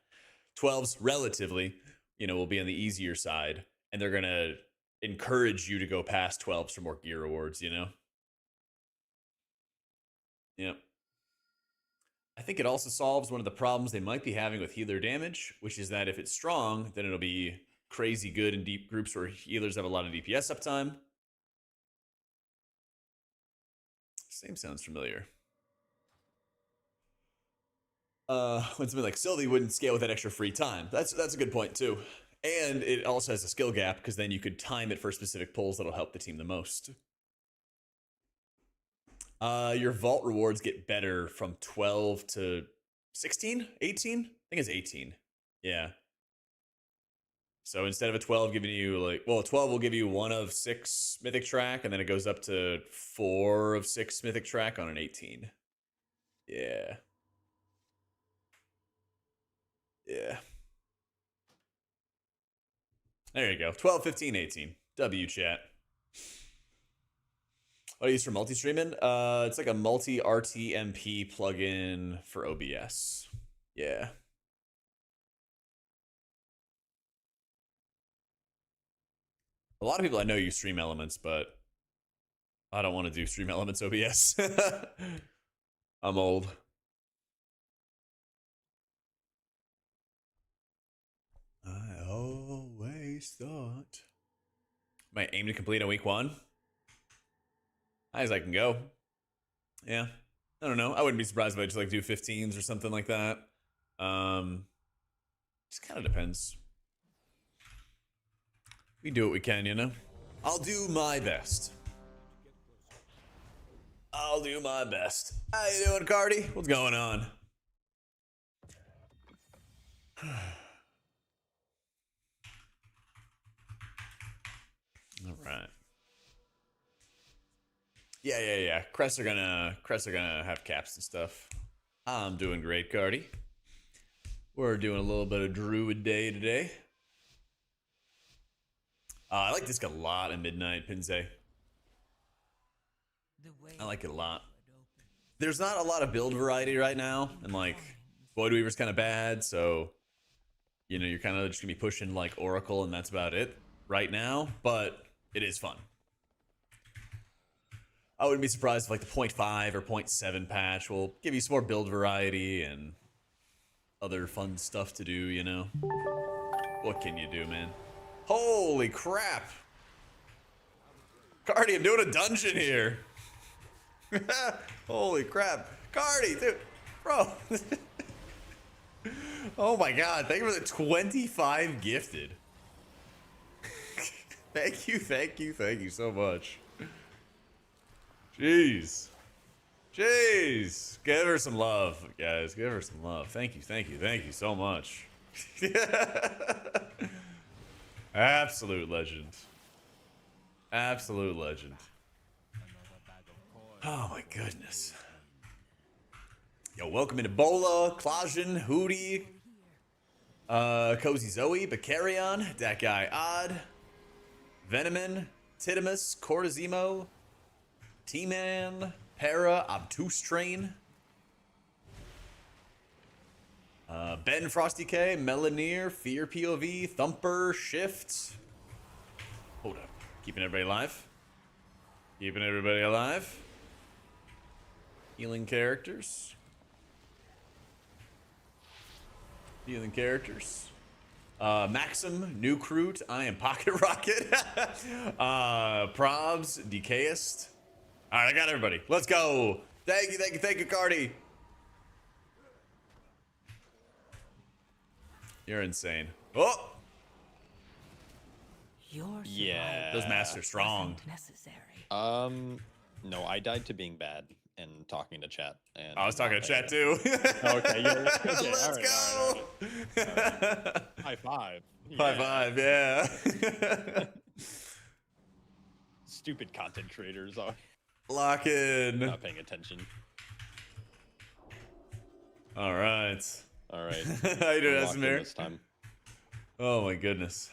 12s relatively, will be on the easier side, and they're going to encourage you to go past 12s for more gear rewards, Yep. I think it also solves one of the problems they might be having with healer damage, which is that if it's strong, then it'll be crazy good in deep groups where healers have a lot of DPS uptime. Same sounds familiar. When something like Sylvie wouldn't scale with that extra free time. That's a good point too. And it also has a skill gap because then you could time it for specific pulls that'll help the team the most. Your vault rewards get better from 12 to 16, 18? I think it's 18. Yeah. So instead of a 12 giving you a 12 will give you 1 of 6 mythic track, and then it goes up to 4 of 6 mythic track on an 18. Yeah. Yeah. There you go. 12, 15, 18. W chat. What do you use for multi-streaming? It's like a multi-RTMP plugin for OBS. Yeah. A lot of people I know use Stream Elements, but I don't want to do Stream Elements OBS. I'm old. I always thought. Might aim to complete on week 1. high as I can go. Yeah. I don't know. I wouldn't be surprised if I just like do 15s or something like that. Just kind of depends. We do what we can, you know? I'll do my best. I'll do my best. How you doing, Cardi? What's going on? All right. Yeah. Crests are gonna have caps and stuff. I'm doing great, Cardi. We're doing a little bit of Druid Day today. I like this a lot in Midnight, Pinze. The way I like it a lot. opens, There's not a lot of build variety right now, and like Void Weaver's kind of bad, so you know you're kind of just gonna be pushing like Oracle, and that's about it right now. But it is fun. I wouldn't be surprised if like the 0.5 or 0.7 patch will give you some more build variety and other fun stuff to do. You know, what can you do, man? Holy crap! Cardi, I'm doing a dungeon here. Holy crap. Cardi, dude. Bro. Oh my god. Thank you for the 25 gifted. Thank you so much. Jeez. Give her some love, guys. Give her some love. Thank you so much. Absolute legend. Absolute legend. Oh my goodness. Yo, welcome into Bola, Klajan, Hootie, Cozy Zoe, Bacarion, that guy Odd, Veneman, Titimus, Cortazimo, T-Man, Para, Obtuse Train, Ben Frosty K, Melanier, Fear POV, Thumper, Shift. Hold up. Keeping everybody alive. Keeping everybody alive. Healing characters. Healing characters. Maxim, New Crute, I am Pocket Rocket. Probs, Decaist. Alright, I got everybody. Let's go. Thank you, Cardi. You're insane. Oh! your Yeah. Those masks are strong. wasn't necessary. No, I died to being bad and talking to chat. And I was talking to chat too. Okay, yeah. Okay, Let's all right, go. all right. High five. High five, yeah. Stupid content creators are Lock in. not paying attention. All right. All right. How you doing, I'm locked in Asmir? this time. Oh my goodness.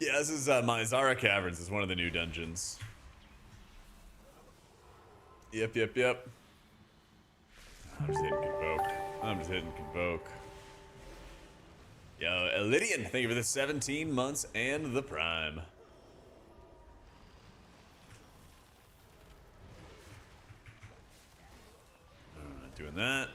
Yeah, this is my Zara Caverns. Is one of the new dungeons. Yep. I'm just hitting Convoke. Yo, Elidian, thank you for the 17 months and the Prime. Doing that.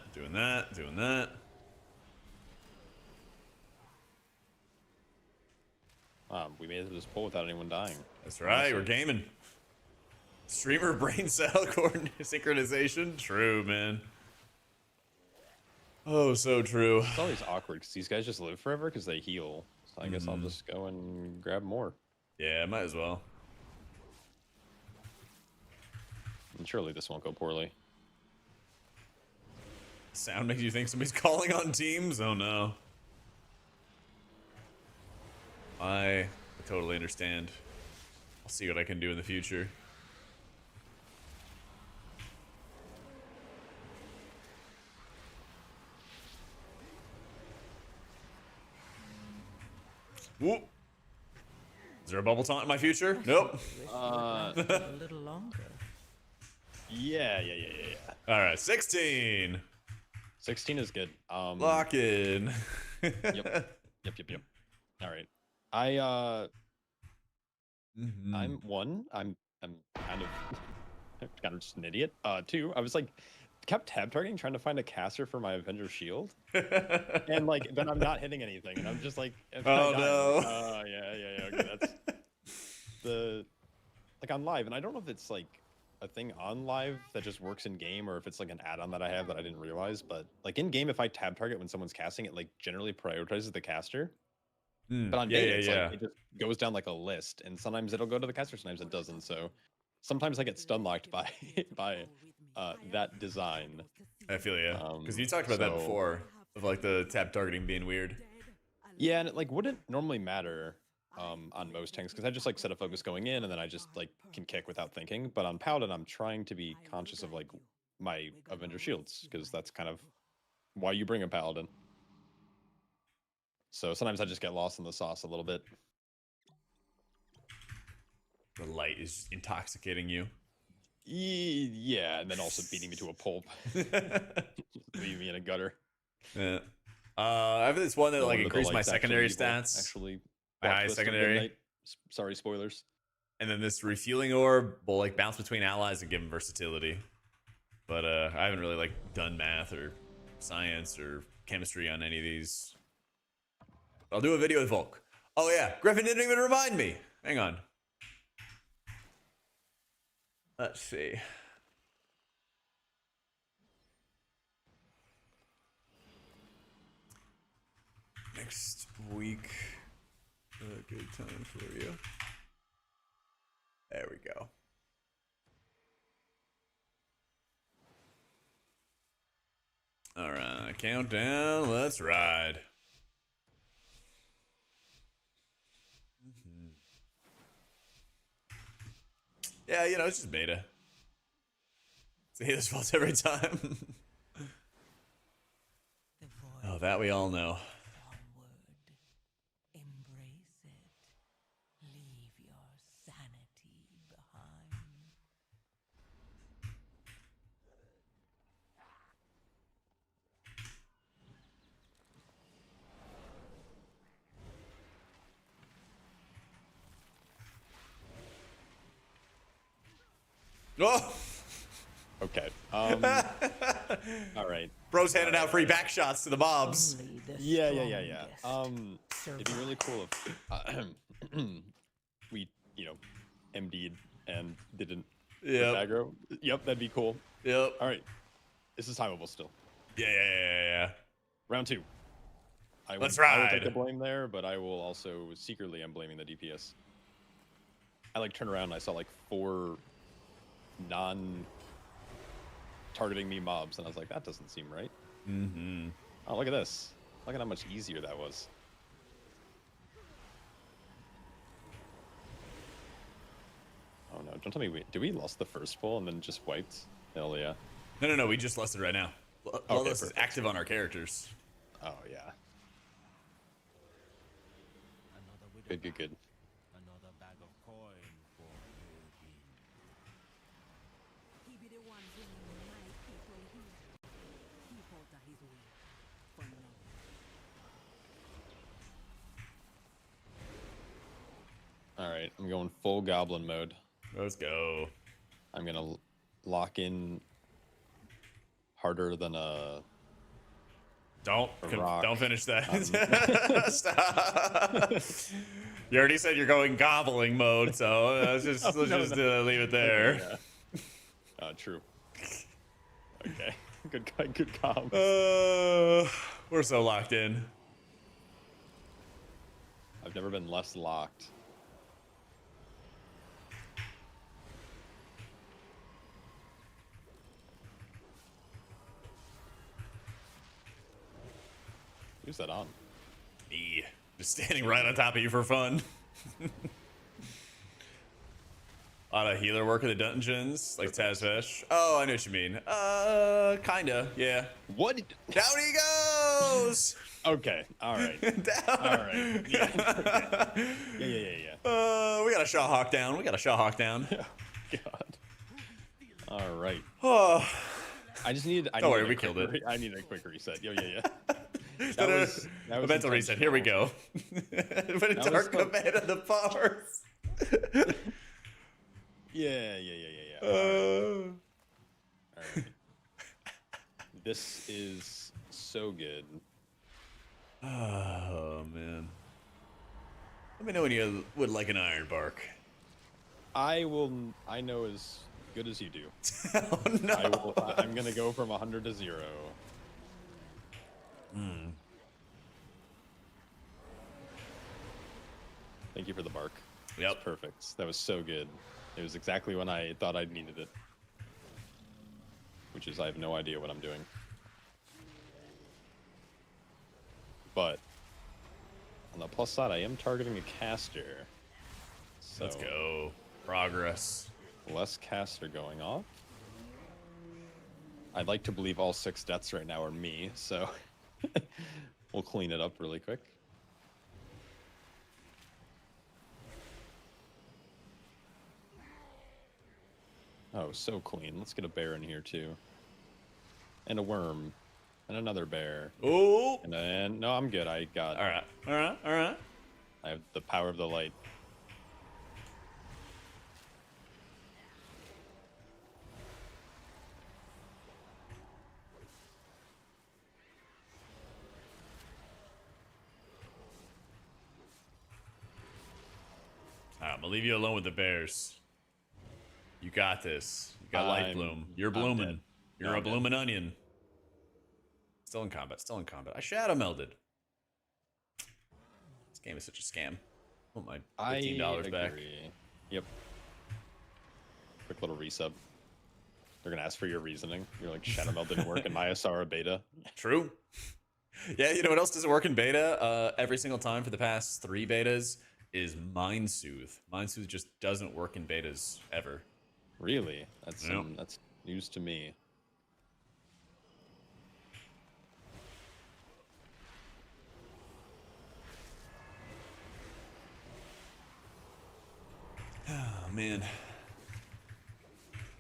We made it to this poll without anyone dying. That's right, we're gaming. Streamer brain cell synchronization. True, man. Oh, so true. It's always awkward because these guys just live forever because they heal. So I guess I'll just go and grab more. Yeah, might as well. And surely this won't go poorly. Sound makes you think somebody's calling on teams? Oh no. I totally understand. I'll see what I can do in the future. Whoop. Is there a bubble taunt in my future? Nope. A little longer. Yeah. All right, 16. 16 is good. Lock in. Yep. All right. I'm kind of kind of just an idiot. Two, I was like kept tab targeting, trying to find a caster for my Avenger Shield, and like, then I'm not hitting anything, and I'm just like, Oh, oh no. yeah. Okay, that's the like on live, and I don't know if it's like a thing on live that just works in game, or if it's like an add-on that I have that I didn't realize. But like in game, if I tab target when someone's casting, it like generally prioritizes the caster. But on Yeah, beta, yeah, it's yeah. like it just goes down like a list, and sometimes it'll go to the caster, sometimes it doesn't. So sometimes I get stun locked by that design. I feel you. Because you talked about that So- before, of like the tab targeting being weird. Yeah, and it like wouldn't normally matter on most tanks because I just like set a focus going in, and then I just like can kick without thinking. But on Paladin, I'm trying to be conscious of like my Avenger shields because that's kind of why you bring a Paladin. So sometimes I just get lost in the sauce a little bit. The light is just intoxicating you. Yeah, and then also beating me to a pulp, leaving me in a gutter. Yeah. I have this one that No like wonder the increased my light's secondary actually evil. stats. Actually, My plot high twist of secondary. midnight. Sorry, spoilers. And then this refueling orb will like bounce between allies and give them versatility. But I haven't really like done math or science or chemistry on any of these. I'll do a video with Volk. Oh yeah, Griffin didn't even remind me. Hang on. Let's see. Next week, a good time for you. There we go. All right, countdown. Let's ride. Yeah, you know, it's just beta. It's the healer's fault every time. The void Oh, that we all know. onward. Embrace it. Leave your sanity behind. Oh, Okay. All right. bro's handing out free back shots to the mobs. Only the Yeah. strongest It'd be really survive. cool if we, MD'd and didn't Yep. aggro. Yep, that'd be cool. Yep. All right. This is timeable still. Yeah. Round 2. Let's I will take ride. the blame there, but I will also secretly am blaming the DPS. I like turn around and I saw like 4 non-targeting me mobs, and I was like, that doesn't seem right. Mm-hmm. Oh, look at this. Look at how much easier that was. Oh no, don't tell me did we lost the first pull and then just wiped? Hell yeah. No. We just lost it right now. Bloodlust is perfect. active on our characters. Oh yeah. Another widow Good. Another bag of coin for Odin. He be the one bringing my people here. He falter his way for now. All right, I'm going full goblin mode. Let's go. I'm gonna lock in harder than a. Don't rock. finish that. Stop. You already said you're going gobbling mode, so let's just leave it there. Yeah. True. Okay. Good comp. We're so locked in. I've never been less locked. Who's that on? Me. Just standing right on top of you for fun. A lot of healer work in the dungeons, like Tazvesh. Oh, I know what you mean. Kinda, yeah. What? Down he goes! Okay. All right. Down. All right. Yeah. Yeah. We got a Shaw Hawk down. God. All right. Oh. I just needed. Don't worry, we killed it. I need a quick reset. Yeah. That was a mental reset. Here we go. But it's dark fun. command of the powers. Yeah. Uh, All right. This is so good. Oh man. Let me know when you would like an iron bark. I know as good as you do. Oh no. I'm gonna go from 100 to 0. Thank you for the bark. Yep. It's perfect. That was so good. It was exactly when I thought I'd needed it. Which is, I have no idea what I'm doing. But on the plus side, I am targeting a caster. So Let's go. Progress. less caster going off. I'd like to believe all 6 deaths right now are me, so we'll clean it up really quick. Oh, so clean. Let's get a bear in here too. And a worm. And another bear. Oh. And then, no, I'm good. I got, All right. I have the power of the light. I'm gonna leave you alone with the bears. You got this. You got life bloom. You're I'm blooming. dead. You're No, a I'm dead. blooming onion. Still in combat. Still in combat. I shadow melded. This game is such a scam. Oh my $15 back. agree. Yep. Quick little resub. They're gonna ask for your reasoning. You're like, Shadow Meld didn't work in my Asara beta. True. Yeah, you know what else doesn't work in beta? Every single time for the past 3 betas is Mind Soothe. Mind Soothe just doesn't work in betas ever. Really? That's Yep. that's news to me. Oh man.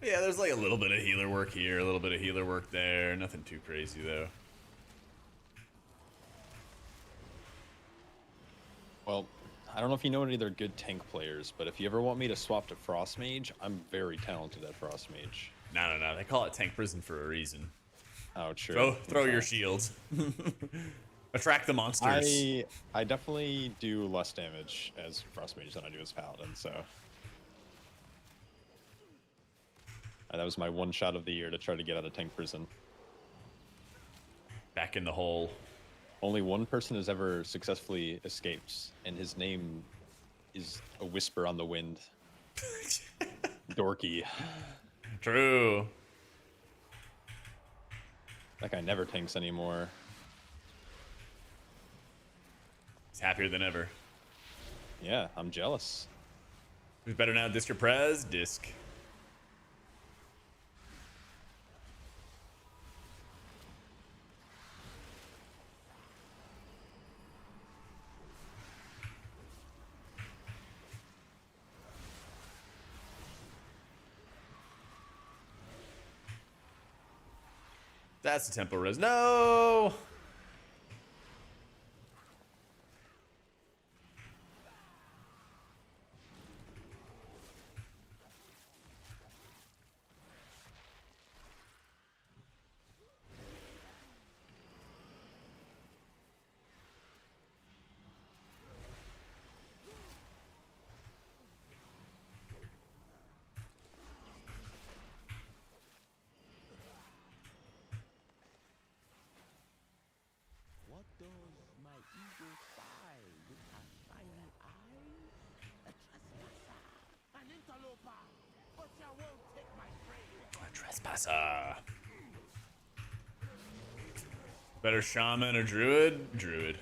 Yeah, there's like a little bit of healer work here, a little bit of healer work there. Nothing too crazy though. Well, I don't know if you know any other good tank players, but if you ever want me to swap to Frost Mage, I'm very talented at Frost Mage. No. They call it tank prison for a reason. Oh, true. Throw your shield. Attract the monsters. I definitely do less damage as Frost Mage than I do as Paladin, so. That was my one shot of the year to try to get out of tank prison. Back in the hole. Only one person has ever successfully escaped, and his name is a whisper on the wind. Dorky. True. That guy never tanks anymore. He's happier than ever. Yeah, I'm jealous. Who's better now, Disc or Prez? Disc. That's the tempo res. No! What does my eagle spy with her shining eye? A trespasser, an interloper, but you won't take my prey. Trespasser. Better shaman or druid? Druid.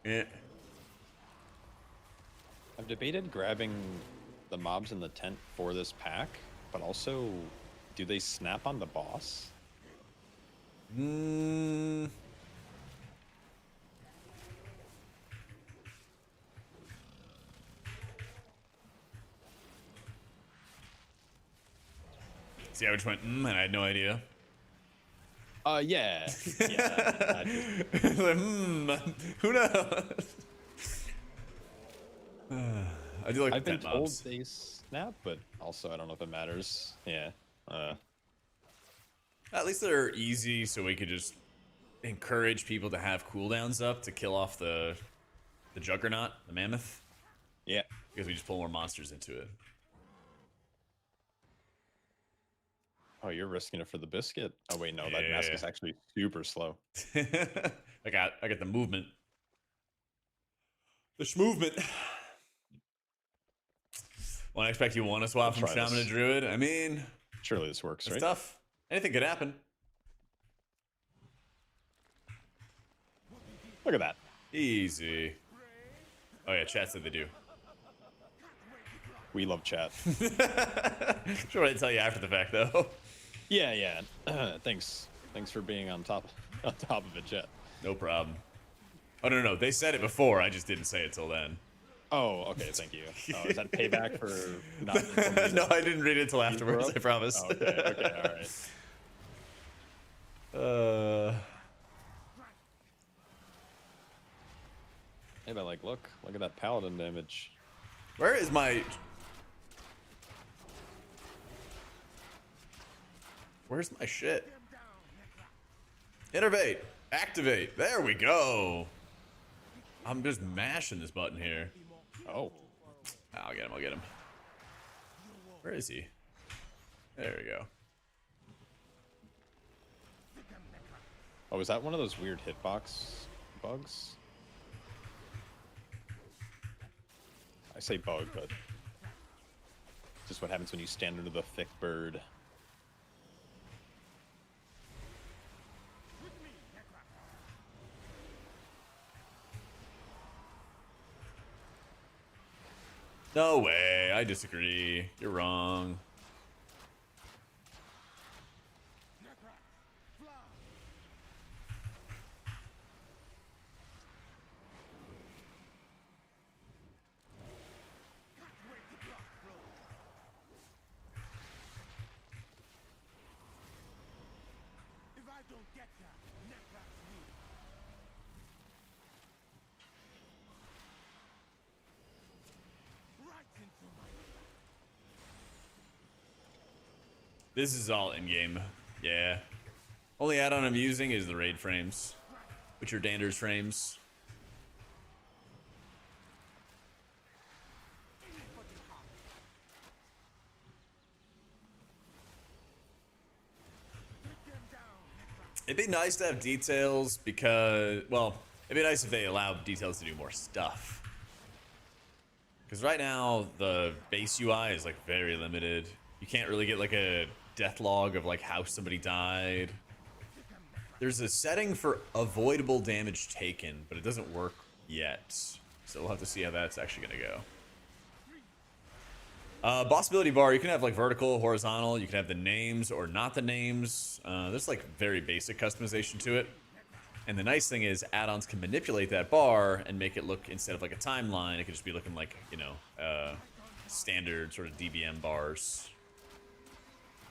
Yeah. I've debated grabbing the mobs in the tent for this pack, but also, do they snap on the boss? See, I just went, and I had no idea. Yeah. Yeah. Like, who knows? I do like I've the been tent told mobs. they snap, but also I don't know if it matters. Yeah. At least they're easy, so we could just encourage people to have cooldowns up to kill off the Juggernaut, the Mammoth, Yeah. because we just pull more monsters into it. Oh, you're risking it for the biscuit. Oh wait, no, that mask is actually super slow. I got the movement. The schmovement. Well, I expect you want to swap from Try Shaman this. to Druid. I mean, Surely this works, it's right? tough. Anything could happen. Look at that. Easy. Oh yeah, chat said they do. We love chat. Sure, I tell you after the fact though. Yeah, yeah. Thanks for being on top of it, chat. No problem. Oh no, they said it before. I just didn't say it till then. Oh, okay, thank you. Oh, is that payback for not informing No, I didn't read it till afterwards. broke? I promise. Oh, okay, all right. Hey, but like, look at that paladin damage. Where is my? Where's my shit? Innervate. Activate. There we go. I'm just mashing this button here. Oh, I'll get him. Where is he? There we go. oh, is that one of those weird hitbox bugs? I say bug, but just what happens when you stand under the thick bird. No way. I disagree. You're wrong. If I don't get ya, Necra's me. Right into my This is all in-game. Yeah. Only add-on I'm using is the raid frames, which are Dander's frames. It'd be nice to have details because, well, it'd be nice if they allowed details to do more stuff. Because right now, the base UI is like very limited. You can't really get like a death log of like how somebody died. There's a setting for avoidable damage taken, but it doesn't work yet. So we'll have to see how that's actually gonna go. Boss ability bar, you can have like vertical, horizontal, you can have the names or not the names. There's like very basic customization to it. And the nice thing is add-ons can manipulate that bar and make it look, instead of like a timeline, it could just be looking like, you know, standard sort of DBM bars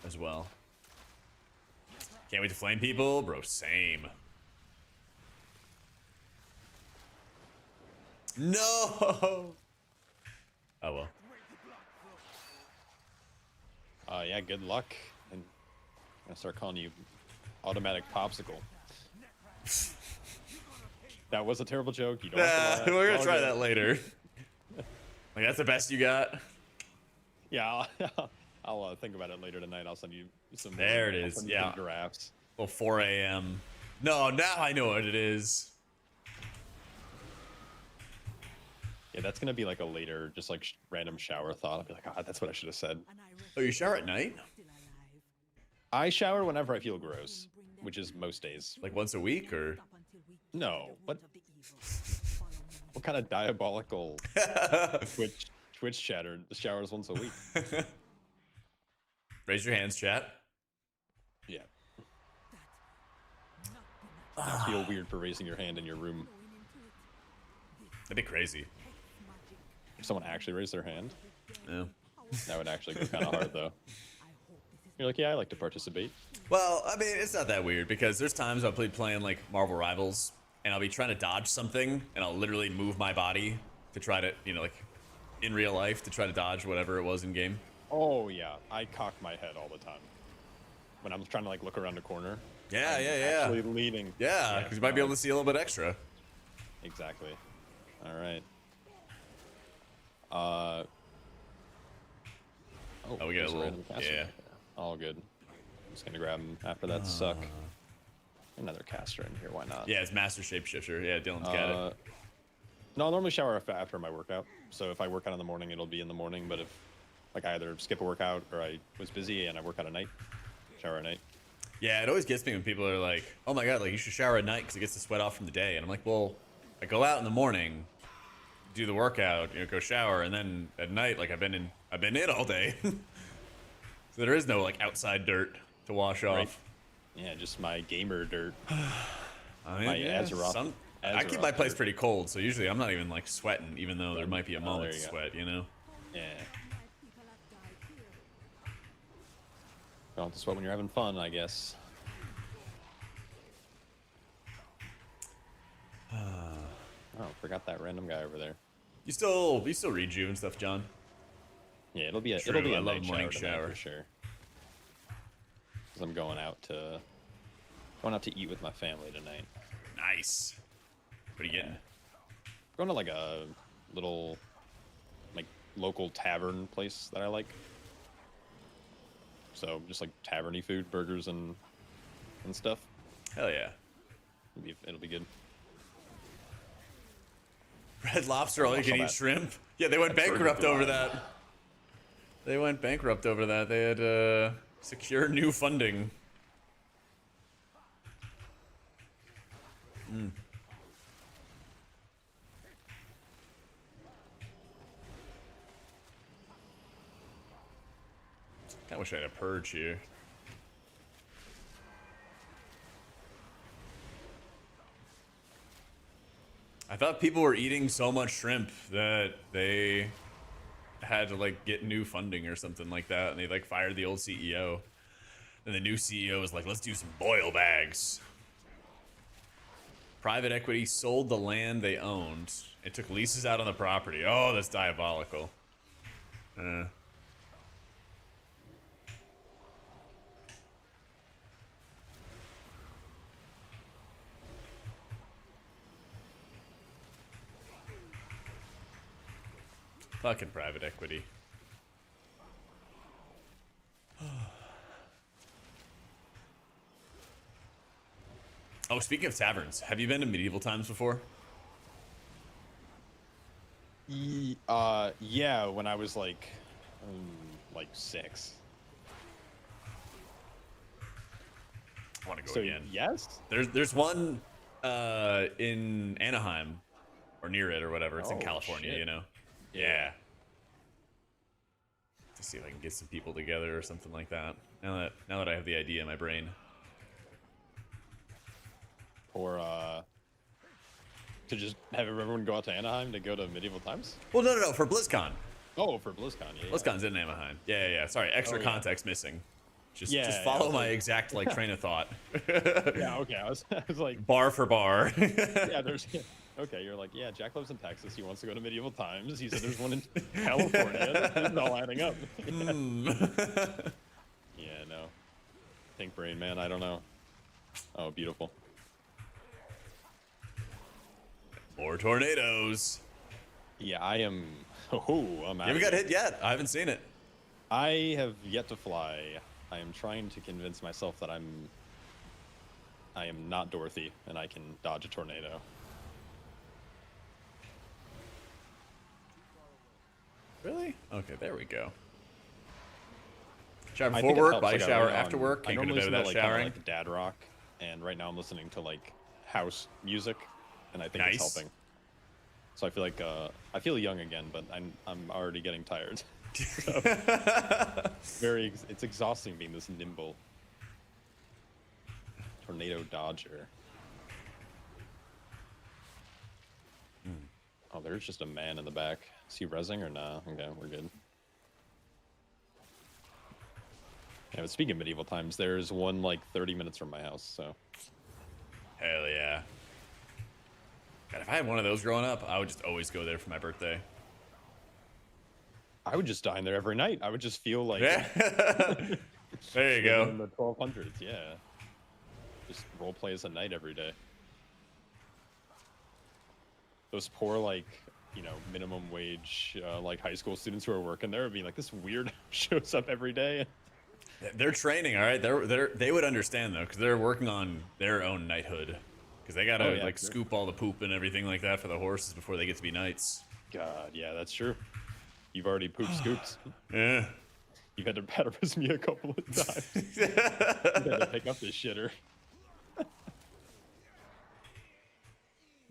as well. Can't wait to flame people, bro, same. No! Oh well. Yeah, good luck. And I'm gonna start calling you automatic popsicle. That was a terrible joke. You don't have to laugh. We're gonna All try good. that later. Like, that's the best you got? Yeah, I'll think about it later tonight. I'll send you some. There it I'll is, send you yeah. some giraffes. Well, 4 a.m. No, now I know what it is. Yeah, that's gonna be like a later, just like random shower thought. I'll be like, oh, that's what I should have said. Oh, you shower at night? I shower whenever I feel gross, which is most days. Like once a week, or? No, what kind of diabolical Twitch chatter? The showers once a week. Raise your hands, chat. Yeah. I feel weird for raising your hand in your room. That'd be crazy. If someone actually raised their hand, Yeah. that would actually go kind of hard, though. You're like, yeah, I like to participate. Well, I mean, it's not that weird because there's times I'll be playing like Marvel Rivals and I'll be trying to dodge something and I'll literally move my body to try to, you know, like in real life to try to dodge whatever it was in game. Oh, yeah. I cock my head all the time. when I'm trying to like look around the corner. Yeah, I'm yeah. Actually leaning. Yeah, because you might be able to see a little bit extra. Exactly. All right. Oh, we got a there's little. random caster Yeah. right there. All good. I'm just gonna grab him after that suck. Another caster in here. Why not? Yeah, it's Master Shapeshifter. Yeah, Dylan's got it. No, I normally shower after my workout. So if I work out in the morning, it'll be in the morning. But if like I either skip a workout or I was busy and I work out at night, shower at night. Yeah, it always gets me when people are like, "Oh my god, like you should shower at night because it gets the sweat off from the day." And I'm like, "Well, I go out in the morning, do the workout, go shower, and then at night, like I've been in all day, so there is no like outside dirt to wash off." Right. Yeah, just my gamer dirt. I mean, My yeah, Azeroth. I keep my place pretty cold, so usually I'm not even like sweating, even though there might be a moment there to you go. sweat, you know? Yeah. My people have died here. Don't have to sweat when you're having fun, I guess. Oh, forgot that random guy over there. You still read and stuff, John? Yeah, it'll be a True, it'll be I a love night morning shower, tonight shower. for sure. Because I'm going out to eat with my family tonight. Nice. What are you getting? Going to like a little like local tavern place that I like. So just like taverny food, burgers and stuff. Hell yeah. It'll be good. Red Lobster, all you can eat shrimp. Yeah, they went bankrupt over that. They went bankrupt over that. They had to secure new funding. I wish I had a purge here. I thought people were eating so much shrimp that they had to like get new funding or something like that, and they like fired the old CEO. And the new CEO was like, "Let's do some boil bags." Private equity sold the land they owned. It took leases out on the property. Oh, that's diabolical. Fucking private equity. Oh, speaking of taverns, have you been to medieval times before? Yeah, when I was like 6. I want to go So again. yes. There's one in Anaheim or near it or whatever. It's in Oh, California, shit. you know. Yeah. To see if I can get some people together or something like that. Now that I have the idea in my brain. Or to just have everyone go out to Anaheim to go to medieval times. Well, no, for BlizzCon. Oh, for BlizzCon, yeah. BlizzCon's in Anaheim. Yeah. Sorry, extra Oh, yeah. context missing. Just Yeah, follow I was my like- exact like train of thought. Yeah, okay. I was like, Bar for bar. yeah, there's. Okay, you're like, yeah, Jack lives in Texas. He wants to go to medieval times. He said there's one in California. This is all adding up. Yeah, no. Pink brain, man. I don't know. Oh, beautiful. More tornadoes. Yeah, I am. Oh, I'm You out. haven't got hit yet. I haven't seen it. I have yet to fly. I am trying to convince myself that I am not Dorothy and I can dodge a tornado. Really? Okay, there we go. Shower I before think it work, helps, body like, I shower lean after on- work. I Can't go to normally bed listen without to, showering. like dad rock, and right now I'm listening to like house music, and I think Nice. it's helping. So I feel like I feel young again, but I'm already getting tired. So, it's exhausting being this nimble tornado dodger. Oh, there's just a man in the back. Is he rezzing or nah? Okay, we're good. Yeah, but speaking of medieval times, there's one like 30 minutes from my house, so. Hell yeah. God, if I had one of those growing up, I would just always go there for my birthday. I would just dine there every night. I would just feel like Yeah. There you Swimming go. in the 1200s, yeah. Just role play as a knight every day. Those poor, like, you know, minimum wage, like high school students who are working there are being like, this weird shows up every day. They're training, all right. They would understand though, because they're working on their own knighthood, because they gotta Oh, yeah, like sure. scoop all the poop and everything like that for the horses before they get to be knights. God, yeah, that's true. You've already poop scooped. Yeah. You've had to patterns me a couple of times. You've had to pick up this shitter.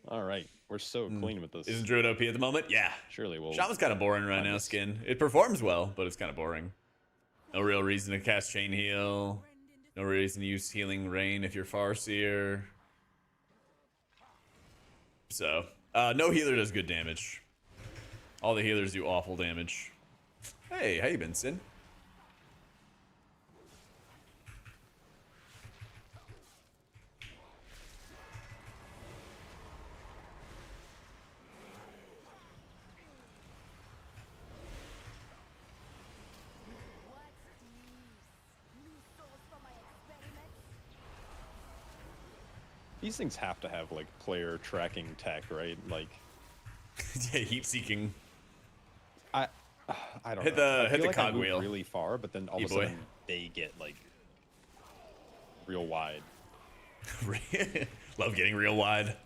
All right, we're so clean with this. Isn't Druid OP at the moment? Yeah. Surely we'll. Shaman's kind of boring right find now. this. Skin. It performs well, but it's kind of boring. No real reason to cast Chain Heal. No reason to use Healing Rain if you're Farseer. So, no healer does good damage. All the healers do awful damage. Hey, how you been, Sin? These things have to have like player tracking tech, right? Like, Yeah, heat seeking. I don't Hit know. the- I hit feel the like I cog move wheel. really far, but then all of a E-boy. sudden they get like real wide. Love getting real wide.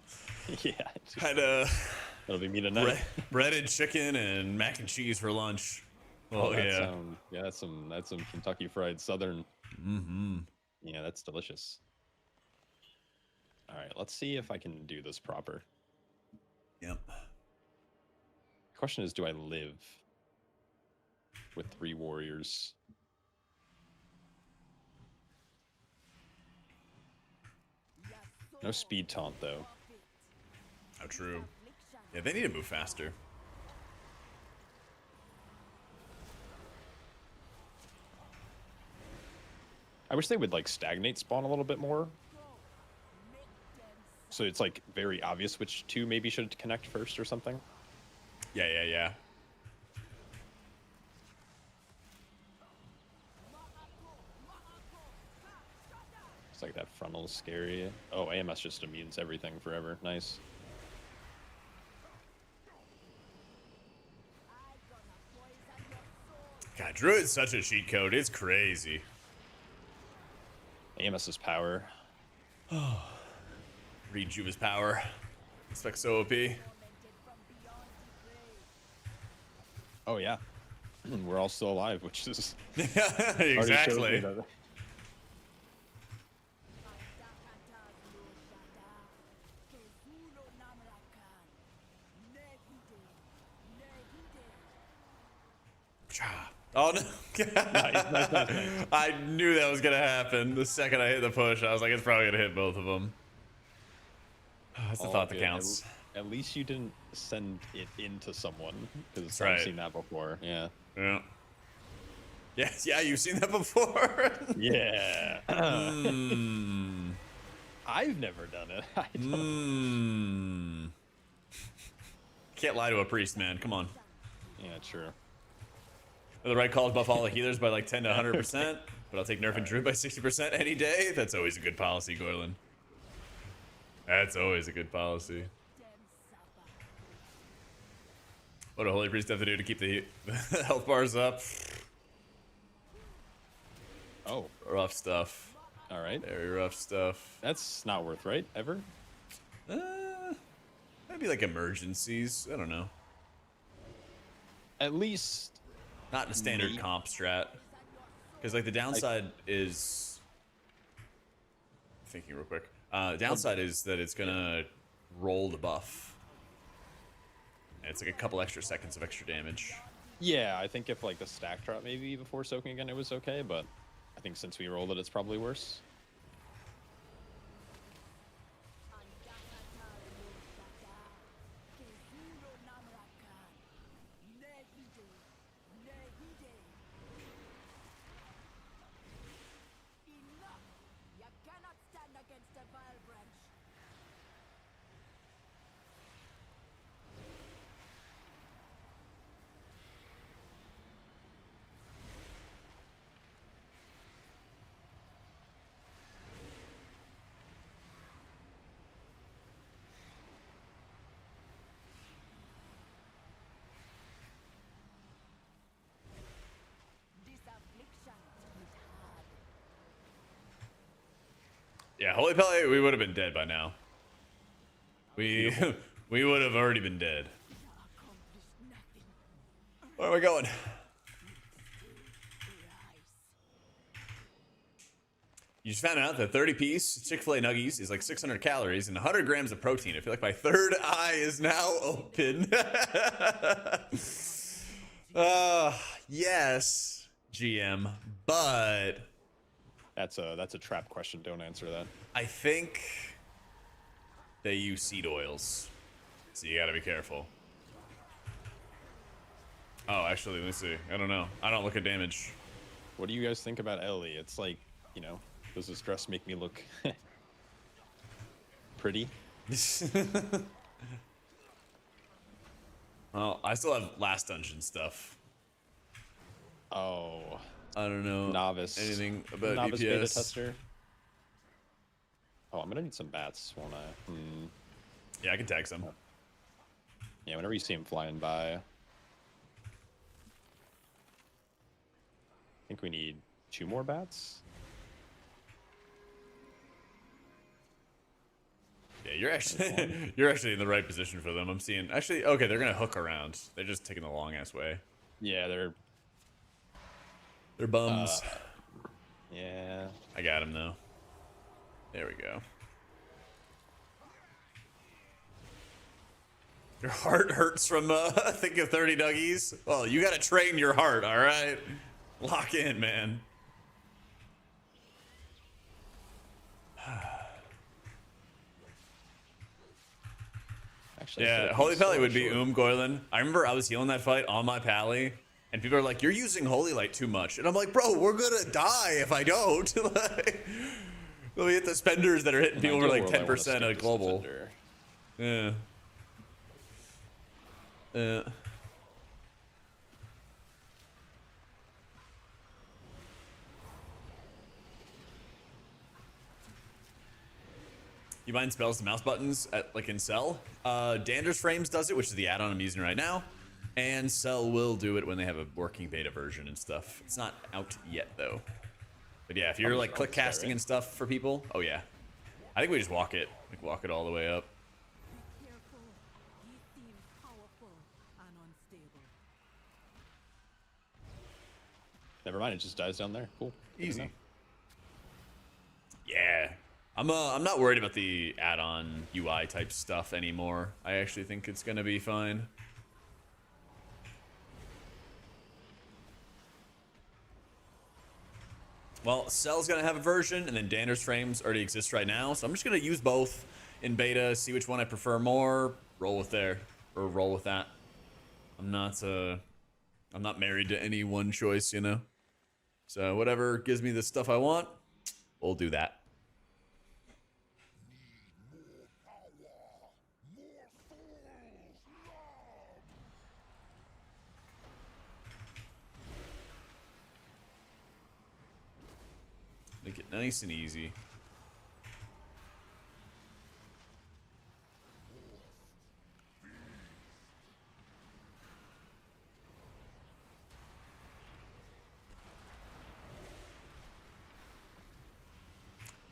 Yeah, it's just- Had that'll be me tonight. breaded chicken and mac and cheese for lunch. Oh, that yeah. sound- yeah, that's some Kentucky Fried Southern. Mm-hmm. Yeah, that's delicious. All right, let's see if I can do this proper. Yep. Question is, do I live with 3 warriors? No speed taunt though. How true. Yeah, they need to move faster. I wish they would like stagnate spawn a little bit more. So it's like very obvious which 2 maybe should connect first or something. Yeah. It's like that frontal is scary. Oh, AMS just immunes everything forever. Nice. God, Druid's such a cheat code. It's crazy. AMS's power. Read Juva's power. It's like so OP. Oh yeah. We're all still alive, which is already shows me Exactly. that- Oh no. nice. I knew that was gonna happen. The second I hit the push, I was like, it's probably gonna hit both of them. That's the all thought that good. counts. At least you didn't send it into someone, because That's I've right. seen that before. Yeah. Yeah. Yes, yeah, you've seen that before. Yeah. Hmm. I've never done it. I don't. Can't lie to a priest, man. Come on. Yeah, true. The right call is buff all the healers by like 10 to 100%, but I'll take nerf and druid by 60% any day. That's always a good policy, Goylin. That's always a good policy. What do holy priest have to do to keep the health bars up? Oh, Rough stuff. all right. Very rough stuff. That's not worth, right? Ever? Maybe like emergencies. I don't know. At least. Not in a standard Me- comp strat. Because like the downside is thinking real quick. Downside is that it's gonna roll the buff. And it's like a couple extra seconds of extra damage. Yeah, I think if like the stack drop maybe before soaking again, it was okay, but I think since we rolled it, it's probably worse. You cannot stand against a vile branch. Yeah, Holy Pele, we would have been dead by now. We we would have already been dead. Where are we going? You just found out that 30-piece Chick-fil-A Nuggies is like 600 calories and 100 grams of protein. I feel like my third eye is now open. Yes, GM, but That's a trap question. Don't answer that. I think they use seed oils, so you gotta be careful. Oh, actually, let me see. I don't know. I don't look at damage. What do you guys think about Ellie? It's like, you know, does this dress make me look pretty? Well, I still have last dungeon stuff. Oh, I don't know novice. anything about novice DPS. beta tester. Oh, I'm gonna need some bats, won't I? Yeah, I can tag some. Yeah, whenever you see him flying by. I think we need 2 more bats. Yeah, you're actually you're actually in the right position for them. I'm seeing actually okay, they're gonna hook around. They're just taking the long ass way. Yeah, They're bums. yeah. I got him though. There we go. Your heart hurts from think of 30 Nuggies. Well, you gotta train your heart, all right? Lock in, man. Actually, Yeah, Holy Pally would be Goylin. I remember I was healing that fight on my Pally, and people are like, "You're using Holy Light too much," and I'm like, "Bro, we're gonna die if I don't." Like, let me hit the spenders that are hitting people for like 10% of global. Yeah. Yeah. You bind spells to mouse buttons at like in Cell. Dander's Frames does it, which is the add-on I'm using right now. And Cell will do it when they have a working beta version and stuff. It's not out yet though. But yeah, if you're like click casting and stuff for people, oh yeah. I think we just walk it. Like walk it all the way up. Be careful. He seems powerful and unstable. Never mind, it just dies down there. Cool. Easy. Yeah. I'm not worried about the add-on UI type stuff anymore. I actually think it's gonna be fine. Well, Cell's gonna have a version, and then Dander's Frames already exists right now, so I'm just gonna use both in beta, see which one I prefer more, roll with that. I'm not married to any one choice, you know. So whatever gives me the stuff I want, we'll do that. Make it nice and easy.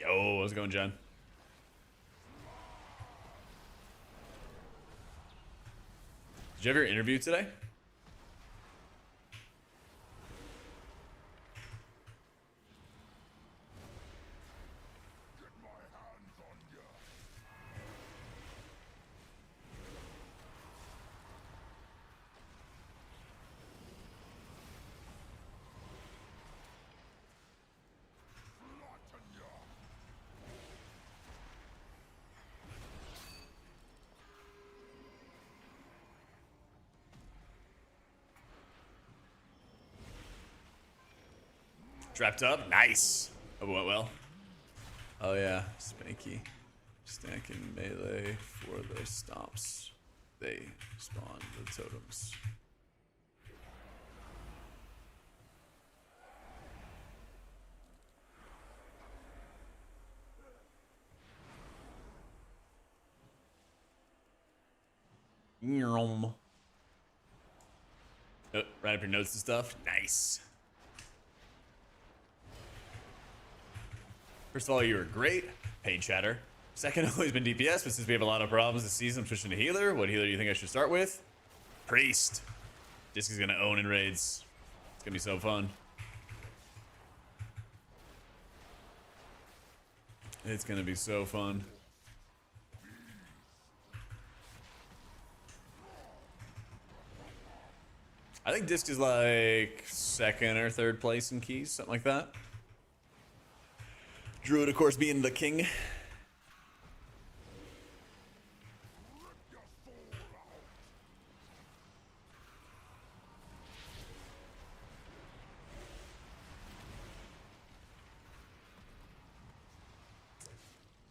Yo, how's it going, John? Did you have your interview today? Trapped up? Nice. Oh, went well. Oh, yeah. Spanky. Stacking melee for the stomps. They spawn the totems. Oh, write up your notes and stuff. Nice. First of all, you were great. Paid chatter. Second, always been DPS, but since we have a lot of problems this season, I'm switching to healer. What healer do you think I should start with? Priest. Disc is gonna own in raids. It's gonna be so fun. It's gonna be so fun. I think Disc is like second or third place in keys, something like that. Druid, of course, being the king.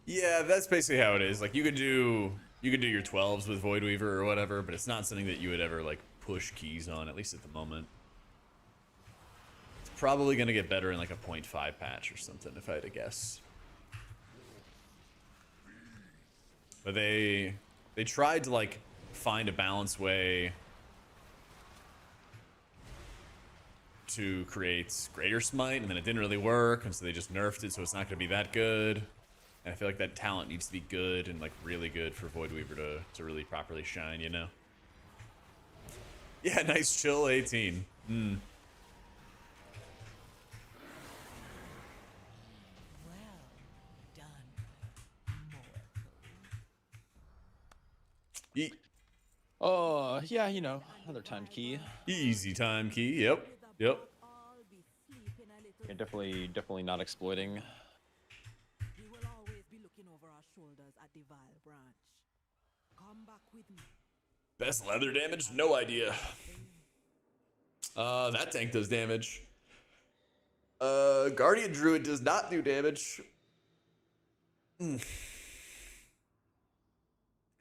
Yeah, that's basically how it is. Like you could do your 12s with Void Weaver or whatever, but it's not something that you would ever like push keys on, at least at the moment. It's probably gonna get better in like a 0.5 patch or something, if I had to guess. But they tried to like find a balanced way to create Greater Smite, and then it didn't really work, and so they just nerfed it, so it's not gonna be that good. And I feel like that talent needs to be good and like really good for Void Weaver to really properly shine, you know? Yeah, nice chill 18. Well done, mortal. Oh, yeah, you know, another time key. Easy time key. Yep. Yep. All be sleeping a little. Yeah, definitely not exploiting. We will always be looking over our shoulders at the Vile branch. Come back with me. Best leather damage? No idea. That tank does damage. Guardian Druid does not do damage.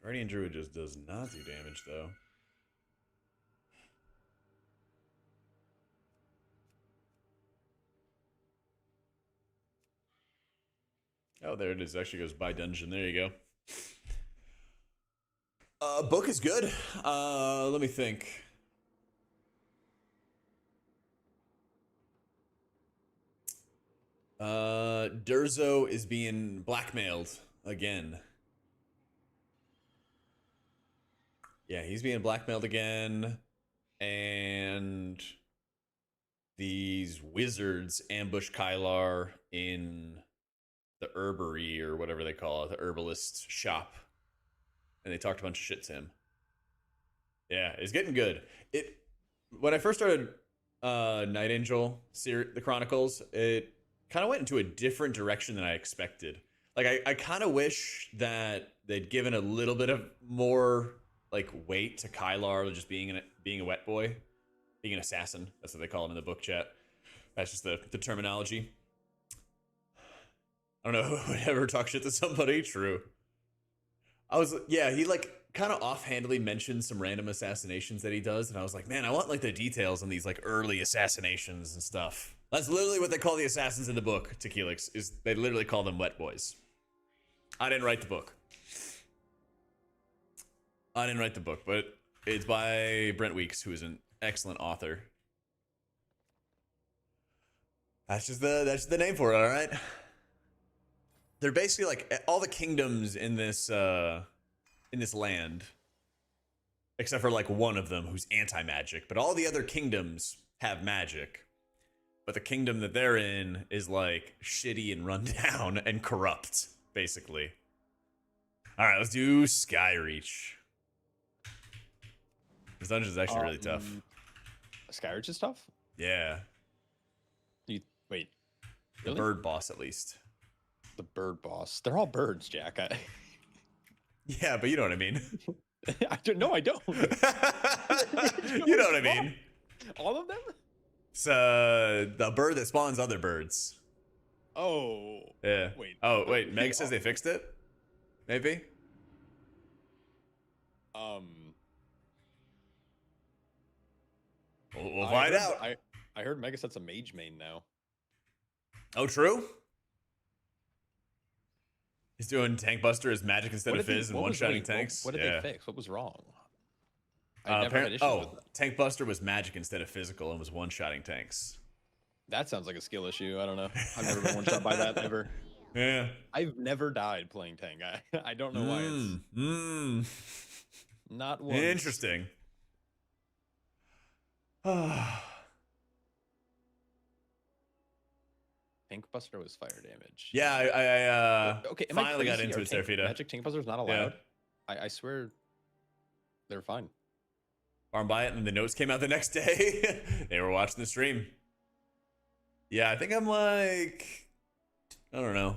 Guardian Druid just does not do damage, though. Oh, there it is. Actually goes by dungeon. There you go. Book is good. Let me think. Durzo is being blackmailed again. Yeah, he's being blackmailed again. And these wizards ambush Kylar in the herbery or whatever they call it, the herbalist shop. And they talked a bunch of shit to him. Yeah, it's getting good. When I first started Night Angel, the Chronicles, it kind of went into a different direction than I expected. Like, I kind of wish that they'd given a little bit of more like weight to Kylar just being a wet boy, being an assassin. That's what they call him in the book chat. That's just the terminology. I don't know who would ever talk shit to somebody. True. He like kind of offhandedly mentioned some random assassinations that he does, and I was like, man, I want like the details on these like early assassinations and stuff. That's literally what they call the assassins in the book, Tequilix, is they literally call them wet boys. I didn't write the book. But it's by Brent Weeks, who is an excellent author. That's just the name for it, all right? They're basically like all the kingdoms in this land, except for like one of them who's anti-magic, but all the other kingdoms have magic. But the kingdom that they're in is like shitty and run down and corrupt, basically. All right, let's do Skyreach. This dungeon is actually really tough. Skyreach is tough? Yeah. Wait. The Really? bird boss, at least. The bird boss. They're all birds, Jack. Yeah, but you know what I mean. No, I don't. You know what I mean. All of them? It's the bird that spawns other birds. Oh. Yeah. Wait. Oh, wait. Meg says they fixed it? Maybe? We'll find out. I heard Megaset's a mage main now. Oh, true? He's doing Tank Buster as magic instead of Fizz and one-shotting tanks. What did they fix? What was wrong? I never had issues with that. Tank Buster was magic instead of physical and was one-shotting tanks. That sounds like a skill issue. I don't know. I've never been one shot by that ever. Yeah. I've never died playing tank. I don't know why it's not once. Interesting. Tank Buster was fire damage. Yeah, I Okay, am I finally got crazy? into Are it, Serafita. Magic Tank Buster's not allowed? I swear they're fine. Farm by it, and the notes came out the next day. They were watching the stream. Yeah, I think I'm like, I don't know,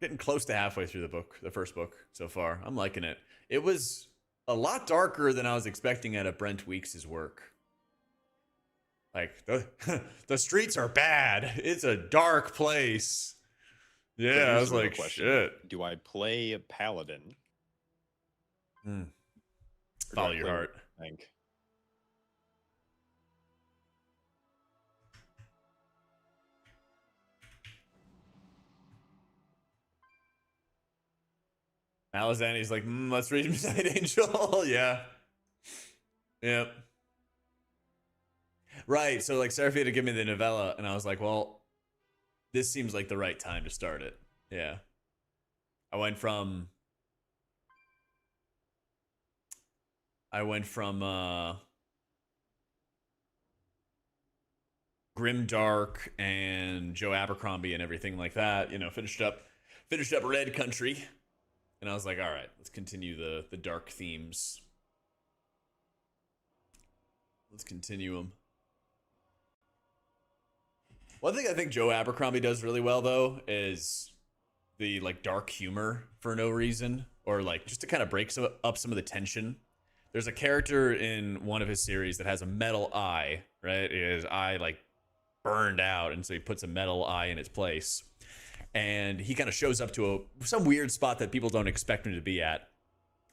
getting close to halfway through the first book so far. I'm liking it. It was a lot darker than I was expecting out of Brent Weeks' work. Like, the streets are bad. It's a dark place. Yeah, So I here's was the real like, question. shit. Do I play a Paladin? Or do Follow I your play heart. Tank? Malazani's like, let's read Midnight Angel. Yeah. Yep. Right. So like Serafita give me the novella, and I was like, well, this seems like the right time to start it. Yeah. I went from Grimdark and Joe Abercrombie and everything like that, you know, finished up Red Country. And I was like, all right, let's continue the dark themes. Let's continue them. One thing I think Joe Abercrombie does really well, though, is the like dark humor for no reason, or like just to kind of break up some of the tension. There's a character in one of his series that has a metal eye, right? His eye like burned out, and so he puts a metal eye in its place. And he kind of shows up to some weird spot that people don't expect him to be at.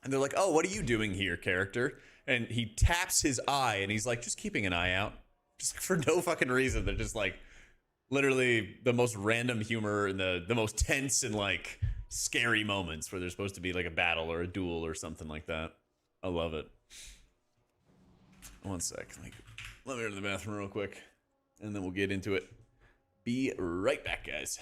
And they're like, oh, what are you doing here, character? And he taps his eye, and he's like, just keeping an eye out. Just like for no fucking reason. They're just like literally the most random humor and the most tense and like scary moments where there's supposed to be like a battle or a duel or something like that. I love it. One sec. Let me go to the bathroom real quick, and then we'll get into it. Be right back, guys.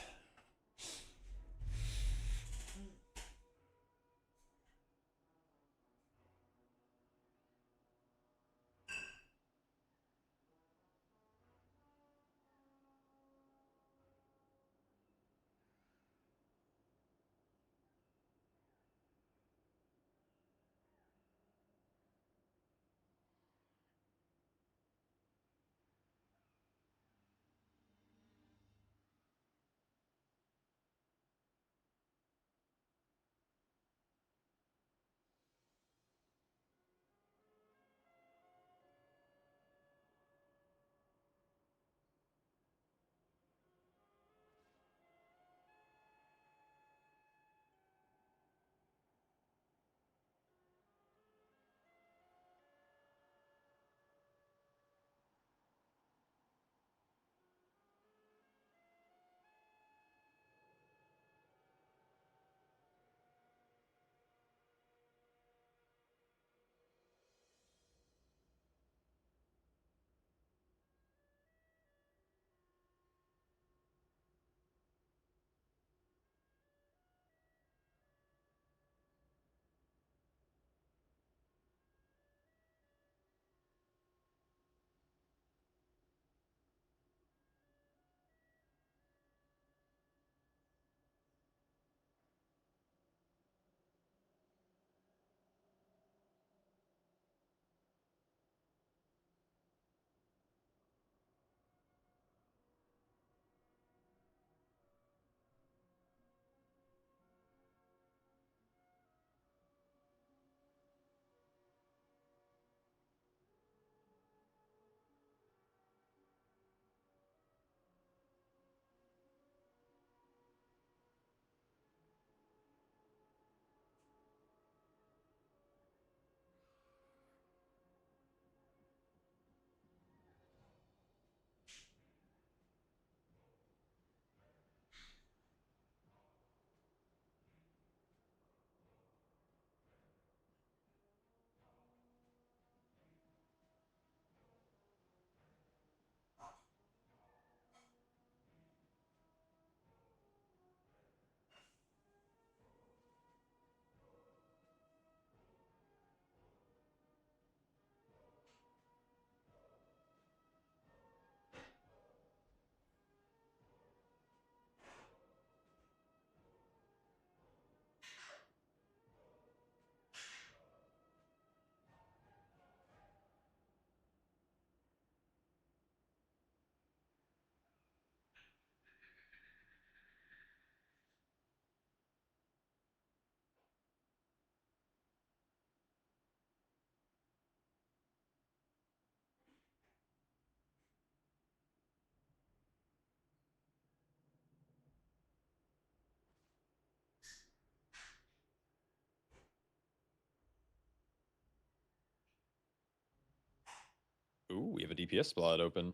have a DPS slot open.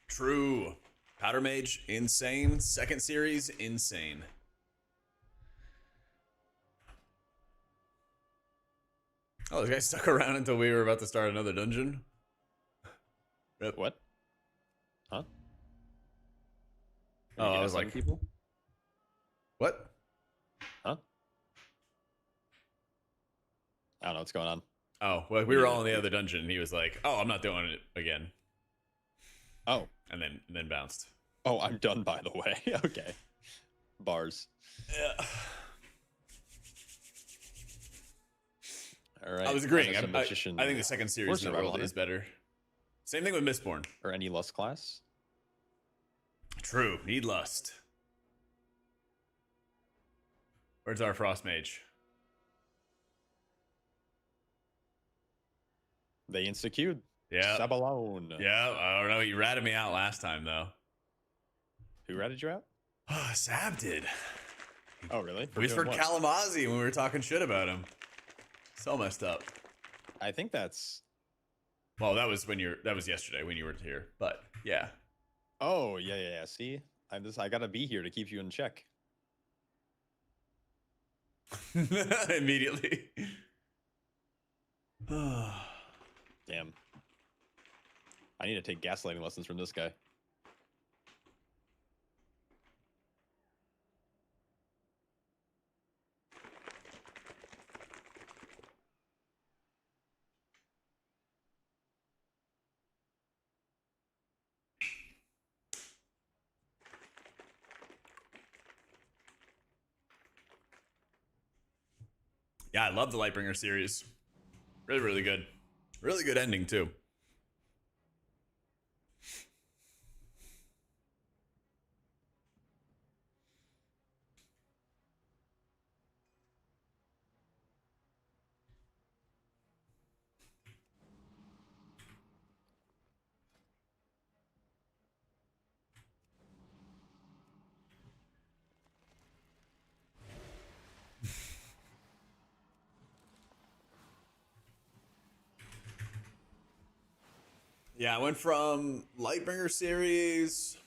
True. Powder Mage, insane. Second series, insane. Oh, this guy stuck around until we were about to start another dungeon. Rip. What? Huh? Are Oh, you I was gaslighting like, people? what? Huh? I don't know what's going on. Oh, well, we were all in the other dungeon, and he was like, "Oh, I'm not doing it again," Oh. and then bounced. Oh, I'm done, by the way. Okay. Bars. Yeah. All right. I was agreeing. Minus a I magician think the second or series in the survival world is better. Same thing with Mistborn. or any lust class. True. Need lust. Where's our Frost Mage? They insta-queued. Yeah. Sabalone. Yeah. I don't know. You ratted me out last time, though. Who ratted you out? Sab did. Oh, really? We doing for what? Kalamazoo when we were talking shit about him. So messed up. I think that's. Well, that was yesterday when you were here. But yeah. Oh, yeah. See, I gotta be here to keep you in check. Immediately. Damn. I need to take gaslighting lessons from this guy. Yeah, I love the Lightbringer series. Really, really good. Really good ending, too. Yeah, I went from Lightbringer series.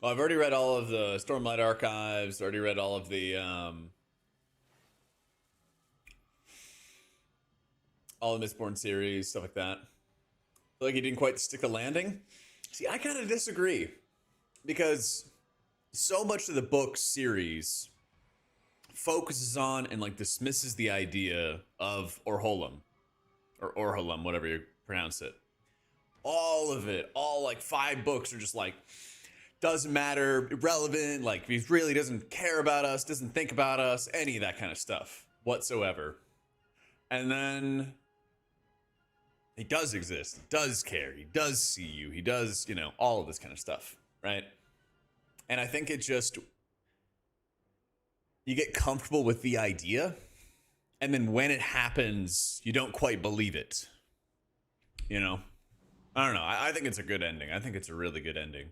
Well, I've already read all of the Stormlight Archives. Already read all of the Mistborn series, stuff like that. Feel like he didn't quite stick the landing. See, I kind of disagree because so much of the book series focuses on and like dismisses the idea of Orholam or Orholam, whatever you pronounce it. All of it, all like 5 books are just like, doesn't matter, irrelevant, like he really doesn't care about us, doesn't think about us, any of that kind of stuff whatsoever. And then he does exist, he does care, he does see you, he does, all of this kind of stuff, right? And I think it just, you get comfortable with the idea, and then when it happens, you don't quite believe it, I don't know. I think it's a good ending. I think it's a really good ending.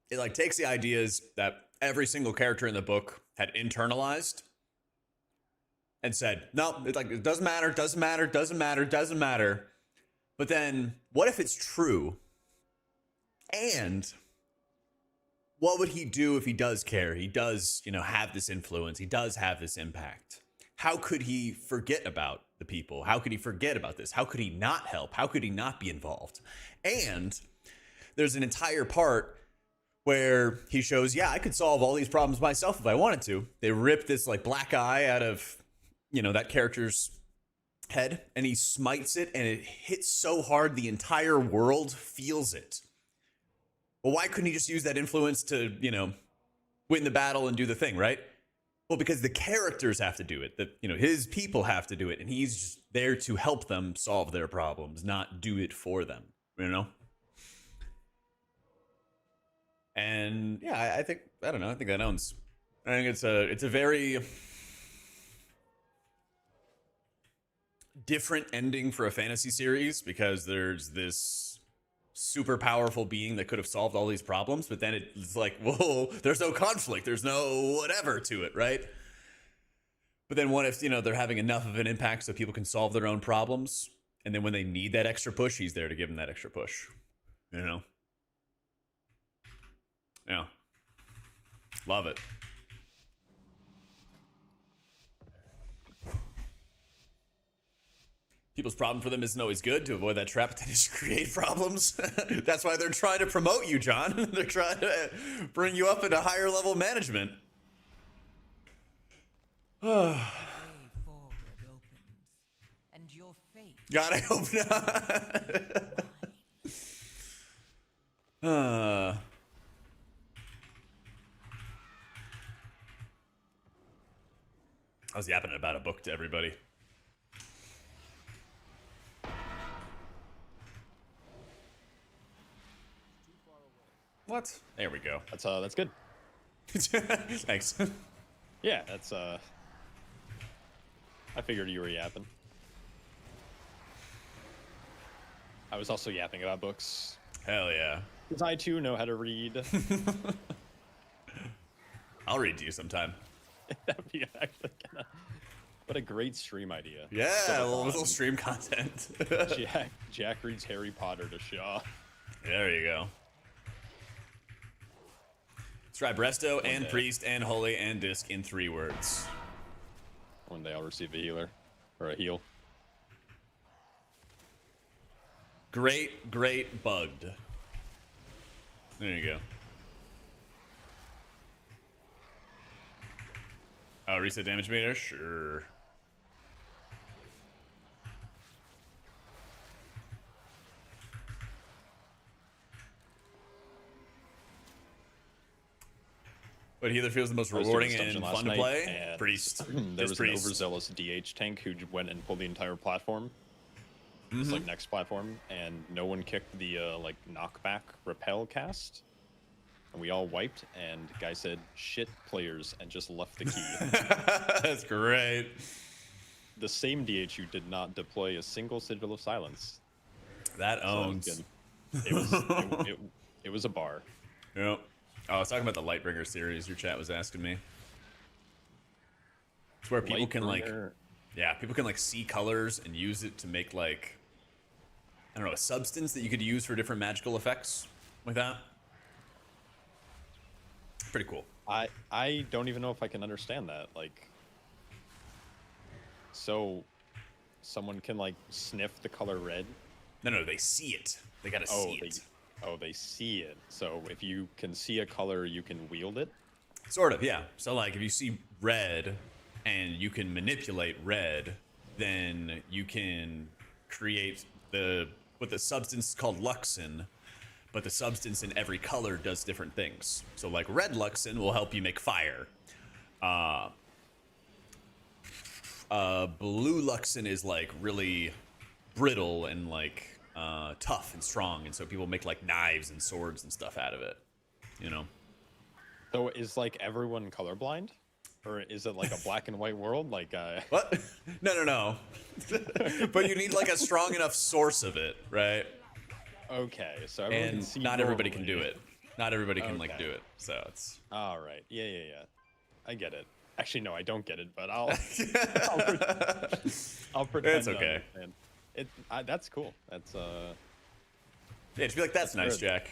It like takes the ideas that every single character in the book had internalized and said, no, it's like, it doesn't matter, doesn't matter, doesn't matter, doesn't matter. But then what if it's true? And what would he do if he does care? He does, have this influence. He does have this impact. How could he forget about the people? How could he forget about this? How could he not help? How could he not be involved? And there's an entire part where he shows, yeah, I could solve all these problems myself if I wanted to. They rip this like black eye out of, that character's head, and he smites it, and it hits so hard the entire world feels it. Well, why couldn't he just use that influence to, win the battle and do the thing, right? Well, because the characters have to do it. That, you know, his people have to do it, and he's just there to help them solve their problems, not do it for them. You know. And yeah, I think I don't know. I think that owns. I think it's a very different ending for a fantasy series because there's this super powerful being that could have solved all these problems, but then it's like, whoa, there's no conflict, there's no whatever to it, right? But then what if, you know, they're having enough of an impact so people can solve their own problems, and then when they need that extra push, he's there to give them that extra push, you know? Yeah. Love it. People's problem for them isn't always good. To avoid that trap, they just create problems. That's why they're trying to promote you, John. They're trying to bring you up into higher level management. The way forward opens, and your fate God, I hope not. I was yapping about a book to everybody. What? There we go. That's good. Thanks. Yeah, that's I figured you were yapping. I was also yapping about books. Hell yeah. Because I too know how to read. I'll read to you sometime. That'd be actually kinda... What a great stream idea. Yeah, So a little fun. stream content. Jack reads Harry Potter to Shaw. There you go. Describe Resto and day. Priest and Holy and Disc in 3 words. One day I'll receive a healer. Or a heal. Great, great, bugged. There you go. Oh, reset damage meter? Sure. What healer feels the most I was rewarding doing this and dungeon last fun to night, play? and Priest. There Just was Priest. an overzealous DH tank who went and pulled the entire platform. It's like next platform, and no one kicked the like knockback repel cast. And we all wiped, and guy said, "Shit, players," and just left the key. That's great. The same DHU did not deploy a single sigil of silence. That So that was owns. good. It was it was a bar. Yep. Oh, I was talking about the Lightbringer series your chat was asking me. It's where people can like, Lightbringer. yeah, people can like see colors and use it to make like, I don't know, a substance that you could use for different magical effects like that. Pretty cool. I don't even know if I can understand that. Like, so someone can like sniff the color red. No, they see it. They gotta see it. They see it. So if you can see a color, you can wield it. Sort of, yeah. So like if you see red and you can manipulate red, then you can create what the substance is called Luxin, but the substance in every color does different things. So like red Luxin will help you make fire. Blue Luxin is like really brittle and like tough and strong, and so people make like knives and swords and stuff out of it, you know. So is like everyone colorblind, or is it like a black and white world? Like What? No. But you need like a strong enough source of it, right? okay, so everyone can And see not everybody can normally. do it. Not everybody can like Okay. do it. So it's All right, yeah. I get it. Actually, no, I don't get it, but I'll I'll pretend. It's to okay. understand. That's cool. That's yeah, just be like, that's nice, good. Jack.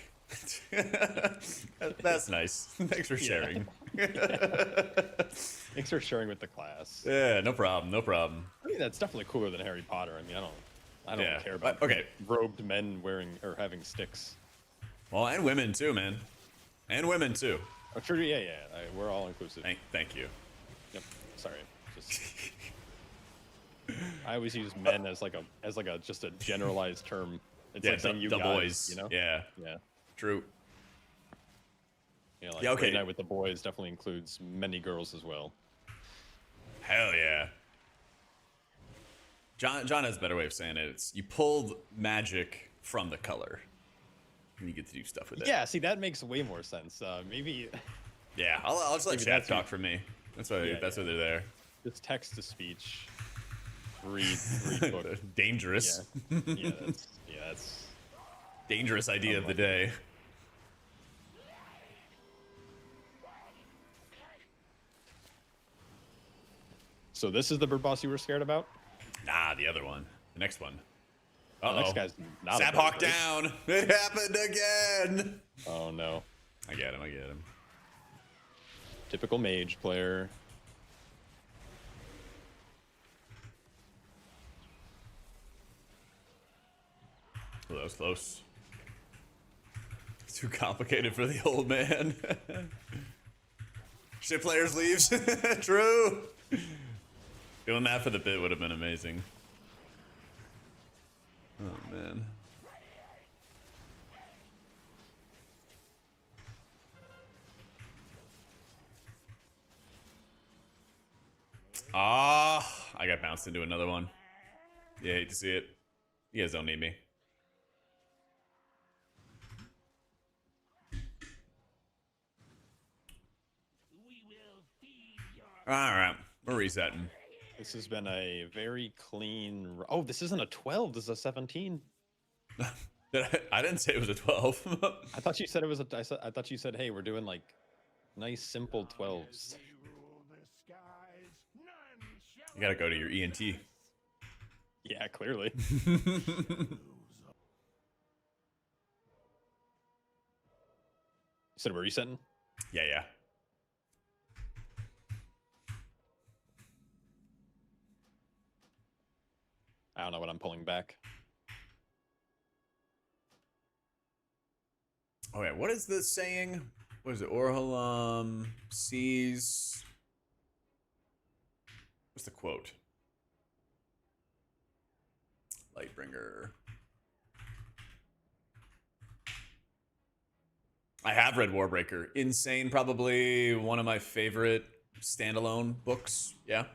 That's nice. Thanks for sharing. thanks for sharing with the class. Yeah, no problem. I mean, that's definitely cooler than Harry Potter. I mean, I don't Yeah, care about okay. robed men wearing or having sticks. Well, and women too, man. And women too. Oh, true. Yeah. We're all inclusive. Thank you. Yep. Sorry. Just I always use men as like a just a generalized term. It's Yeah, like saying you the guys, boys. you know? Yeah, Yeah. true. You know, like Yeah, okay. Late Night with the Boys definitely includes many girls as well. Hell yeah. John has a better way of saying it. It's you pulled magic from the color, and you get to do stuff with it. Yeah, see, that makes way more sense. Maybe Yeah, I'll just let Maybe chat that's talk what- for me. That's why Yeah, that's why they're there. just text to speech. Read book. Dangerous. Yeah, that's Dangerous idea of the day. So this is the bird boss you were scared about? Nah, the other one. The next one. The Uh-oh. next guy's not a Zap bird, Hawk right? down. It happened again. Oh no. I get him. Typical mage player. Oh, that was close. It's too complicated for the old man. Shit players leaves. True. Doing that for the bit would have been amazing. Oh man. Ah, I got bounced into another one. Yeah, hate to see it. You guys don't need me. All right, we're resetting. This has been a very clean. Oh, this isn't a 12. This is a 17. I didn't say it was a 12. I thought you said it was a. I thought you said, hey, we're doing like nice simple 12s. You gotta go to your ENT. Yeah, clearly. Said we're resetting. Yeah. I don't know what I'm pulling back. Oh yeah, what is the saying? What is it? Orhalam sees. What's the quote? Lightbringer. I have read Warbreaker. Insane, probably one of my favorite standalone books. Yeah.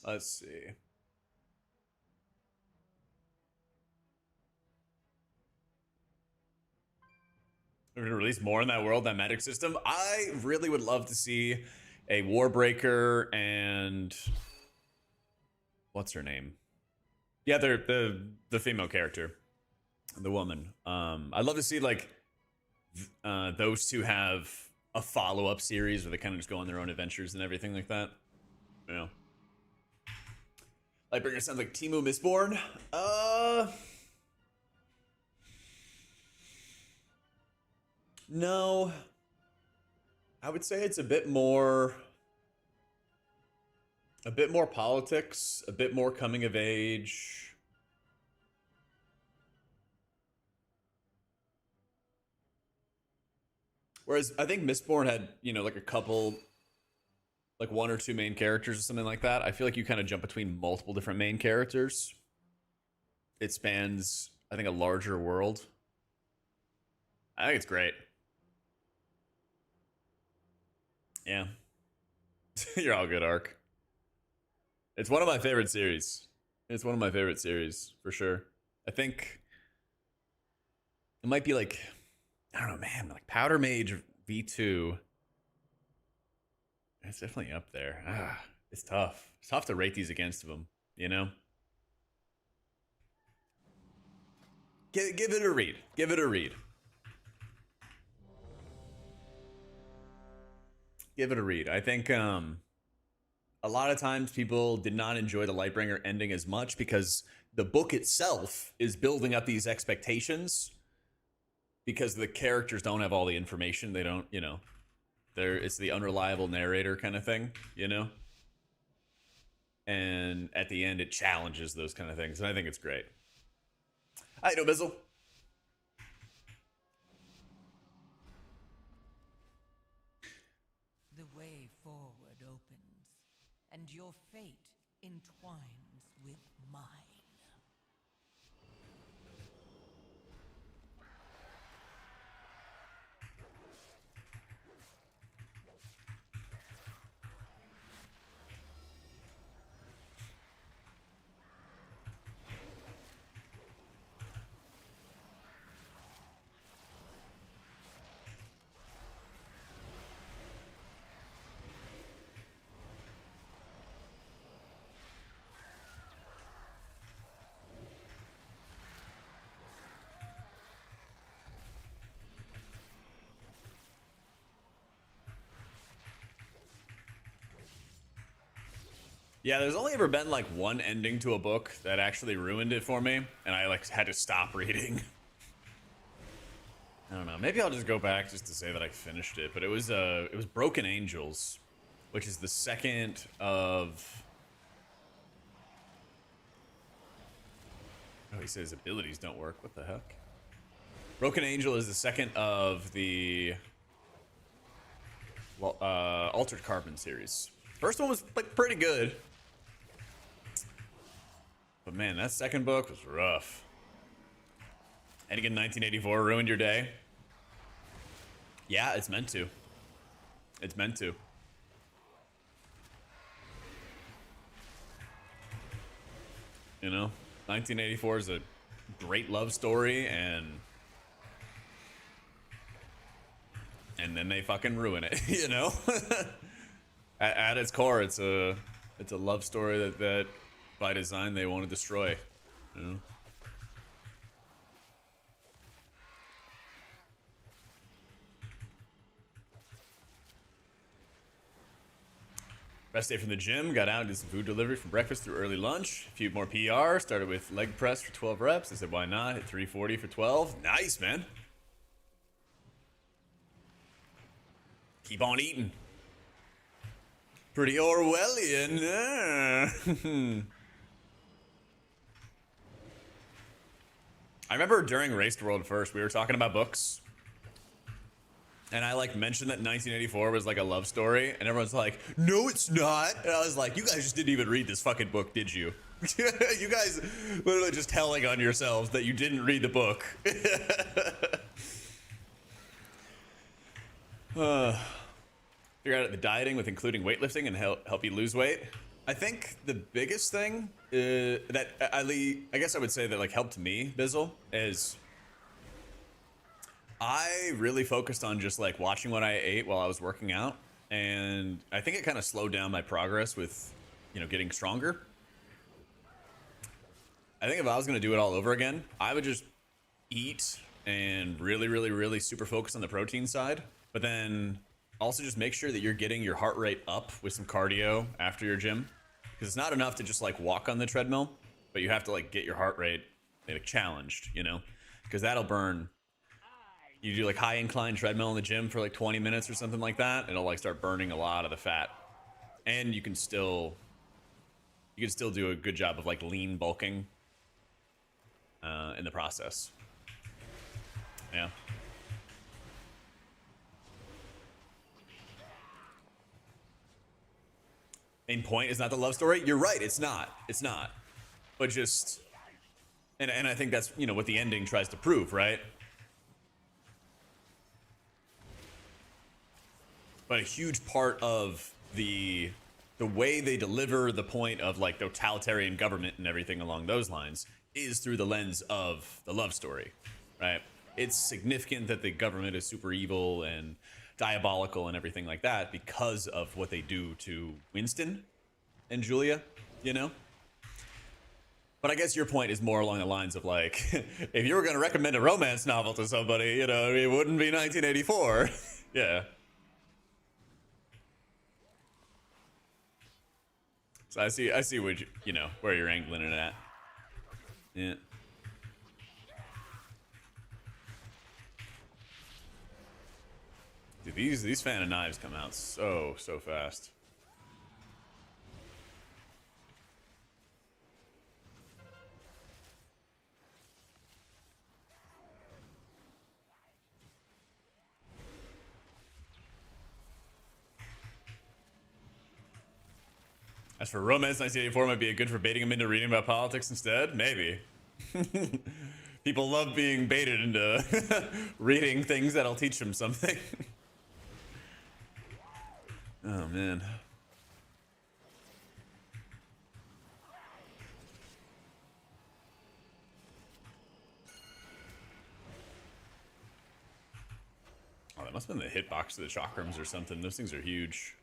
Let's see. We're gonna release more in that world, that magic system. I really would love to see a Warbreaker and what's her name? Yeah, they're the female character, the woman. I'd love to see like those two have a follow-up series where they kind of just go on their own adventures and everything like that. Yeah. Lightbringer sounds like Teemu Mistborn. No. I would say it's a bit more politics, a bit more coming of age. Whereas I think Mistborn had, like a couple, like one or two main characters or something like that. I feel like you kind of jump between multiple different main characters. It spans, I think, a larger world. I think it's great. Yeah. You're all good, Ark. It's one of my favorite series. It's one of my favorite series, for sure. I think it might be like, I don't know, man, like Powder Mage V2. It's definitely up there. It's tough. It's tough to rate these against them, Give it a read. Give it a read. Give it a read. I think a lot of times people did not enjoy the Lightbringer ending as much because the book itself is building up these expectations because the characters don't have all the information. They don't, it's the unreliable narrator kind of thing, And at the end, it challenges those kind of things. And I think it's great. Hi, No Bizzle. and your fate entwines with mine. Yeah, there's only ever been like one ending to a book that actually ruined it for me, and I like had to stop reading. I don't know. Maybe I'll just go back just to say that I finished it, but it was Broken Angels, which is the second of. Oh, he says abilities don't work. What the heck? Broken Angel is the second of the Altered Carbon series. First one was like pretty good. But man, that second book was rough. And again, 1984 ruined your day. Yeah, it's meant to. It's meant to. You know, 1984 is a great love story, and then they fucking ruin it. You know, at its core, it's a love story that by design they want to destroy. You know? Best day from the gym. Got out and did some food delivery from breakfast through early lunch. A few more PR. Started with leg press for 12 reps. I said, why not? Hit 340 for 12. Nice, man. Keep on eating. Pretty Orwellian. I remember during Race to World First, we were talking about books. And I like mentioned that 1984 was like a love story, and everyone's like, "No, it's not." And I was like, "You guys just didn't even read this fucking book, did you? You guys literally just telling on yourselves that you didn't read the book." Figure out the dieting with including weightlifting and help you lose weight. I think the biggest thing that I guess I would say that like helped me, Bizzle, is I really focused on just like watching what I ate while I was working out, and I think it kind of slowed down my progress with, you know, getting stronger. I think if I was going to do it all over again, I would just eat and really super focus on the protein side, but then also just make sure that you're getting your heart rate up with some cardio after your gym, because it's not enough to just like walk on the treadmill, but you have to like get your heart rate like challenged, you know, because that'll burn. You do like high incline treadmill in the gym for like 20 minutes or something like that, it'll like start burning a lot of the fat, and you can still do a good job of like lean bulking in the process. Yeah. Main point is not the love story. You're right. It's not. It's not. But just, and I think that's, you know, what the ending tries to prove, right? But a huge part of the way they deliver the point of like totalitarian government and everything along those lines is through the lens of the love story, right? It's significant that the government is super evil and diabolical and everything like that because of what they do to Winston and Julia, you know? But I guess your point is more along the lines of like, if you were going to recommend a romance novel to somebody, you know, it wouldn't be 1984. Yeah. So I see what you know, where you're angling it at. Yeah. Dude, these fan of knives come out so fast. As for romance, 1984 might be good for baiting him into reading about politics instead. Maybe. People love being baited into reading things that'll teach them something. Oh man. Oh, that must have been the hitbox of the chakrams or something. Those things are huge.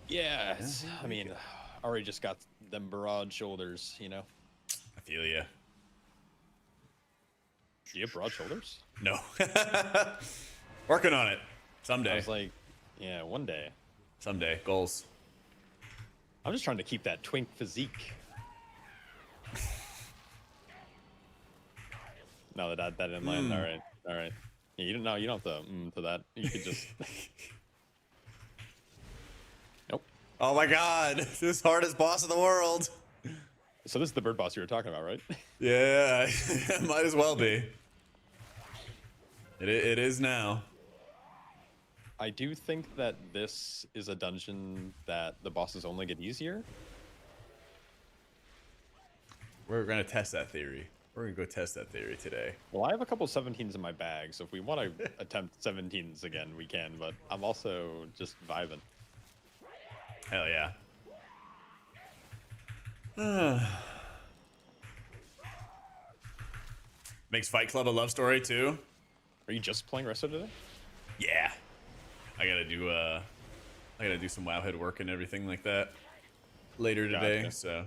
Yeah, I mean, already just got them broad shoulders, you know. I feel ya. Do you have broad shoulders? No. Working on it. I Someday. was like, yeah, one day. Someday. Goals. I'm just trying to keep that twink physique. No, that didn't land. All right, all right. Yeah, you don't have to to that. You could just. Nope. Oh my god. This hardest boss in the world. So this is the bird boss you were talking about, right? Yeah. Might as well be. It is now. I do think that this is a dungeon that the bosses only get easier. We're gonna test that theory. We're gonna go test that theory today. Well, I have a couple 17s in my bag, so if we want to attempt 17s again, we can, but I'm also just vibing. Hell yeah. Makes Fight Club a love story too. Are you just playing Resto today? Yeah. I gotta do some Wowhead work and everything like that later today, Gotcha. so.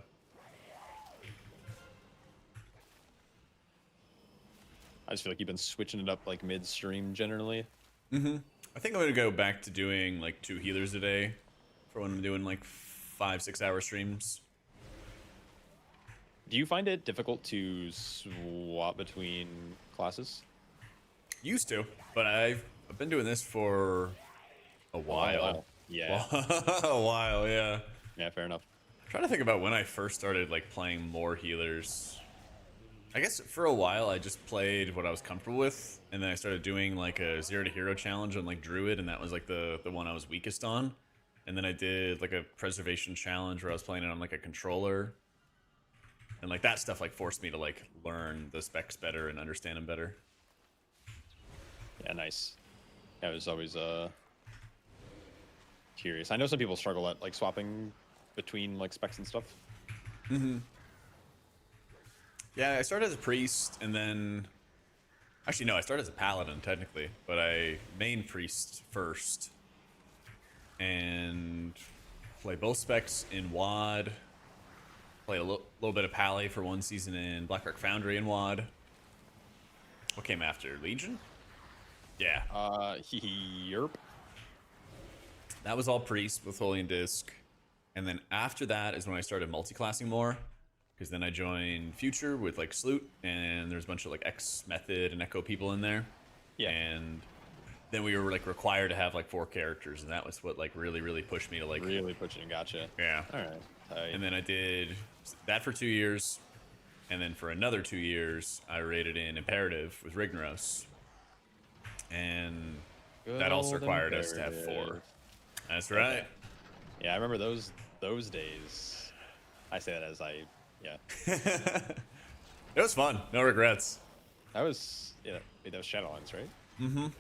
I just feel like you've been switching it up like midstream generally. I think I'm gonna go back to doing like 2 healers a day for when I'm doing like 5-6 hour streams. Do you find it difficult to swap between classes? Used to, but I've been doing this for a while. Yeah. A while, yeah. Yeah, fair enough. I'm trying to think about when I first started like playing more healers. I guess for a while I just played what I was comfortable with, and then I started doing like a 0 to hero challenge on like Druid, and that was like the one I was weakest on. And then I did like a preservation challenge where I was playing it on like a controller. And like that stuff like forced me to like learn the specs better and understand them better. Yeah, nice. I was always curious. I know some people struggle at like swapping between like specs and stuff. Yeah, I started as a priest, and then... Actually, no, I started as a paladin, technically. But I main priest first. And play both specs in WoD. Played a little bit of Pally for one season in Blackrock Foundry in WoD. What came after? Legion? Yeah. Yerp. That was all priest with Holy and Disc. And then after that is when I started multi-classing more. Because then I joined Future with like Sloot, and there's a bunch of like X Method and Echo people in there. Yeah. And then we were like required to have like 4 characters, and that was what like really pushed me to like Really pushing, gotcha. yeah. All right. Tight. And then I did that for 2 years, and then for another 2 years I raided in Imperative with Rignoros, and that also Good required us to have 4. Imperative. That's right. Yeah, I remember those days. I say that as yeah. It was fun. No regrets. That was that was Shadowlands, right? Mm-hmm. Yeah,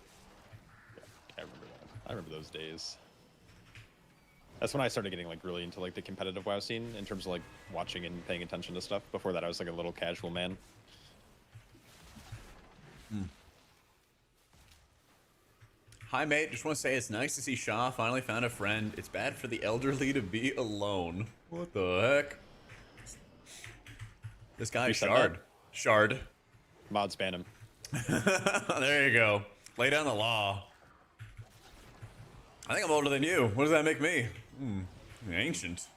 I remember that. I remember those days. That's when I started getting like really into like the competitive WoW scene in terms of like watching and paying attention to stuff. Before that, I was like a little casual man. Hi, mate. Just want to say it's nice to see Shaw finally found a friend. It's bad for the elderly to be alone. What the heck? This guy Who said Shard. that? Shard. Mods ban him. There you go. Lay down the law. I think I'm older than you. What does that make me? Ancient.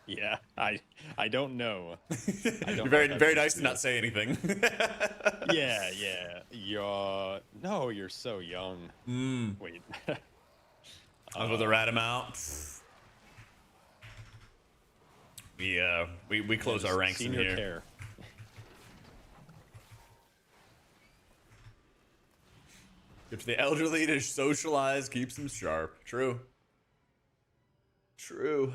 Yeah, I don't know. You're very nice to not say anything. Yeah. You're so young. Wait. I was with a rat out. We close our ranks in Senior here. care. If the elderly to socialize keeps them sharp. True. True.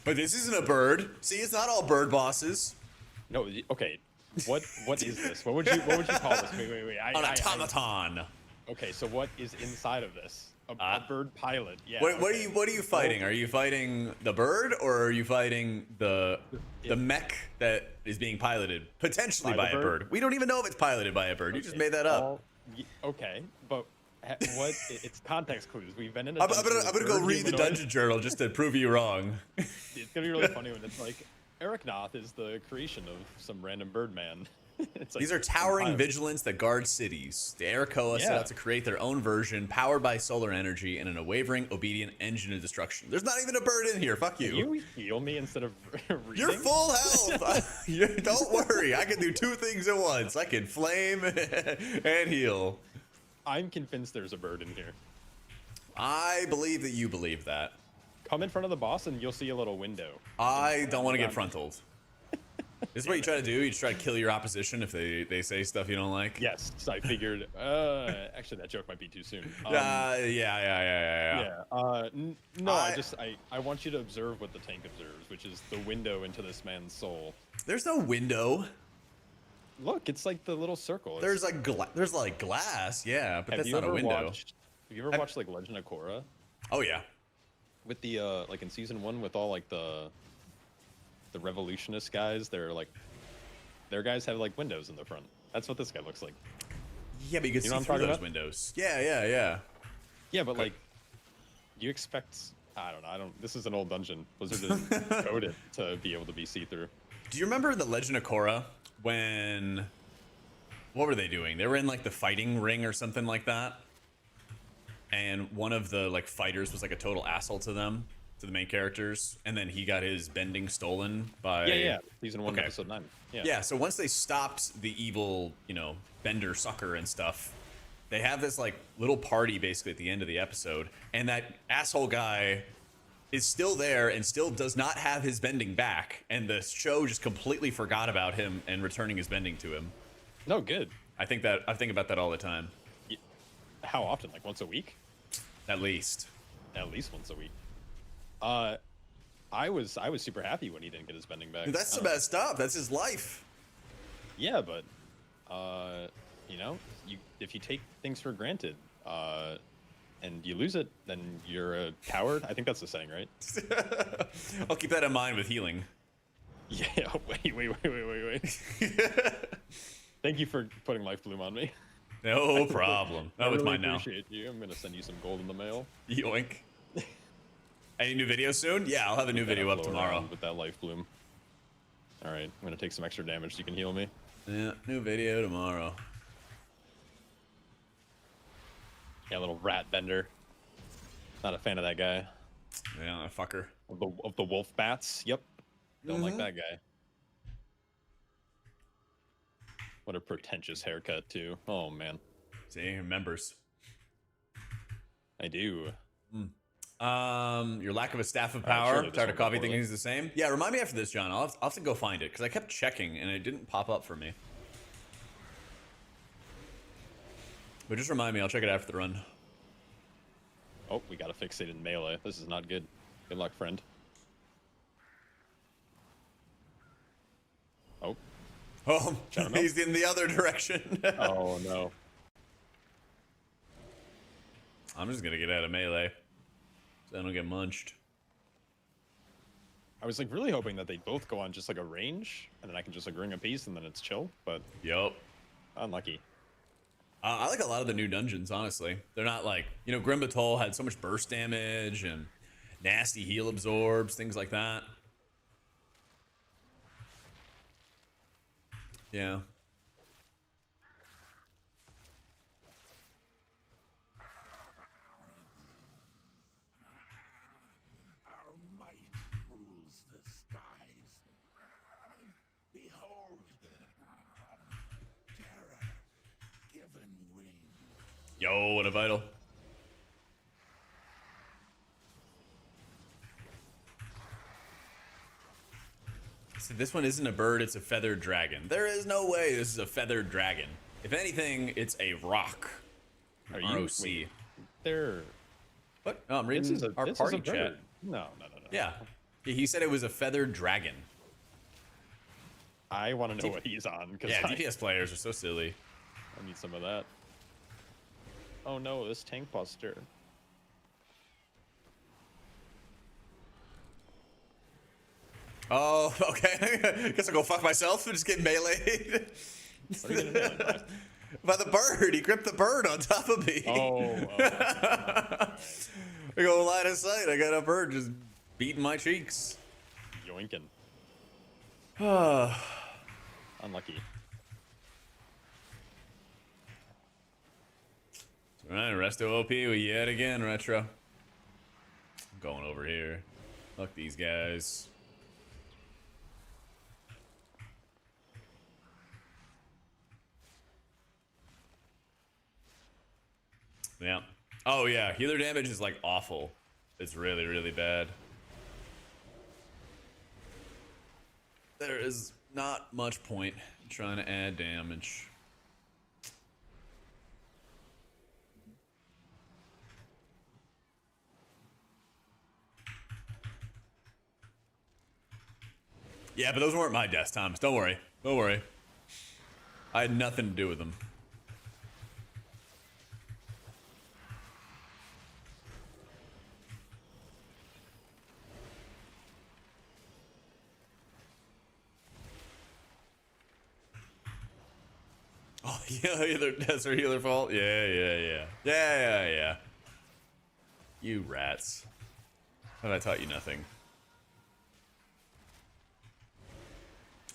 But this isn't a bird. See, it's not all bird bosses. No, okay. What is this? What would you call this? Wait. An automaton. Okay, so what is inside of this? A bird pilot. Yeah. What are okay. you fighting? Are you fighting the bird, or are you fighting the mech that is being piloted potentially by a bird? We don't even know if it's piloted by a bird. You just made that up. Okay, but what? It's context clues. We've been in. I'm gonna go read the dungeon journal just to prove you wrong. It's gonna be really funny when it's like Eric Noth is the creation of some random bird man. It's like, These are towering vigilants that guard cities. The Arakoa set out to create their own version, powered by solar energy and an unwavering, obedient engine of destruction. There's not even a bird in here. Fuck you. Can you heal me instead of reading? You're full health. Don't worry. I can do two things at once. I can flame and heal. I'm convinced there's a bird in here. I believe that you believe that. Come in front of the boss and you'll see a little window. I don't want to get frontaled. This is what you try to do. You just try to kill your opposition if they say stuff you don't like. Yes, I figured. Actually, that joke might be too soon. Yeah. No, I want you to observe what the tank observes, which is the window into this man's soul. There's no window. Look, it's like the little circle. There's like glass, yeah, but that's not a window. Have you ever watched like Legend of Korra? Oh yeah. With the like in season 1 with all like the revolutionist guys, their guys have like windows in the front. That's what this guy looks like. Yeah, but you can see through those windows. Yeah. Yeah, but like, you expect? I don't know. This is an old dungeon. Blizzard didn't code it to be able to be see-through. Do you remember the Legend of Korra when? What were they doing? They were in like the fighting ring or something like that, and one of the like fighters was like a total asshole to them. To the main characters, and then he got his bending stolen by season 1 episode 9. Yeah, so once they stopped the evil bender sucker and stuff, they have this like little party basically at the end of the episode, and that asshole guy is still there and still does not have his bending back, and the show just completely forgot about him and returning his bending to him. No, good. I think about that all the time. How often? Like once a week? At least once a week. I was super happy when he didn't get his bending back. That's the best stuff. That's his life. Yeah, but if you take things for granted and you lose it, then you're a coward. I think that's the saying, right? I'll keep that in mind with healing. Yeah. Wait. Thank you for putting Life Bloom on me. No problem. That was mine now. Appreciate you. I'm gonna send you some gold in the mail. Yoink. Any new video soon? Yeah, I'll have a new video up tomorrow. With that Life Bloom. Alright, I'm gonna take some extra damage so you can heal me. Yeah, new video tomorrow. Yeah, little rat bender. Not a fan of that guy. Yeah, that fucker. Of the wolf bats. Yep. Don't like that guy. What a pretentious haircut too. Oh man. See, he remembers. I do. Your lack of a staff of power. Tired of coffee thinking he's the same. Yeah, remind me after this, John. I'll have to go find it because I kept checking and it didn't pop up for me. But just remind me. I'll check it after the run. Oh, we got a fixated melee. This is not good. Good luck, friend. Oh. Oh, he's in the other direction. Oh no. I'm just gonna get out of melee. So I don't get munched. I was like really hoping that they both go on just like a range, and then I can just like ring a piece, and then it's chill. But yup, unlucky. I like a lot of the new dungeons. Honestly, they're not like Grim Batol had so much burst damage and nasty heal absorbs, things like that. Yeah. Yo, what a vital. So this one isn't a bird, it's a feathered dragon. There is no way this is a feathered dragon. If anything, it's a rock. Are you? ROC. Wait, they're. What? No, I'm This reading is a our this party is a chat. bird. No. Yeah. He said it was a feathered dragon. I want to know what he's on because Yeah, DPS players are so silly. I need some of that. Oh no, this tank buster. Oh, okay. Guess I'll go fuck myself and just get meleeed. What are you gonna do? Like, By the bird. He gripped the bird on top of me. oh. I go line of sight. I got a bird just beating my cheeks. Yoinkin. Unlucky. Alright, resto OP with yet again, Retro. I'm going over here. Fuck these guys. Yeah. Oh yeah, healer damage is like awful. It's really, really bad. There is not much point in trying to add damage. Yeah, but those weren't my death times. Don't worry. Don't worry. I had nothing to do with them. Oh, yeah, either deaths or healer fault. Yeah. You rats. Have I taught you nothing?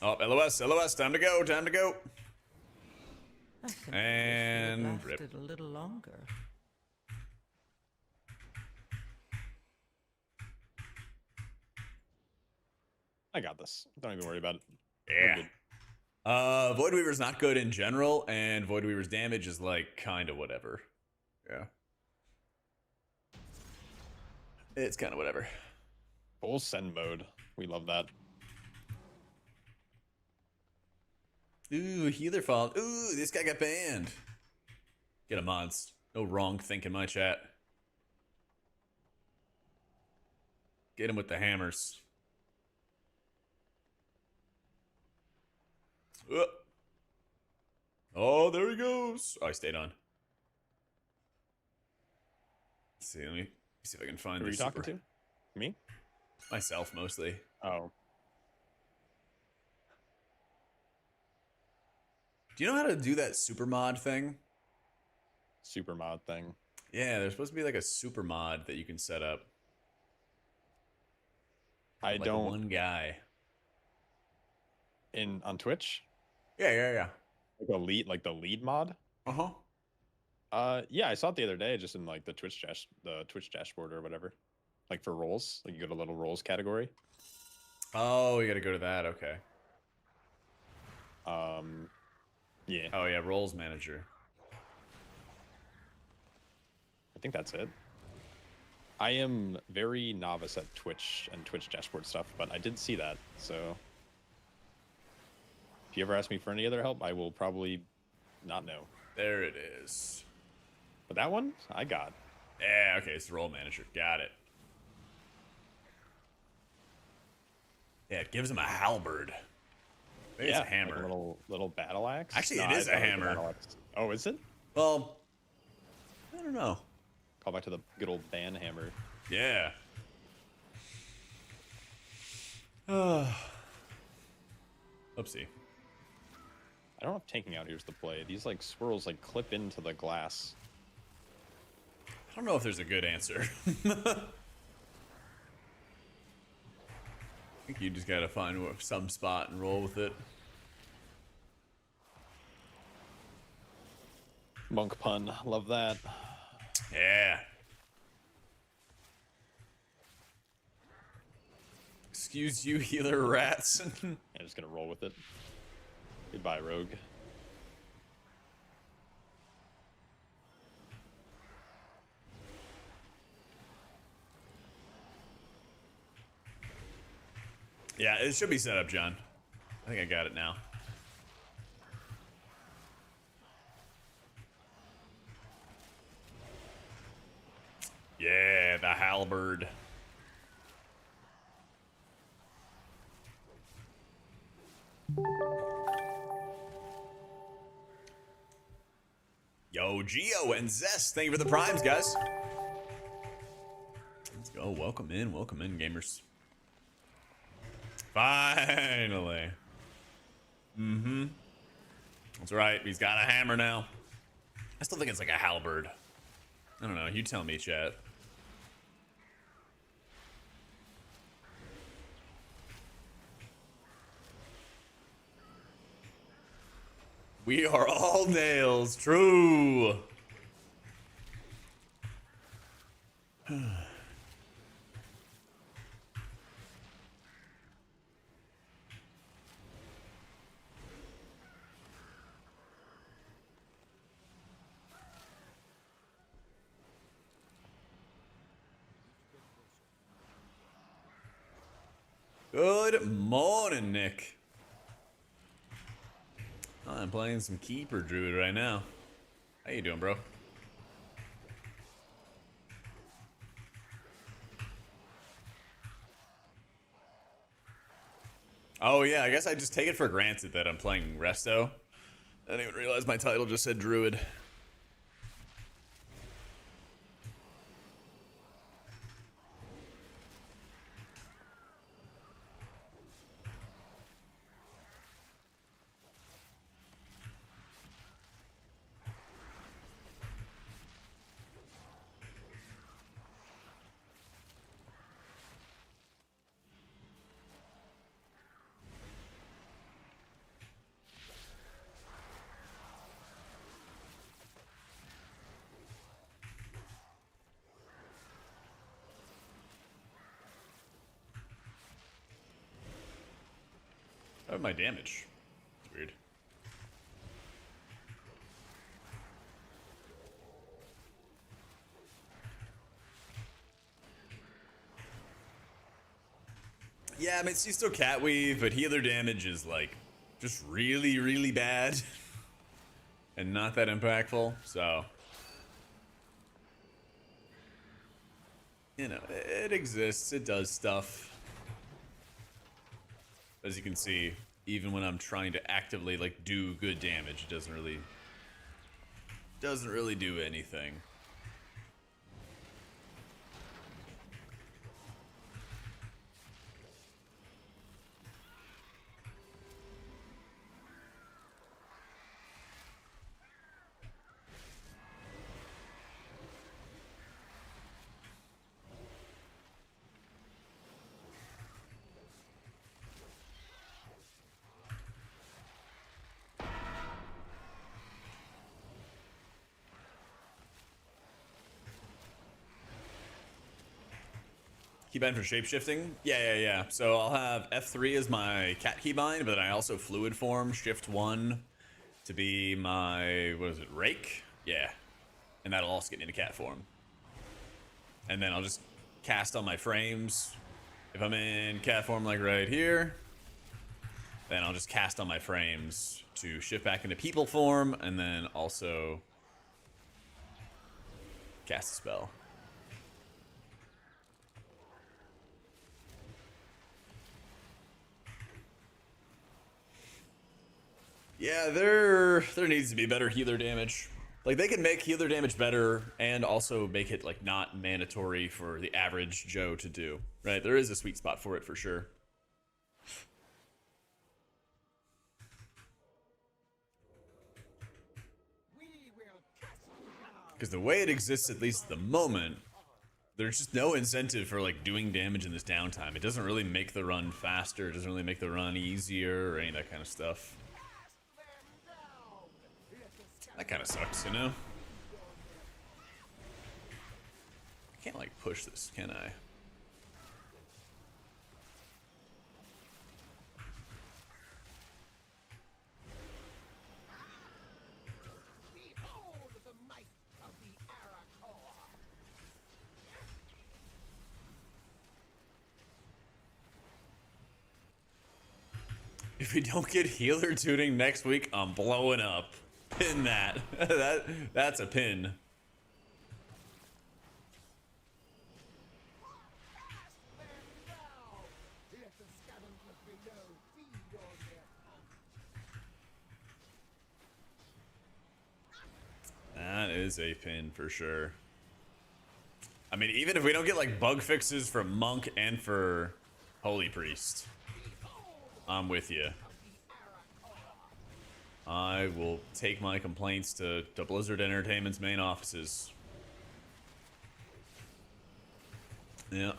Oh, LOS, time to go, I could And have rip. lasted a little longer. I got this. Don't even worry about it. Yeah. Void Weaver's not good in general, and Void Weaver's damage is like kind of whatever. Yeah. It's kind of whatever. Full send mode. We love that. Ooh, healer fault. Ooh, this guy got banned. Get a mods. No wrong think in my chat. Get him with the hammers. Oh, there he goes. Oh, I stayed on. Let's see, let me see if I can find Who are you this talking super- to? Me? Myself, mostly. Oh. Do you know how to do that super mod thing? Super mod thing. Yeah, there's supposed to be like a super mod that you can set up. I Like don't. One guy. On Twitch? Yeah. Like the lead mod? Uh-huh. Yeah, I saw it the other day, just in like the Twitch dashboard or whatever. Like for roles, like you go to little roles category. Oh, you gotta go to that. Okay. Yeah, Oh yeah, roles manager. I think that's it. I am very novice at Twitch and Twitch dashboard stuff, but I did see that. So if you ever ask me for any other help, I will probably not know. There it is. But that one, I got. Yeah, okay, it's the role manager. Got it. Yeah, it gives him a halberd. Maybe Yeah, it's a hammer. like a little battle axe. Actually, it I is a thought was hammer. battle axe. Oh, is it? Well, I don't know. Call back to the good old ban hammer. Yeah. Oopsie. I don't know if tanking out here's the play. These like swirls like clip into the glass. I don't know if there's a good answer. I think you just gotta find some spot and roll with it. Monk pun, love that. Yeah. Excuse you, healer rats. I'm just gonna roll with it. Goodbye, rogue. Yeah, it should be set up, John. I think I got it now. Yeah, the halberd. Yo, Geo and Zest, thank you for the primes, guys. Let's go. Welcome in, gamers. Finally. Mm-hmm. That's right. He's got a hammer now. I still think it's like a halberd. I don't know. You tell me, chat. We are all nails. True. Good morning, Nick. I'm playing some Keeper Druid right now. How you doing, bro? Oh yeah, I guess I just take it for granted that I'm playing Resto. I didn't even realize my title just said Druid. Oh, my damage. It's weird. Yeah, I mean, she's still cat weave, but healer damage is like just really, really bad and not that impactful. So, you know, it exists. It does stuff. As you can see, even when I'm trying to actively like do good damage, it doesn't really do anything. Keybind for shapeshifting? Yeah. So I'll have F3 as my cat keybind, but then I also fluid form shift 1 to be my, what is it, rake? Yeah. And that'll also get me into cat form. And then I'll just cast on my frames. If I'm in cat form like right here, then I'll just cast on my frames to shift back into people form and then also cast a spell. Yeah, there needs to be better healer damage. Like, they can make healer damage better and also make it, like, not mandatory for the average Joe to do, right? There is a sweet spot for it, for sure. Because the way it exists, at least at the moment, there's just no incentive for, like, doing damage in this downtime. It doesn't really make the run faster. It doesn't really make the run easier or any of that kind of stuff. That kind of sucks, you know? I can't, like, push this, can I? Behold the might of the Aracore. If we don't get healer tuning next week, I'm blowing up. Pin that. That's a pin. That is a pin for sure. I mean, even if we don't get like bug fixes for Monk and for Holy Priest, I'm with you. I will take my complaints to Blizzard Entertainment's main offices. Yeah.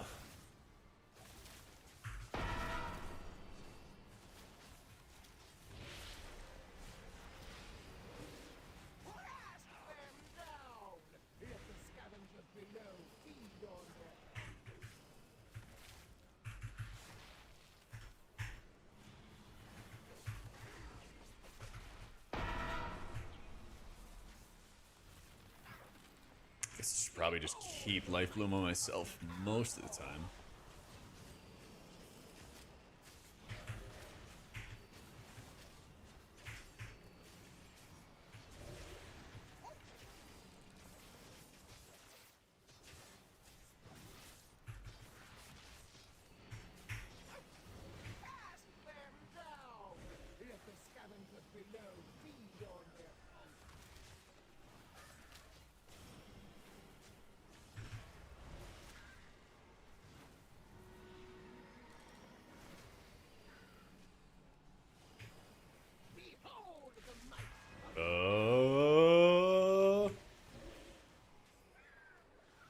I should probably just keep Life Bloom on myself most of the time.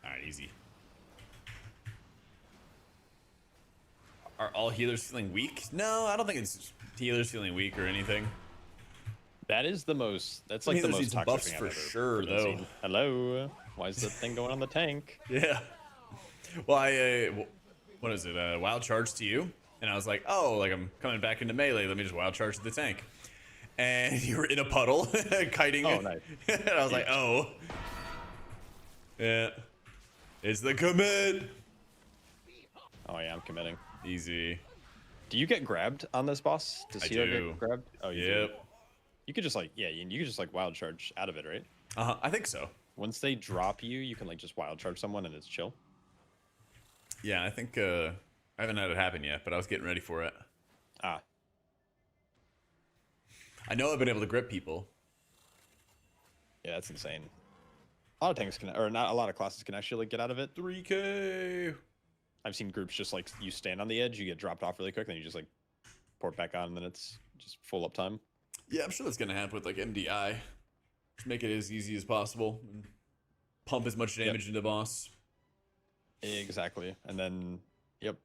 Alright, easy. Are all healers feeling weak? No, I don't think it's healers feeling weak or anything. That is the most. That's I like mean, the there's most these toxic buffs thing I've for ever sure, really though. seen. Hello. Why is that thing going on the tank? Yeah. Well, what is it? Wild charge to you, and I was like, oh, like I'm coming back into melee. Let me just wild charge to the tank. And you were in a puddle, kiting. Oh, nice. And I was like, oh. Yeah. It's the commit. Oh yeah, I'm committing. Easy. Do you get grabbed on this boss? Does I he do. get grabbed? Oh, you do. Yep. You could just like you could just like wild charge out of it, right? I think so. Once they drop you, you can like just wild charge someone and it's chill. Yeah, I think I haven't had it happen yet, but I was getting ready for it. Ah, I know I've been able to grip people. yeah, that's insane. A lot of tanks can, or not a lot of classes can actually like, get out of it. 3K. I've seen groups just like you stand on the edge, you get dropped off really quick, then you just like port back on, and then it's just full uptime. Yeah, I'm sure that's gonna happen with like MDI. Just make it as easy as possible and pump as much damage into boss. Exactly, and then yep,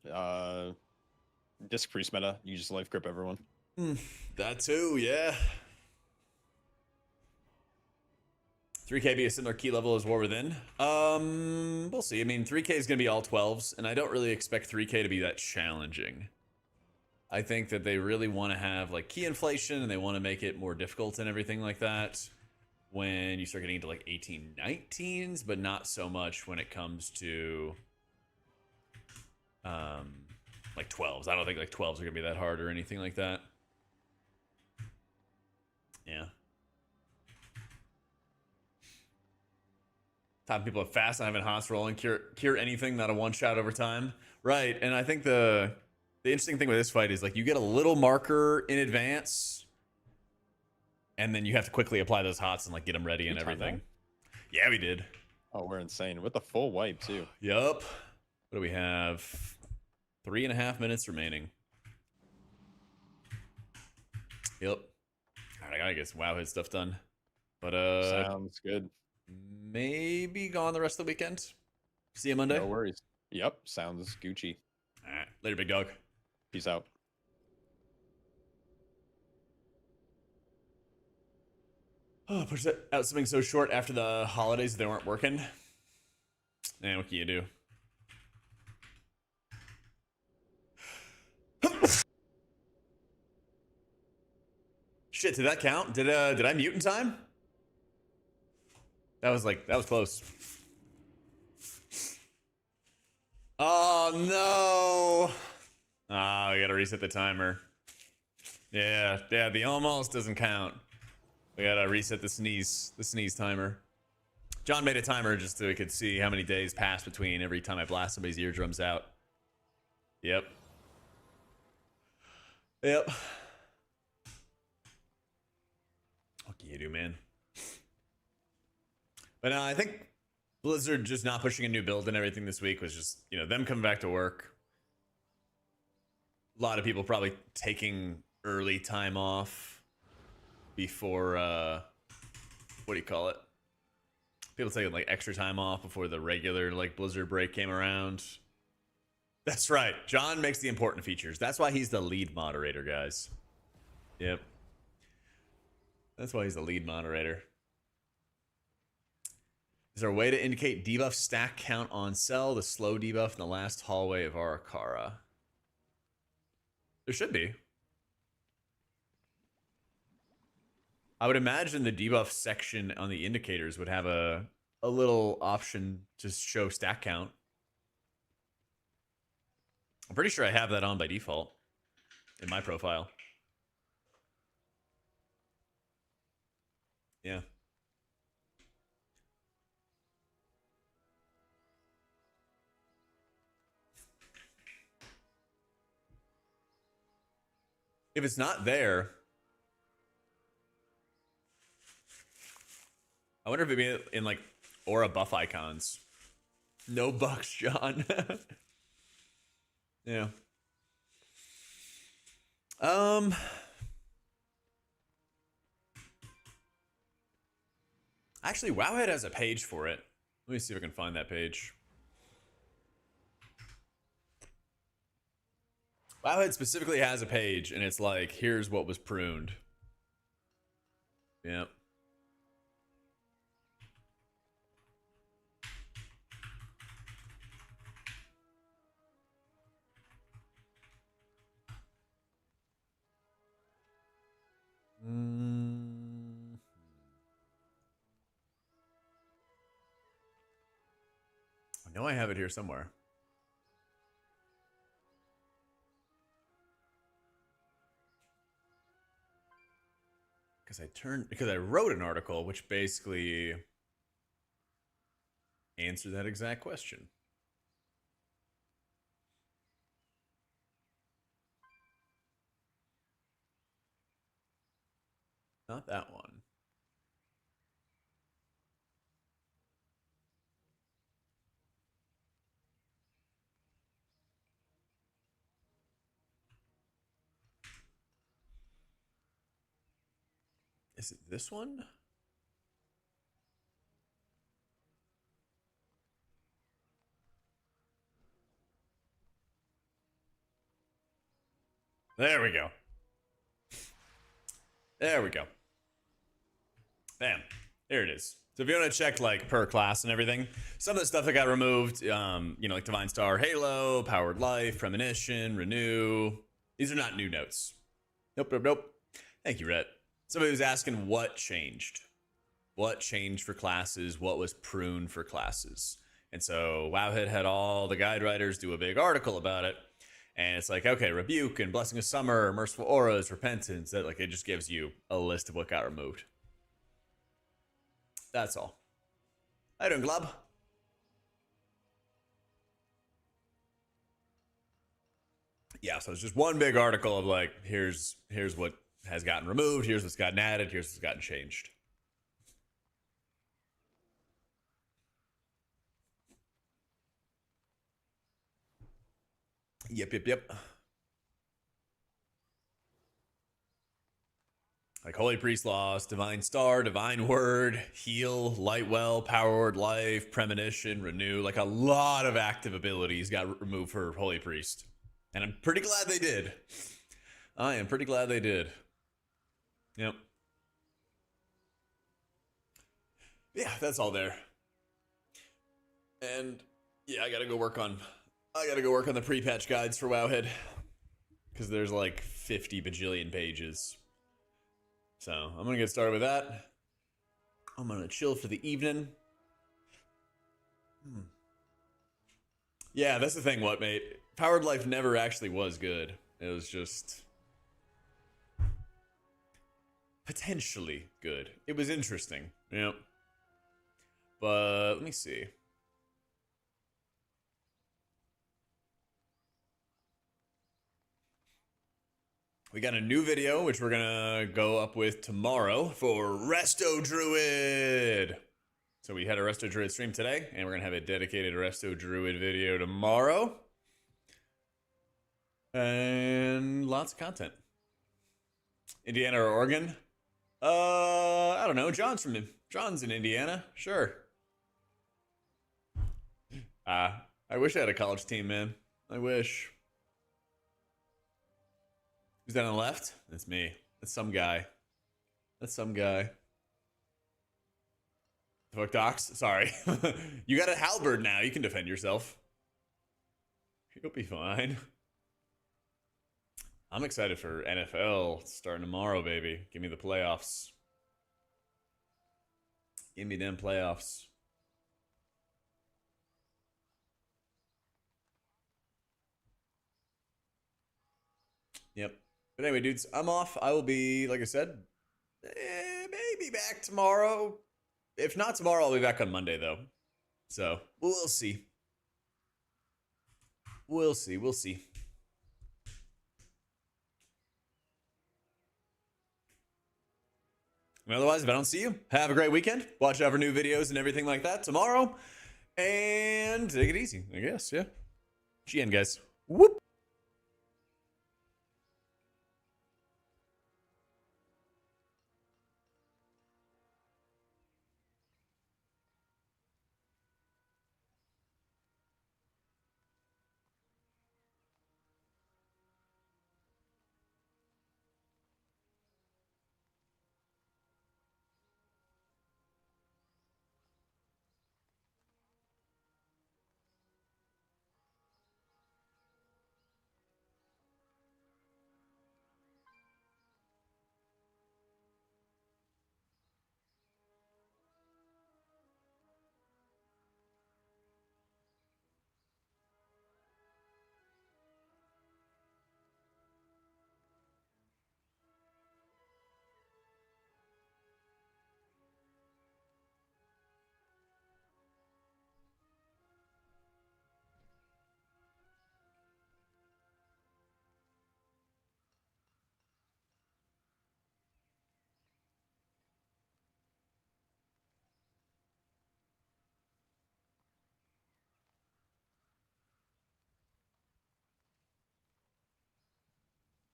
disc priest meta, you just life grip everyone. That too, yeah. 3K be a similar key level as War Within? We'll see. I mean, 3K is going to be all 12s, and I don't really expect 3K to be that challenging. I think that they really want to have, like, key inflation, and they want to make it more difficult and everything like that when you start getting into, like, 18, 19s, but not so much when it comes to, like, 12s. I don't think, like, 12s are going to be that hard or anything like that. Yeah. Time people have fast and having hots rolling, cure anything, not a one shot over time. Right, and I think the interesting thing with this fight is like you get a little marker in advance, and then you have to quickly apply those hots and like get them ready and everything. Yeah, we did. Oh, we're insane with the full wipe too. Yup. What do we have? 3.5 minutes remaining. Yep. All right, I gotta get some WoW hit stuff done. But Sounds good. maybe gone the rest of the weekend. See you Monday. No worries. Yep, sounds Gucci. All right, later, big dog. Peace out. Oh, push out something so short after the holidays they weren't working. Man, what can you do? Shit, did that count? Did I mute in time? That was close. Oh no! Ah, we gotta reset the timer. Yeah, yeah, the almost doesn't count. We gotta reset the sneeze timer. John made a timer just so we could see how many days pass between every time I blast somebody's eardrums out. Yep. Yep. What can you do, man? But I think Blizzard just not pushing a new build and everything this week was just, you know, them coming back to work. A lot of people probably taking early time off before, what do you call it? People taking like extra time off before the regular like Blizzard break came around. That's right. John makes the important features. That's why he's the lead moderator, guys. Yep. That's why he's the lead moderator. Is there a way to indicate debuff stack count on cell, the slow debuff in the last hallway of Arakara? There should be. I would imagine the debuff section on the indicators would have a little option to show stack count. I'm pretty sure I have that on by default in my profile. Yeah. If it's not there, I wonder if it'd be in like aura buff icons. No bucks, John. Yeah. Actually, Wowhead has a page for it. Let me see if I can find that page. Wowhead specifically has a page, and it's like, here's what was pruned. Yep. I know I have it here somewhere. Because I wrote an article which basically answered that exact question. Not that one. Is it this one? There we go. There we go. Bam. Here it is. So if you want to check like per class and everything, some of the stuff that got removed, you know, like Divine Star, Halo, Powered Life, Premonition, Renew. These are not new notes. Nope, nope, nope. Thank you, Rhett. Somebody was asking what changed. What changed for classes? What was pruned for classes? And so Wowhead had all the guide writers do a big article about it. And it's like, okay, Rebuke and Blessing of Summer, Merciful Auras, Repentance. That like it just gives you a list of what got removed. That's all. How you doing, Glub? Yeah, so it's just one big article of like, here's what has gotten removed, here's what's gotten added, here's what's gotten changed. Yep. Like Holy Priest Lost, Divine Star, Divine Word, Heal, Lightwell, Power Word Life, Premonition, Renew. Like a lot of active abilities got removed for Holy Priest. And I'm pretty glad they did. I am pretty glad they did. Yep. Yeah, that's all there. And yeah, I gotta go work on the pre-patch guides for Wowhead. Because there's like 50 bajillion pages. So I'm gonna get started with that. I'm gonna chill for the evening. Yeah, that's the thing, what, mate? Powered Life never actually was good. It was just potentially good. It was interesting. Yep. But let me see. We got a new video, which we're gonna go up with tomorrow for Resto Druid. So we had a Resto Druid stream today, and we're gonna have a dedicated Resto Druid video tomorrow. And lots of content. Indiana or Oregon? I don't know. John's in Indiana. Sure. I wish I had a college team, man. I wish. Who's that on the left? That's me. That's some guy. That's some guy. The fuck, Docs? Sorry. You got a halberd now. You can defend yourself. You'll be fine. I'm excited for NFL starting tomorrow, baby. Give me the playoffs. Give me them playoffs. Yep. But anyway, dudes, I'm off. I will be, like I said, maybe back tomorrow. If not tomorrow, I'll be back on Monday, though. So, we'll see. We'll see. We'll see. And otherwise, if I don't see you, have a great weekend. Watch out for new videos and everything like that tomorrow. And take it easy, I guess. Yeah. GN, guys. Whoop.